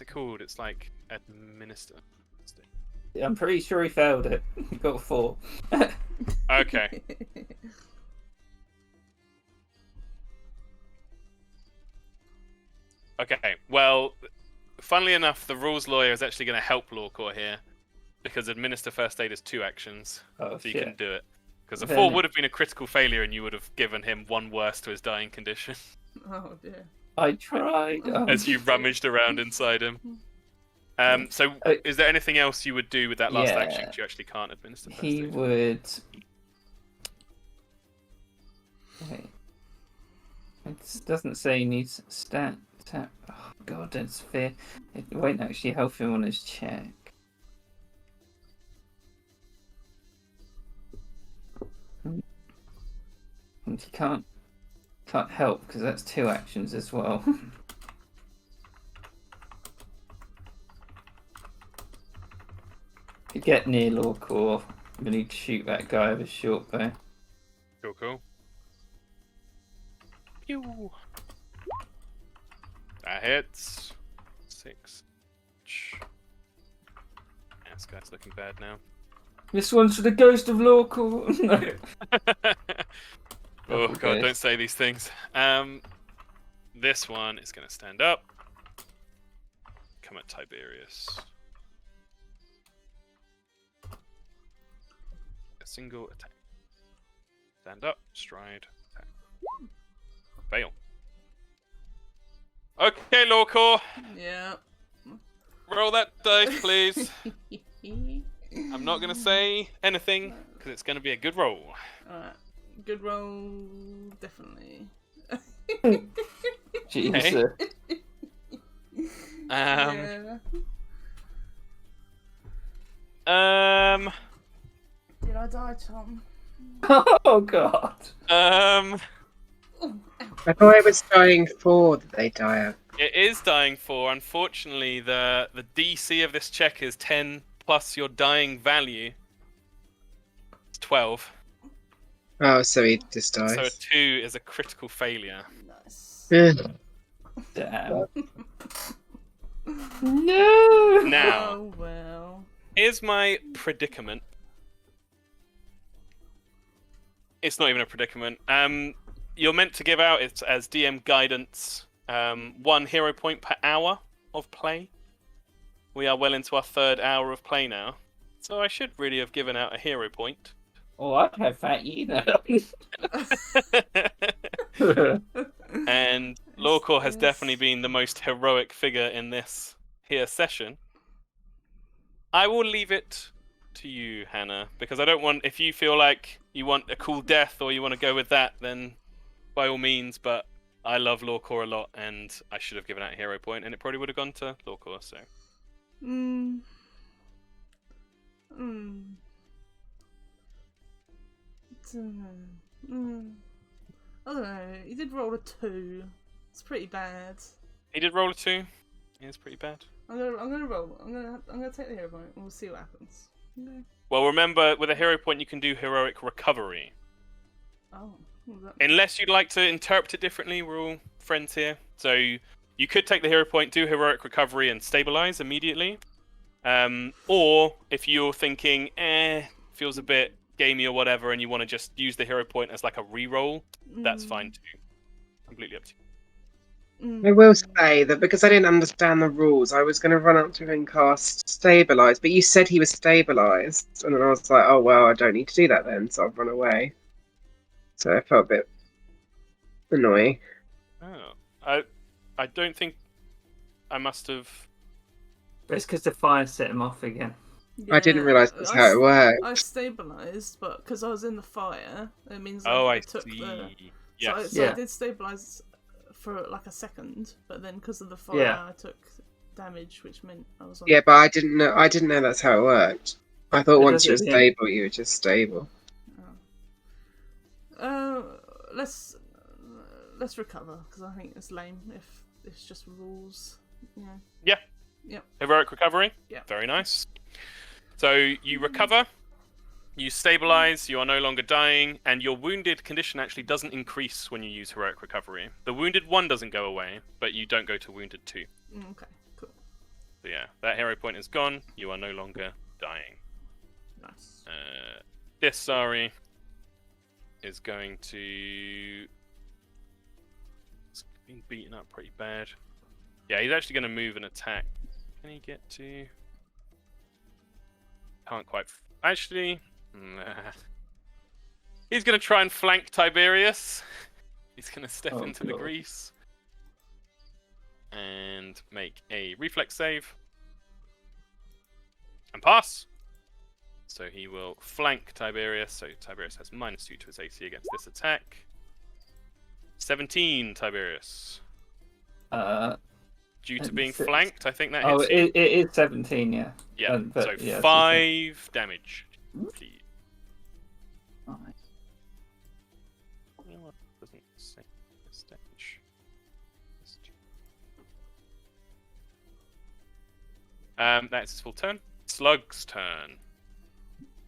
it called? It's like administer. I'm pretty sure he failed it. He got a 4. Okay. Okay. Well, funnily enough, the rules lawyer is actually going to help Lorcor here because administer first aid is 2 actions, Oh, so you shit. can do it. Because a Then 4 would have been a critical failure, and you would have given him 1 worse to his dying condition Oh dear. I tried. Oh, as you rummaged around inside him. So, is there anything else you would do with that last Yeah. action? 'Cause you actually can't administer first He aid. would. Wait. It doesn't say he needs stat. Oh god, it's fair. It won't actually help him on his check. And he can't help because that's 2 actions as well. To get near Lorcor, we need to shoot that guy with a short bow. Cool. Pew. That hits. 6. Yeah, this guy's looking bad now. This one's for the ghost of Lorcor. No. Oh Double god, ghost. don't say these things. This one is gonna stand up. Come at Tiberius. A single attack. Stand up, stride, attack. Fail. Okay, Lorcor, Yeah. roll that dice, please. I'm not gonna say anything because it's gonna be a good roll. Alright. Good roll, definitely. Jesus. Yeah. Did I die, Tom? Oh god. Oh, ow. I thought it was dying 4 that they die of. It is dying 4. Unfortunately, the DC of this check is 10 plus your dying value. It's 12. Oh, so he just So a dies. 2 is a critical failure. Nice. Eh. Damn. No. Now, Oh well. here's my predicament. It's not even a predicament. You're meant to give out it as DM guidance 1 hero point per hour of play. We are well into our 3rd hour of play now, so I should really have given out a hero point. Oh, I'd have that either. And Lorcor has definitely been the most heroic figure in this here session. I will leave it to you, Hannah, because I don't want, if you feel like you want a cool death or you want to go with that, then by all means, but I love Lorcor a lot and I should have given out a hero point and it probably would have gone to Lorcor, so. Mm. Mm. I don't know. He did roll a 2. It's pretty bad. He did roll a 2. It's pretty bad. I'm gonna roll. I'm gonna take the hero point and we'll see what happens. Okay. Well, remember, with a hero point you can do heroic recovery. Oh. What was that? Unless you'd like to interpret it differently, we're all friends here. So you could take the hero point, do heroic recovery, and stabilize immediately. Or if you're thinking, feels a bit gamey or whatever, and you want to just use the hero point as like a reroll, that's fine too. Completely up to you. I will say that because I didn't understand the rules, I was going to run up to him and cast Stabilize, but you said he was stabilized, and then I was like, oh, well, I don't need to do that then, so I've run away. So I felt a bit annoying. Oh, I don't think I must have. But it's because the fire set him off again. I didn't Yeah, realise that's how it worked. I stabilized, but because I was in the fire, it means Oh, I took see. the. Yes. So I did stabilize for like a second, but then because of the fire, Yeah. I took damage, which meant I was on. Yeah, but I didn't know. I didn't know that's how it worked. I thought It once does you were it again. stable, you were just stable. Let's recover because I think it's lame if it's just rules. Yeah. Yep. Heroic recovery. Yeah. Very nice. So you recover, you stabilize, you are no longer dying, and your wounded condition actually doesn't increase when you use heroic recovery. The wounded 1 doesn't go away, but you don't go to wounded 2. Okay. Cool. So yeah, that hero point is gone. You are no longer dying. Nice. This Sari is going to. It's been beaten up pretty bad. Yeah, he's actually going to move and attack. Can he get to? Can't quite. Actually, nah. He's going to try and flank Tiberius. He's going to step into the grease and make a reflex save and pass. So he will flank Tiberius. So Tiberius has -2 to his AC against this attack. 17, Tiberius. Due to being flanked, I think that hits you. It is 17, yeah. Yeah, But, so yeah, 5 damage. Please. Nice. Doesn't say this damage. That's his full turn. Slug's turn.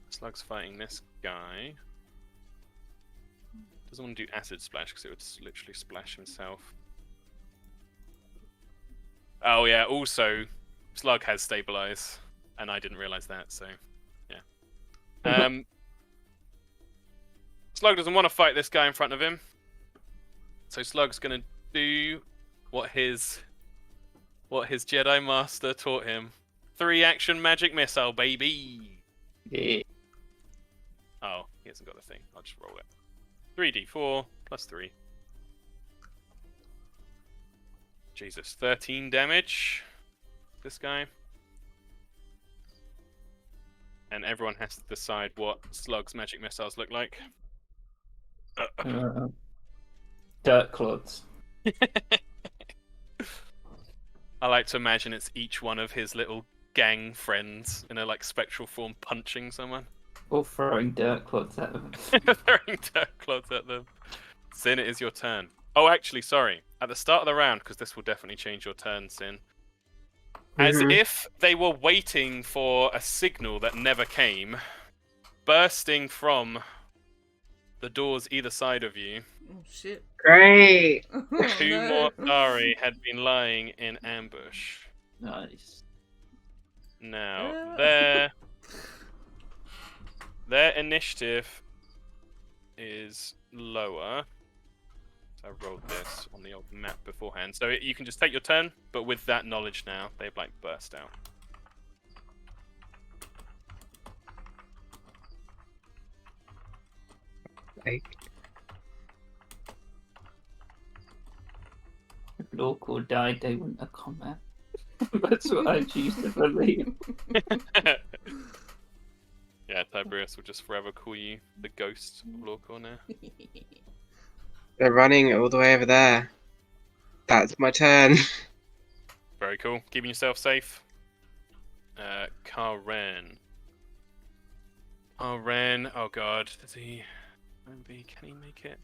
Slug's fighting this guy. Doesn't want to do acid splash because it would literally splash himself. Oh yeah, also Slug has stabilize, and I didn't realize that, so yeah. Slug doesn't want to fight this guy in front of him. So Slug's gonna do what his Jedi Master taught him. 3-action magic missile, baby. Yeah. Oh, he hasn't got the thing. I'll just roll it. 3d4 plus 3. Jesus, 13 damage. This guy. And everyone has to decide what Slug's magic missiles look like. Dirt clods. I like to imagine it's each one of his little gang friends in a like spectral form punching someone. Or throwing dirt clods at them. Throwing dirt clods at them. Sin, it is your turn. Oh, actually, sorry. At the start of the round, because this will definitely change your turn, Sin. As if they were waiting for a signal that never came, bursting from the doors either side of you. Oh shit. Great. Two more Sari had been lying in ambush. Nice. Now, their initiative is lower. So I rolled this on the old map beforehand. So you can just take your turn, but with that knowledge now, they've like burst out. Like, If Lorcal died, they wouldn't have combat. That's what I choose to believe. Yeah, Tiberius will just forever call you the ghost of Lorcal now. they're running all the way over there. That's my turn. Very cool. Keeping yourself safe. Karen. Karen. Oh god. Does he... Maybe, can he make it?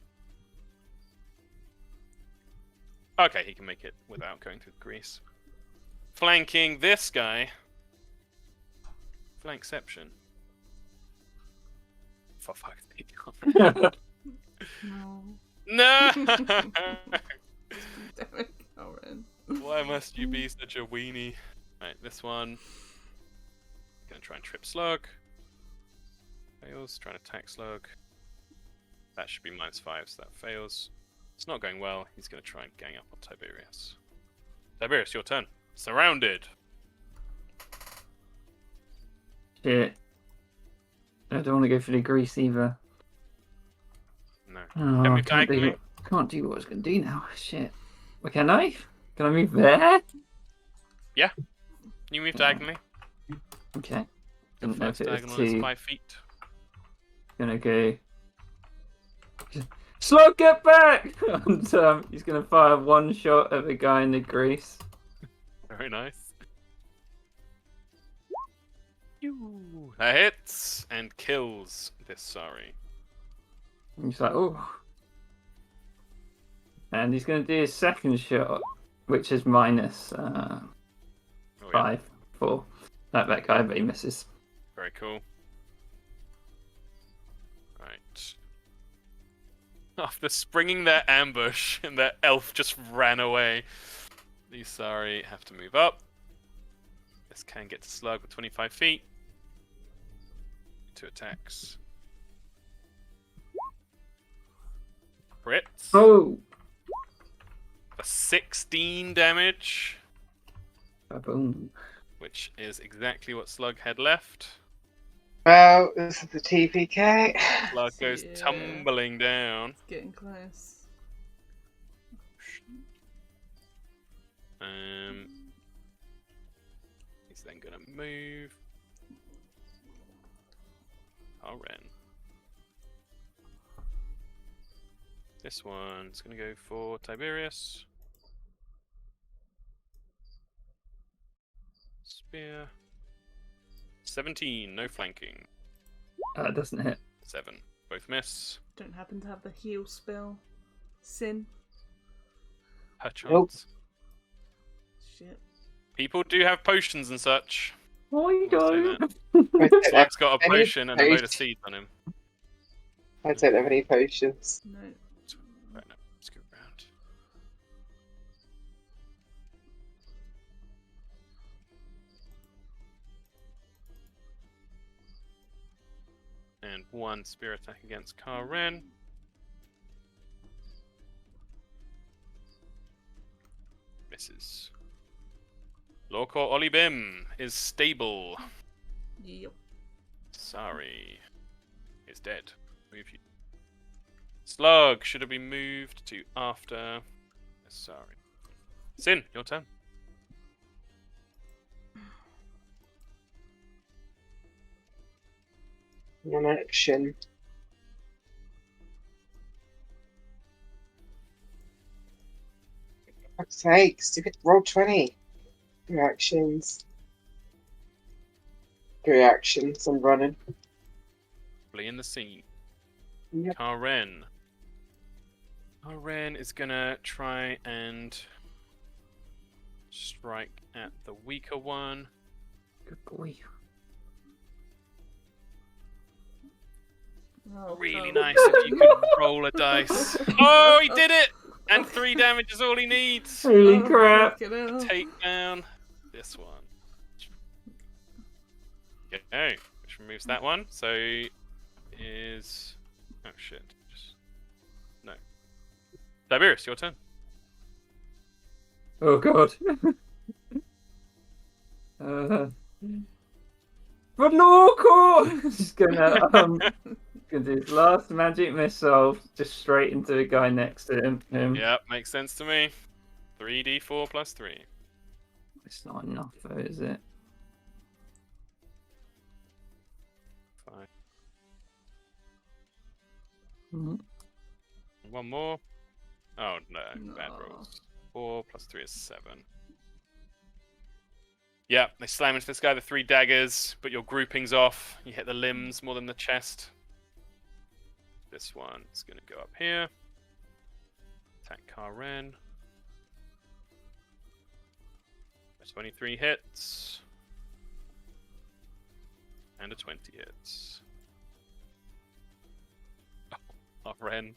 Okay, he can make it without going through the grease. Flanking this guy. Flankception. For fuck's sake. No. No! Damn it, Karen. Why must you be such a weenie? Right, this one. Gonna try and trip Slug. Fails. fails. Try and attack slug. That should be -5, so that fails. It's not going well. He's going to try and gang up on Tiberius. Tiberius, your turn. Surrounded. Shit. I don't want to go for the grease either. No. Oh, Can I we diagonally? can't do what I was going to do now. Shit. Well, can I? Can I move there? You move diagonally. Okay. The Didn't know first if it was diagonal is two. 5 feet. Gonna go. Slug, get back! And he's gonna fire one shot at the guy in the grease. Very nice. That hits and kills this Sari. And he's like, oh. And he's gonna do his second shot, which is minus Oh, yeah. 5 for that guy, but he misses. Very cool. Right. After springing their ambush and their elf just ran away, these Sari have to move up. This can get to slug with 25 feet. 2 attacks. Crits. Oh! For 16 damage, Boom. which is exactly what Slug had left. Well, this is the TPK. Slug goes Yeah. tumbling down. It's getting close. He's then gonna move. Ren. This one's gonna go for Tiberius. Spear. 17, no flanking. That doesn't hit. 7, both miss. Don't happen to have the heal spell. Sin. Perchance. Shit. People do have potions and such. Oh, you I'll say don't. Slug's got a Any potion and a load of potion? seeds on him. I don't have any potions. No. Right, no, let's go around. And 1 spear attack against Karen. Misses. Lorcor Olibim is stable. Yep. Sorry. Is dead. Move you. Slug should have been moved to after. Sorry. Sin, your turn. One action. For fuck's sake, stupid roll 20. 2 actions. 3 actions, I'm running. Flee in the scene. Yep. Karen. Karen is gonna try and strike at the weaker one. Good boy. Oh, Really no. nice if you could roll a dice. Oh, he did it! And 3 damage is all he needs. Holy Oh, crap. fucking hell. Take down this one. Okay, which removes that one. So is oh shit. No. Tiberius, your turn. Oh god. But Lorcor! He's gonna do his last magic missile just straight into the guy next to him. Yep, makes sense to me. 3d4 plus 3. It's not enough though, is it? 5. Mhm. One more. Oh no, bad No. rolls. 4 plus 3 is 7. Yeah, they slam into this guy with 3 daggers, but your grouping's off. You hit the limbs more than the chest. This one's gonna go up here. Attack Karen. 23 hits. And a 20 hits. Oh, Ren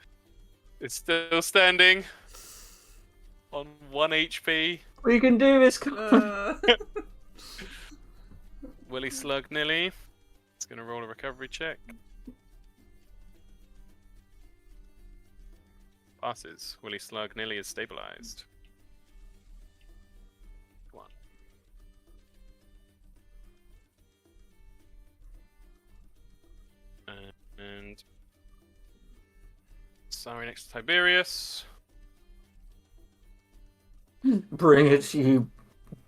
is still standing on 1 HP. We can do this. Willy Slug Nilly. It's gonna roll a recovery check. Passes. Willy Slug nearly is stabilized. 1. And sorry, next to Tiberius. Bring it, you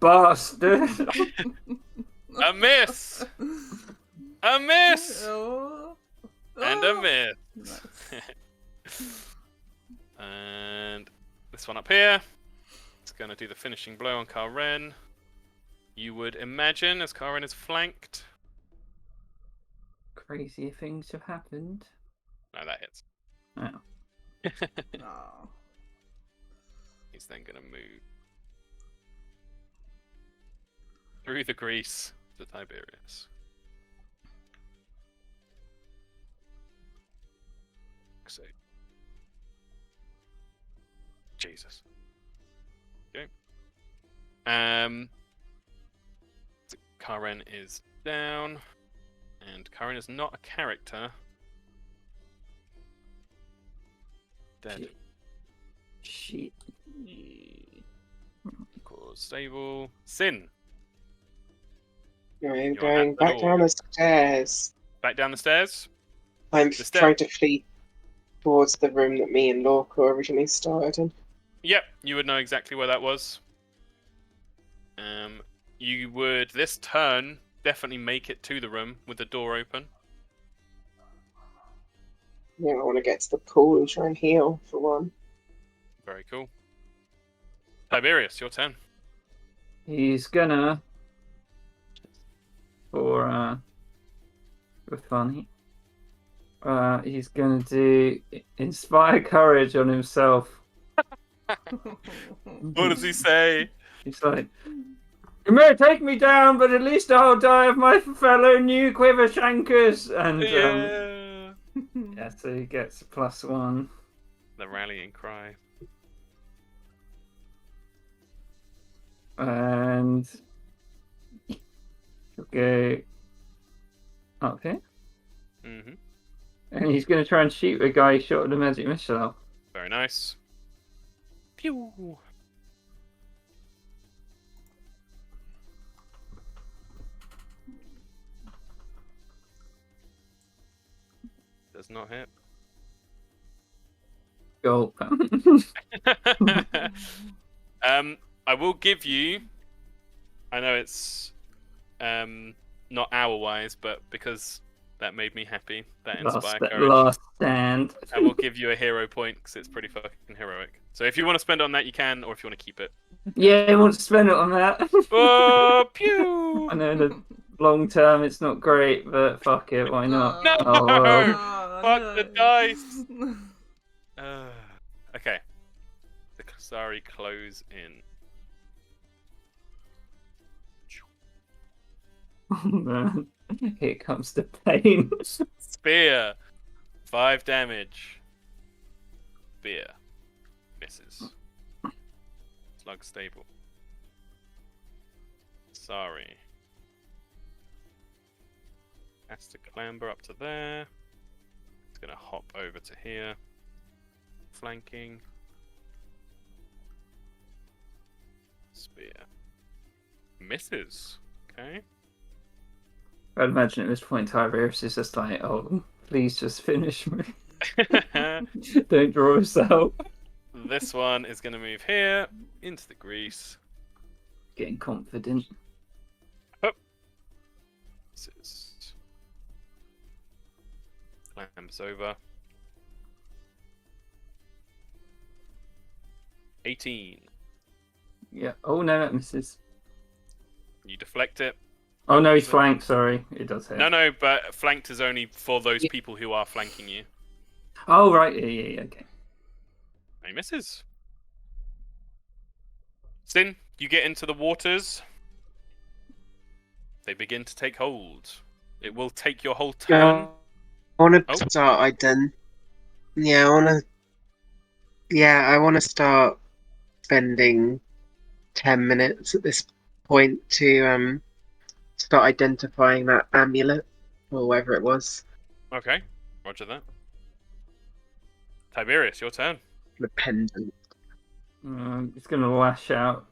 bastard! A miss! A miss! Oh. And a Oh. miss. Nice. And this one up here. It's going to do the finishing blow on Karen. You would imagine, as Karen is flanked. Crazier things have happened. No, that hits. Oh. Oh. He's then going to move through the grease to Tiberius. So, Jesus. Okay. So Karen is down, and Karen is not a character. Dead. Shit. Equals stable. Sin. I'm You're going at the back down door. the stairs. Back down the stairs. I'm The step- trying to flee towards the room that me and Lorca originally started in. Yep, you would know exactly where that was. You would this turn definitely make it to the room with the door open. Yeah, I want to get to the pool and try and heal for one. Very cool. Tiberius, your turn. He's gonna for funny. He's gonna do inspire courage on himself. What does he say? He's like, you may take me down, but at least I'll die of my fellow new quiver shankers. And Yeah. so he gets a +1. The rallying cry. And he'll go up here. Mm-hmm. And he's going to try and shoot the guy who shot the magic missile. Very nice. Pew. Does not hit. Gulp. I will give you. I know it's not hour-wise, but because that made me happy. That inspire courage. Last stand. I will give you a hero point because it's pretty fucking heroic. So if you want to spend it on that, you can, or if you want to keep it. Yeah, I want to spend it on that. Oh, pew! I know in the long term it's not great, but fuck it, why not? No! Oh, well. Fuck the dice! Okay. The Kasari close in. Oh, man. Here comes the pain. Spear. 5 damage. Spear. Misses. Slug stable. Sorry. Has to clamber up to there. It's gonna hop over to here. Flanking. Spear. Misses. Okay. I'd imagine at this point Tiberius is just like, oh, please just finish me. Don't draw us out. This one is going to move here into the grease. Getting confident. This is clams over. 18. Yeah. Oh no, that misses. You deflect it. Oh no, he's flanked. Sorry, it does hit. No, but flanked is only for those people who are flanking you. Oh right, yeah, okay. He misses. Sin, you get into the waters. They begin to take hold. It will take your whole turn. I want to Oh. start Yeah, I want to start spending 10 minutes at this point to start identifying that amulet or whatever it was. Okay, roger that. Tiberius, your turn. The pendant. He's going to lash out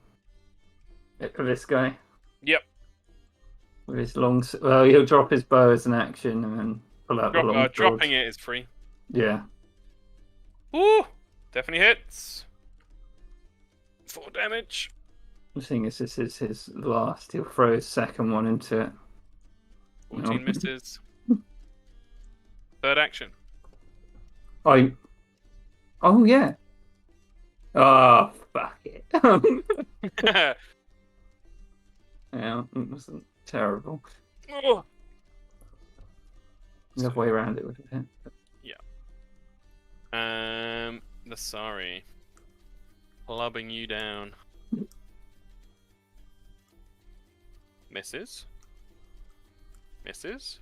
at this guy. Yep. With his long... Well, he'll drop his bow as an action and then pull out the long sword. Dropping it is free. Yeah. Ooh! Definitely hits. 4 damage. I'm seeing this is his last. He'll throw his second one into it. 14 misses. Third action. Oh, yeah. Oh, fuck it. Yeah, it wasn't terrible. Oh. The other way around it would have hit. The sorry. Clubbing you down. Misses. Misses.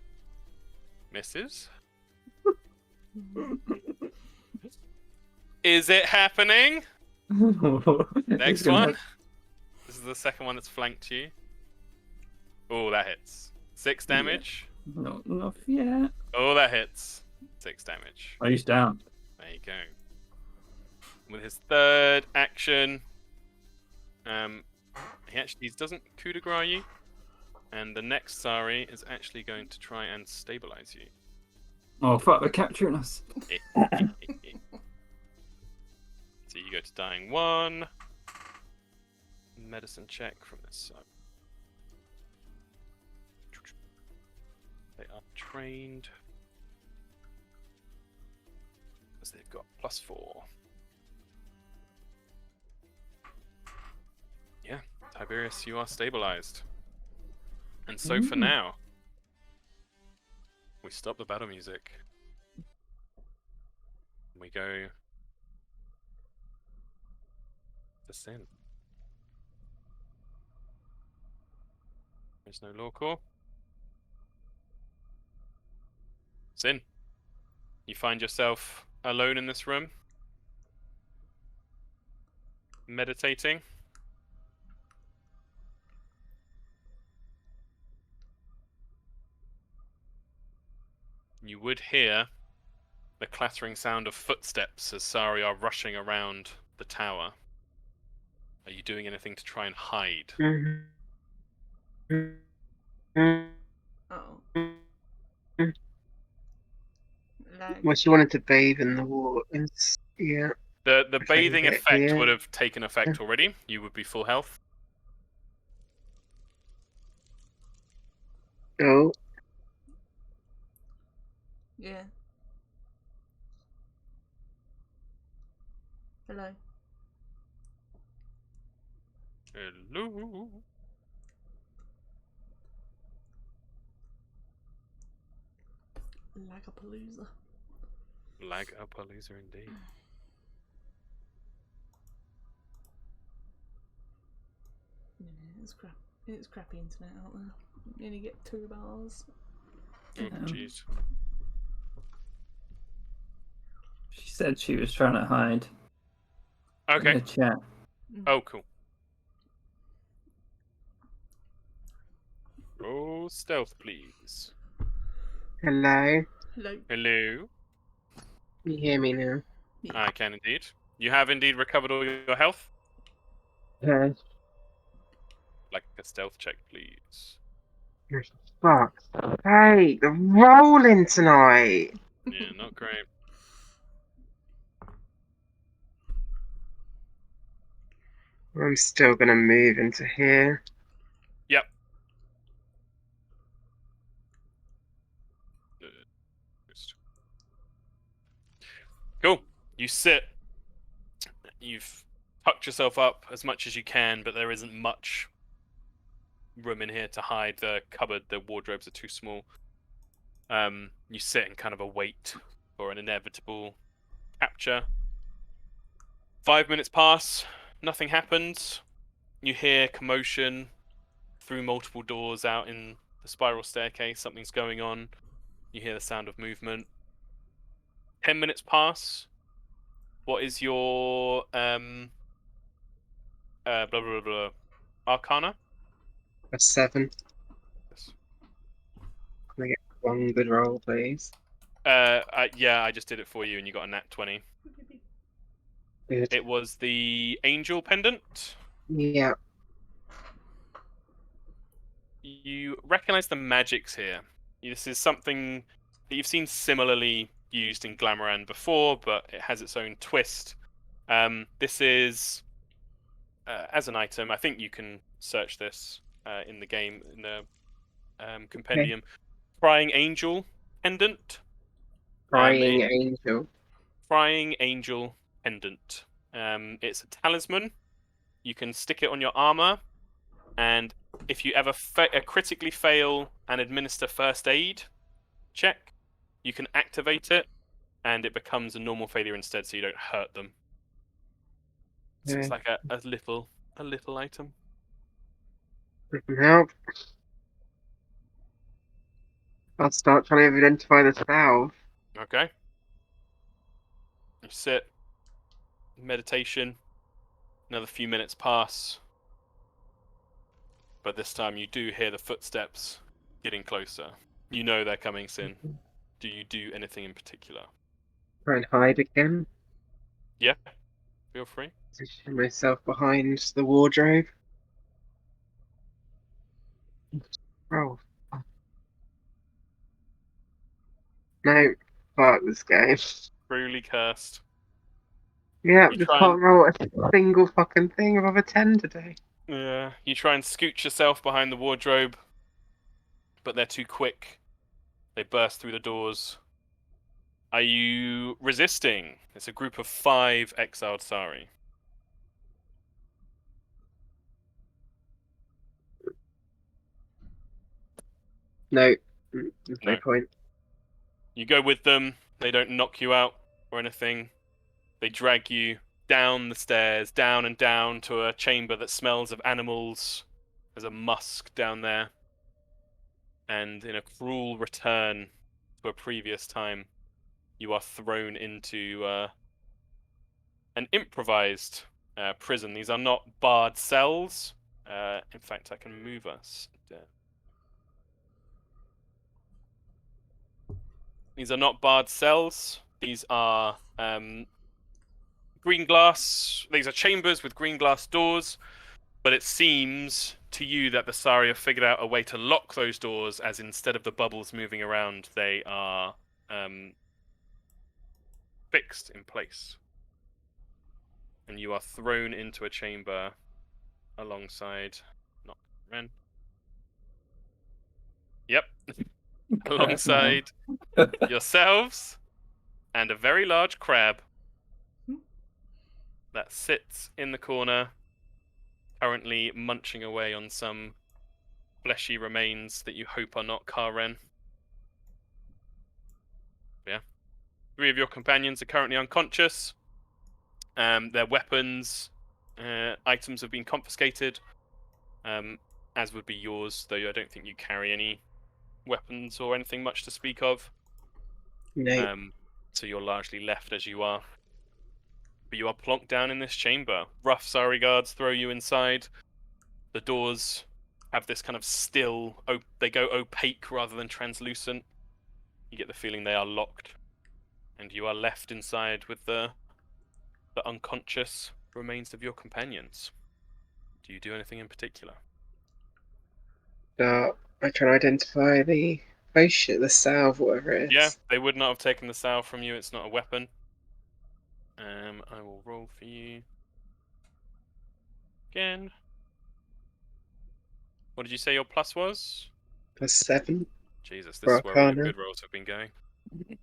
Misses. Is it happening? Next one. This is the second one that's flanked you. Oh, that hits. 6 damage. Not enough yet. Oh, that hits. 6 damage. Oh, he's down. There you go. With his third action, he doesn't coup de grace you, and the next Sari is actually going to try and stabilize you. Oh fuck! They're capturing us. So you go to dying 1. Medicine check from this side. They are trained. As they've got +4. Yeah, Tiberius, you are stabilized. And so for now, we stop the battle music. We go to Sin. There's no law call. Sin, you find yourself alone in this room, meditating. You would hear the clattering sound of footsteps as Sari are rushing around the tower. Are you doing anything to try and hide? Oh. Lag. Well, she wanted to bathe in the water. Yeah. The bathing bit, effect yeah. would have taken effect already. You would be full health. Oh. Yeah. Hello. Hello. Lagapalooza. Lagapalooza indeed. Yeah, it's crap. It's crappy internet out there. You only get 2 bars. Oh, jeez. She said she was trying to hide. In Okay. the chat. Oh, cool. Oh, stealth, please. Hello. Hello. Hello. Can you hear me now? Yeah. I can indeed. You have indeed recovered all your health. Yeah. Like a stealth check, please. Fuck. Hey, the rolling tonight. Yeah, not great. I'm still gonna move into here. Yep. Cool. You sit. You've tucked yourself up as much as you can, but there isn't much room in here to hide. The cupboard, the wardrobes are too small. You sit and kind of await for an inevitable capture. 5 minutes pass. Nothing happens. You hear commotion through multiple doors out in the spiral staircase. Something's going on. You hear the sound of movement. 10 minutes pass. What is your blah blah blah blah Arcana? A 7. Yes. Can I get one good roll, please? Yeah, I just did it for you, and you got a nat 20. Good. It was the angel pendant. Yeah. You recognize the magics here. This is something that you've seen similarly used in Glamoran before, but it has its own twist. This is, as an item, I think you can search this in the game, in the compendium. Crying Angel pendant. Crying angel. Crying Angel pendant. It's a talisman. You can stick it on your armor, and if you ever critically fail and administer first aid check, you can activate it, and it becomes a normal failure instead, so you don't hurt them. So it's Yeah. like a little item. Doesn't help. I'll start trying to identify the salve. Okay. You sit, meditation. Another few minutes pass, but this time you do hear the footsteps getting closer. You know they're coming soon. Do you do anything in particular? Try and hide again. Yeah, feel free. Position myself behind the wardrobe. Oh. No. Fuck this game. Truly cursed. Yeah, You just try can't and roll a single fucking thing above a 10 today. you try and scooch yourself behind the wardrobe, but they're too quick. They burst through the doors. Are you resisting? It's a group of 5 exiled Sari. No. There's no No. point. You go with them. They don't knock you out or anything. They drag you down the stairs, down and down to a chamber that smells of animals. There's a musk down there. And in a cruel return to a previous time, you are thrown into an improvised prison. These are not barred cells. In fact, I can move us. These are not barred cells. These are green glass. These are chambers with green glass doors. But it seems to you that the Sari have figured out a way to lock those doors, as instead of the bubbles moving around, they are fixed in place. And you are thrown into a chamber alongside not Ren. Yep. Alongside yourselves and a very large crab that sits in the corner, currently munching away on some fleshy remains that you hope are not Karen. Yeah. 3 of your companions are currently unconscious. Their weapons, items have been confiscated, as would be yours, though I don't think you carry any weapons or anything much to speak of. No. So you're largely left as you are. But you are plonked down in this chamber. Rough Sari guards throw you inside. The doors have this kind of still, they go opaque rather than translucent. You get the feeling they are locked. And you are left inside with the unconscious remains of your companions. Do you do anything in particular? I try to identify the potion, the salve, whatever it is. Yeah, they would not have taken the salve from you. It's not a weapon. I will roll for you again. What did you say your plus was? +7. Jesus, this For is where all your Arcana. good rolls have been going.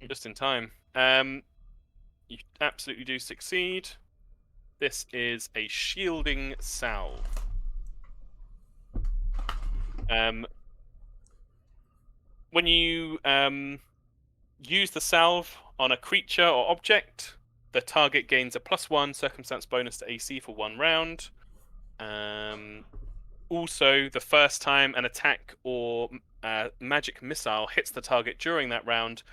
Just in time. You absolutely do succeed. This is a shielding salve. When you use the salve on a creature or object, the target gains a +1 circumstance bonus to AC for 1 round. Also, the first time an attack or magic missile hits the target during that round,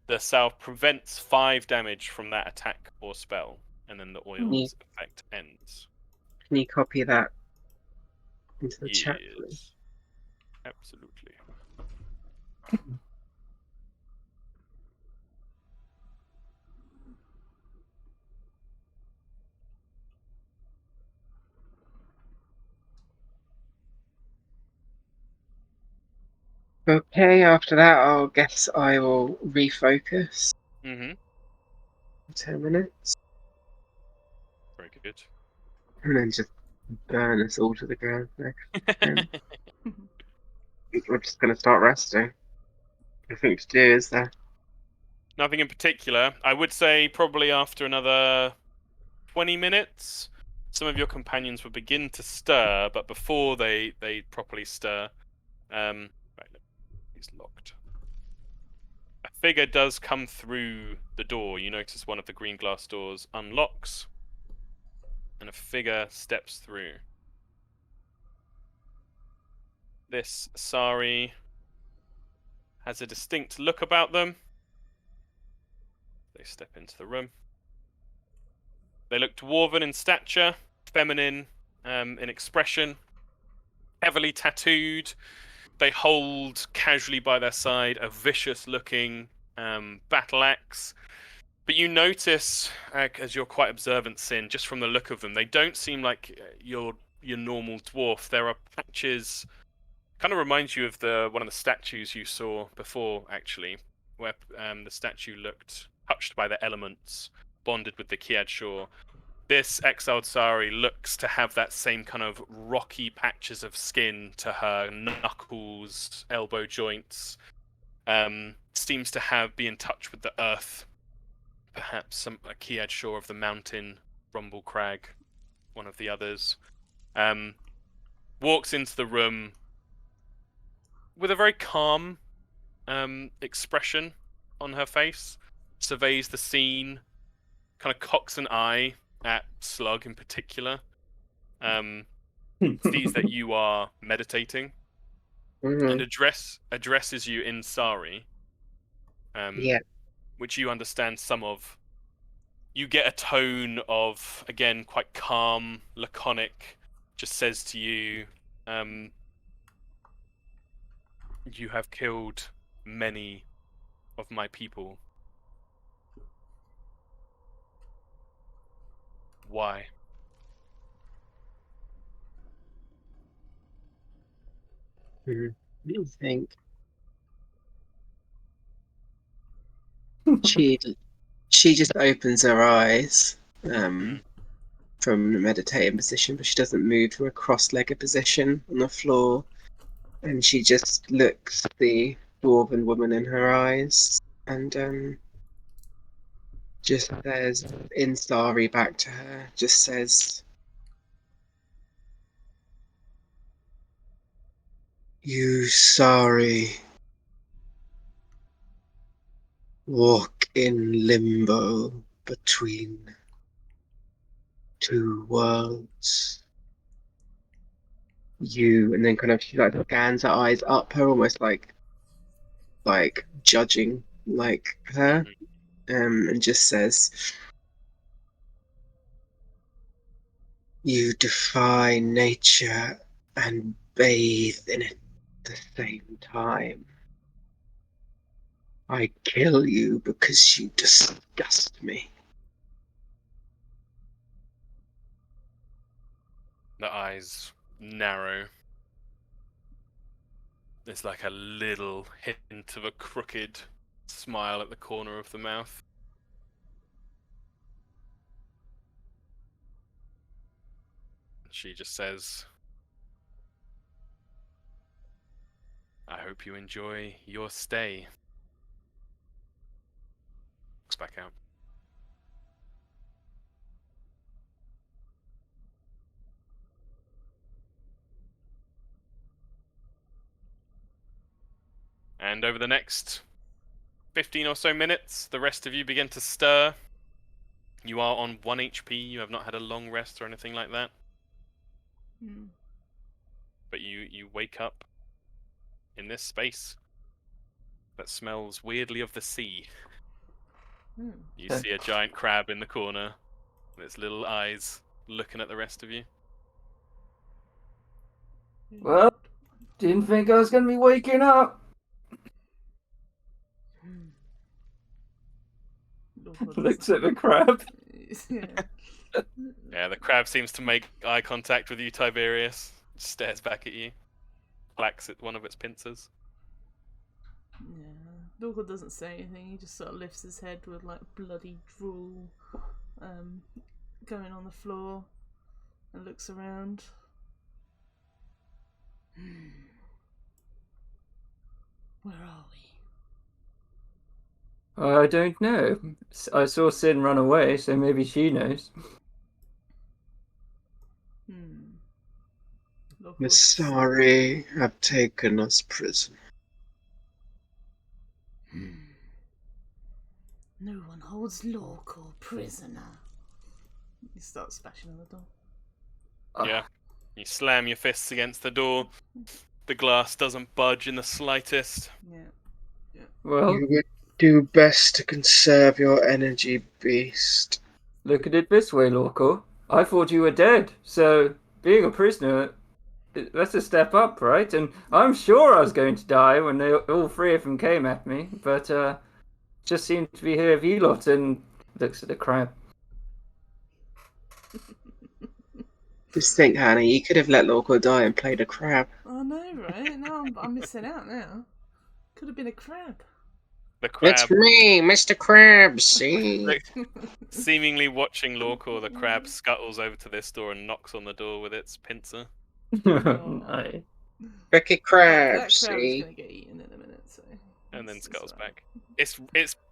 the salve prevents 5 damage from that attack or spell, and then the oil's effect ends. Can you copy that into the chat, please? Yes, absolutely. Okay, after that, I'll guess I will refocus Mm-hmm. for 10 minutes Very good. and then just burn us all to the ground next. And we're just going to start resting. Nothing to do, is there? Nothing in particular. I would say probably after another 20 minutes, some of your companions will begin to stir, but before they properly stir, right, he's locked. A figure does come through the door. You notice one of the green glass doors unlocks, and a figure steps through. This Sari has a distinct look about them. They step into the room. They look dwarven in stature, feminine in expression, heavily tattooed. They hold casually by their side a vicious-looking battle axe. But you notice, as you're quite observant, Sin, just from the look of them, they don't seem like your normal dwarf. There are patches. Kind of reminds you of one of the statues you saw before, actually, where the statue looked touched by the elements, bonded with the Kiad Shore. This exiled Sari looks to have that same kind of rocky patches of skin to her knuckles, elbow joints. Seems to be in touch with the earth. Perhaps a Kiad Shore of the mountain, Rumble Crag, one of the others. Walks into the room with a very calm expression on her face, surveys the scene, kind of cocks an eye at Slug in particular, sees that you are meditating, and addresses you in Sari, Yeah. which you understand some of. You get a tone of, again, quite calm, laconic, just says to you, you have killed many of my people. Why? I think she just opens her eyes from the meditating position, but she doesn't move to a cross-legged position on the floor, and she just looks the dwarven woman in her eyes and just says in Starry back to her, just says, "You sorry walk in limbo between two worlds. You," and then kind of she like scans her eyes up her, almost like judging like her, and just says, "You defy nature and bathe in it at the same time. I kill you because you disgust me." The eyes narrow. There's like a little hint of a crooked smile at the corner of the mouth. She just says, I hope you enjoy your stay. Looks back out. And over the next 15 or so minutes, the rest of you begin to stir. You are on 1 HP. You have not had a long rest or anything like that. But you wake up in this space that smells weirdly of the sea. You see a giant crab in the corner with its little eyes looking at the rest of you. Well, didn't think I was going to be waking up. Looks at the crab. Yeah, the crab seems to make eye contact with you, Tiberius. Stares back at you. Clacks at one of its pincers. Dorkle doesn't say anything. He just sort of lifts his head with like bloody drool going on the floor and looks around. Where are we? I don't know. I saw Sin run away, so maybe she knows. We're sorry, have taken us prisoner. No one holds Lorcore prisoner. You start smashing on the door. Yeah. You slam your fists against the door. The glass doesn't budge in the slightest. Yeah. Well, You would do best to conserve your energy, beast. look at it this way, Lorco. I thought you were dead, so being a prisoner, that's a step up, right? And I'm sure I was going to die when all three of them came at me, but just seemed to be here of you lot and looks at the crab. Just think, Hannah, you could have let Lorco die and played a crab. I know, right? Now I'm missing out now. Could have been a crab. The crab, It's me, Mr. Krabs, see? seemingly watching Lorcore, the crab scuttles over to this door and knocks on the door with its pincer. Nice. Ricky That Krabs, crab is see? going to get eaten in a minute, so. And then it's scuttles fine. back. It's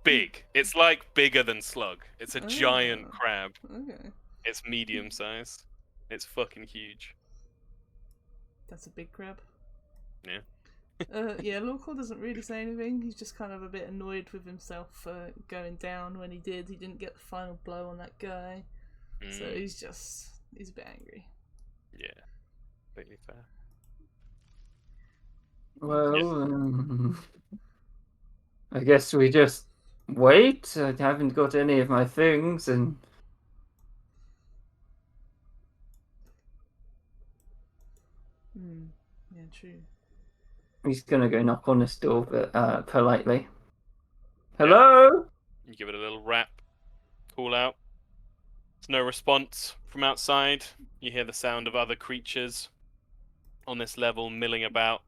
big. It's like bigger than Slug. It's a giant Oh. crab. Okay. It's medium size. It's fucking huge. That's a big crab. Yeah. Yeah, Lorcore doesn't really say anything. He's just kind of a bit annoyed with himself for going down when he did. He didn't get the final blow on that guy. So he's a bit angry. Yeah. Completely fair. Well, I guess we just wait. I haven't got any of my things, and Yeah, true. he's gonna go knock on this door, but politely. Hello? You give it a little rap. Call out. There's no response from outside. You hear the sound of other creatures on this level milling about.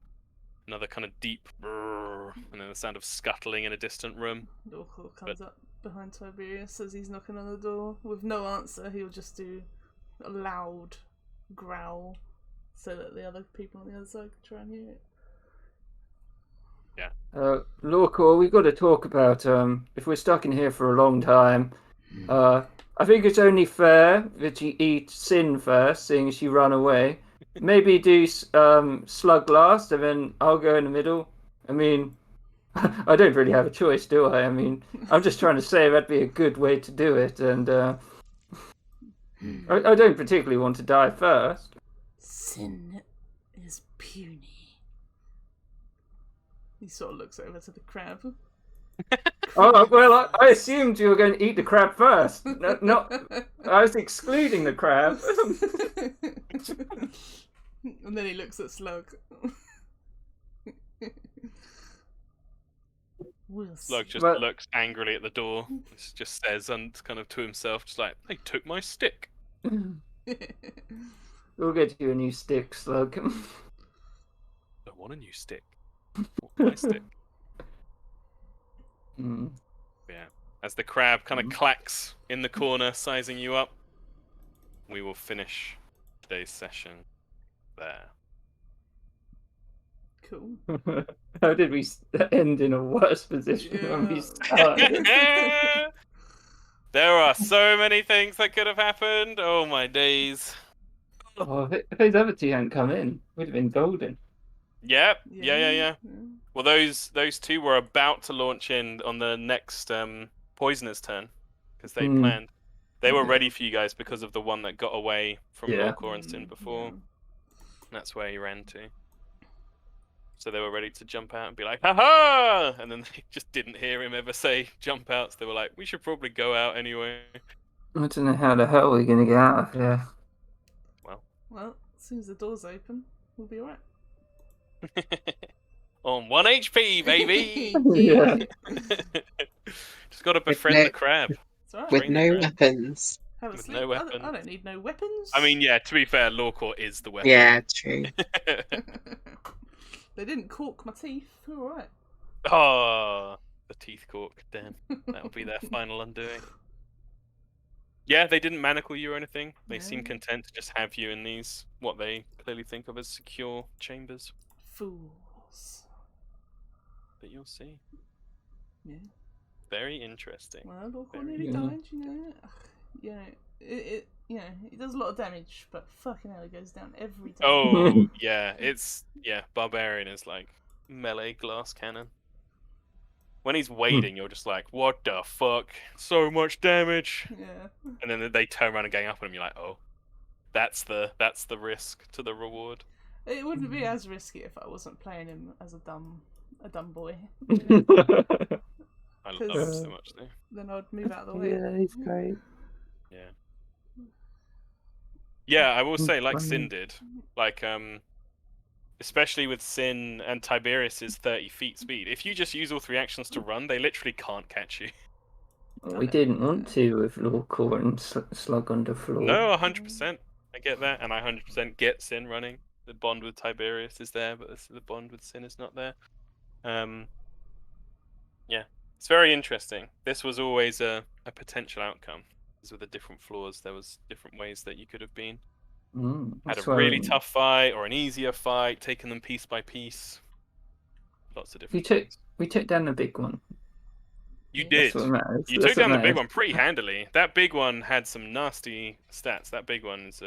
Another kind of deep brrr, and then the sound of scuttling in a distant room. Lorcore comes up behind Tiberius as he's knocking on the door. With no answer, he'll just do a loud growl so that the other people on the other side can try and hear it. Lorco, we got to talk about if we're stuck in here for a long time. I think it's only fair that you eat Sin first, seeing as you run away. Maybe do Slug last, and then I'll go in the middle. I mean, I don't really have a choice, do I? I mean, I'm just trying to say that'd be a good way to do it, and I don't particularly want to die first. Sin is puny. He sort of looks over to the crab. Oh, well, I assumed you were going to eat the crab first. Not, I was excluding the crab. And then he looks at Slug. We'll Slug see. just looks angrily at the door. Just says, and kind of to himself, just like, they took my stick. We'll get you a new stick, Slug. Don't want a new stick. Want my stick. Yeah. As the crab kind of clacks in the corner, sizing you up, we will finish today's session there. Cool. How did we end in a worse position when we Yeah. started? There are so many things that could have happened. Oh my days. Oh, if those other two hadn't come in, we'd have been golden. Yep. Yeah. Well, those two were about to launch in on the next poisoner's turn because they planned. They were ready for you guys because of the one that got away from Lorcore and Sin before. Yeah. That's where he ran to. So they were ready to jump out and be like, "Ha-ha!" And then they just didn't hear him ever say jump out. So they were like, "We should probably go out anyway." I don't know how the hell we're going to get out of here. Well, as soon as the door's open, we'll be alright. On 1 HP, baby! Yeah. Just gotta befriend the crab. It's alright. With Bring no the crab. weapons. Have a with sleep. no I weapons. don't need no weapons. I mean, yeah, to be fair, Lorcore is the weapon. Yeah, true. They didn't cork my teeth. Alright. Oh, the teeth cork. Damn, that'll be their final undoing. Yeah, they didn't manacle you or anything. They seem No. content to just have you in these, what they clearly think of as secure chambers. Fools. But you'll see. Yeah. Very interesting. Well, Lorco Very nearly good. died, you know. Yeah, it does a lot of damage, but fucking hell, it goes down every time. Oh, yeah, Barbarian is like melee glass cannon. When he's wading, you're just like, what the fuck? So much damage. Yeah. And then they turn around and gang up on him, you're like, oh. That's the risk to the reward. It wouldn't be as risky if I wasn't playing him as a dumb boy. I love him so much though. Then I'd move out of the way. Yeah, he's great. Yeah. Yeah, I will say, like Funny. Sin did, like especially with Sin and Tiberius' 30 feet speed. If you just use all 3 actions to run, they literally can't catch you. We didn't want to with Lawcore and Slug on the floor. No, 100%. I get that, and I 100% get Sin running. The bond with Tiberius is there, but the bond with Sin is not there. Yeah, it's very interesting. This was always a potential outcome. Because with the different floors, there was different ways that you could have been. Had a really tough fight or an easier fight, taking them piece by piece. Lots of different things. We took down the big one. You did. That's what matters. You took down the big one pretty handily. That big one had some nasty stats. That big one's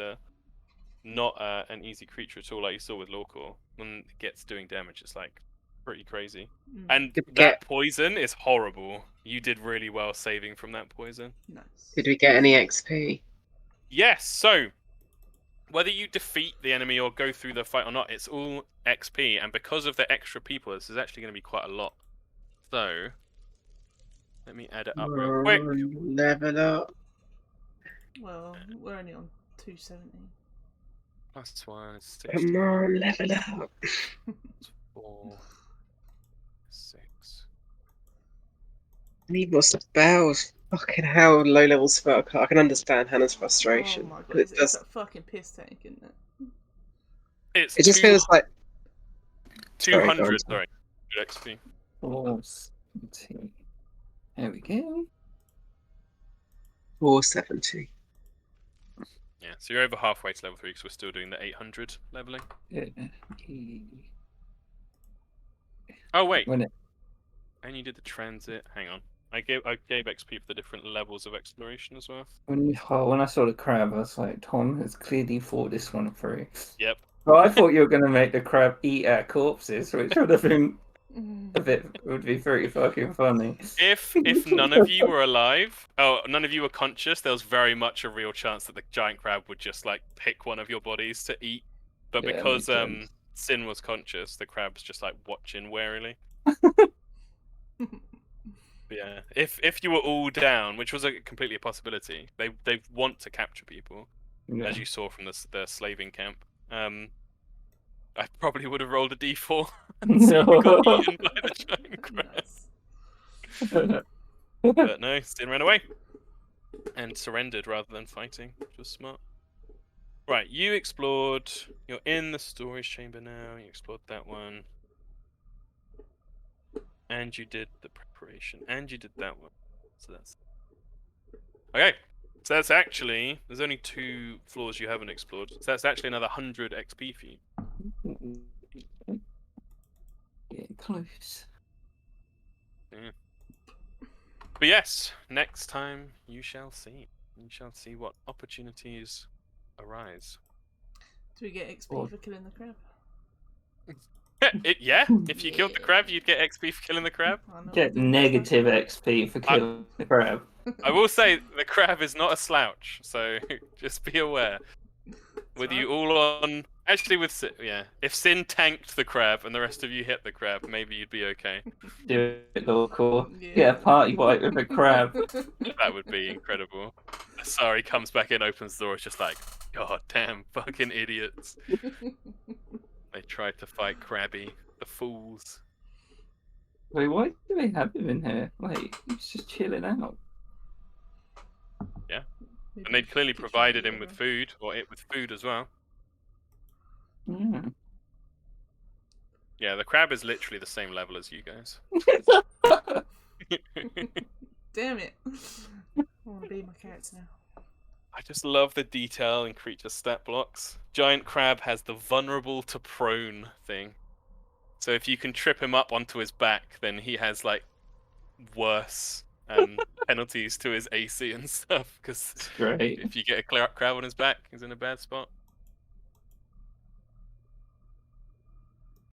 not an easy creature at all, like you saw with Lawcore. When it gets doing damage, it's like pretty crazy. And that poison is horrible. You did really well saving from that poison. Nice. Did we get any XP? Yes, so whether you defeat the enemy or go through the fight or not, it's all XP, and because of the extra people, this is actually going to be quite a lot. So let me add it up real quick. Level up. Well, we're only on 270. Plus 1 is 6. Come on, level up. 4, 6. I need more spells. Fucking hell, low level spell. I can understand Hannah's frustration. Oh my god, but it's that fucking piss tank, isn't it? It just feels like 200. Sorry, XP. 470. There we go. 470. Yeah, so you're over halfway to level 3 because we're still doing the 800 leveling. Yeah. Oh wait, When it, and you did the transit. Hang on, I gave XP for the different levels of exploration as well. when I saw the crab, I was like, Tom has clearly thought this one through. Yep. Well, I thought you were going to make the crab eat our corpses, which would have been would be pretty fucking funny. If none of you were alive, none of you were conscious, there was very much a real chance that the giant crab would just like pick one of your bodies to eat. But Yeah, because makes sense. Sin was conscious, the crab's just like watching warily. But yeah, if you were all down, which was completely a possibility, they want to capture people, Yeah. as you saw from the slaving camp. I probably would have rolled a d4 and Sin got eaten by the giant crab. Nice. But no, Sin ran away and surrendered rather than fighting, which was smart. Right, you explored. You're in the storage chamber now. You explored that one. And you did the preparation. And you did that one. So that's... Okay. So that's actually... There's only 2 floors you haven't explored. So that's actually another 100 XP for you. Getting close. Yeah. But yes, next time you shall see. You shall see what opportunities arise. Do we get XP for killing the crab? Yeah, if you killed the crab, you'd get XP for killing the crab. I know Get I did negative XP for killing the crab. I will say the crab is not a slouch, so just be aware. With you all on, actually, if Sin tanked the crab and the rest of you hit the crab, maybe you'd be okay. Do it, Lawcore. Yeah. Get a party fight with a crab. That would be incredible. Sorry, comes back in, opens the door, it's just like, god damn, fucking idiots. They tried to fight Krabby, the fools. Wait, why do they have him in here? Wait, he's just chilling out. And they'd clearly provided him with food, or it with food as well. Yeah. Yeah, the crab is literally the same level as you guys. Damn it. I want to be my character now. I just love the detail in creature stat blocks. Giant crab has the vulnerable to prone thing. So if you can trip him up onto his back, then he has like worse penalties to his AC and stuff. Because It's great. if you get a crab on his back, he's in a bad spot.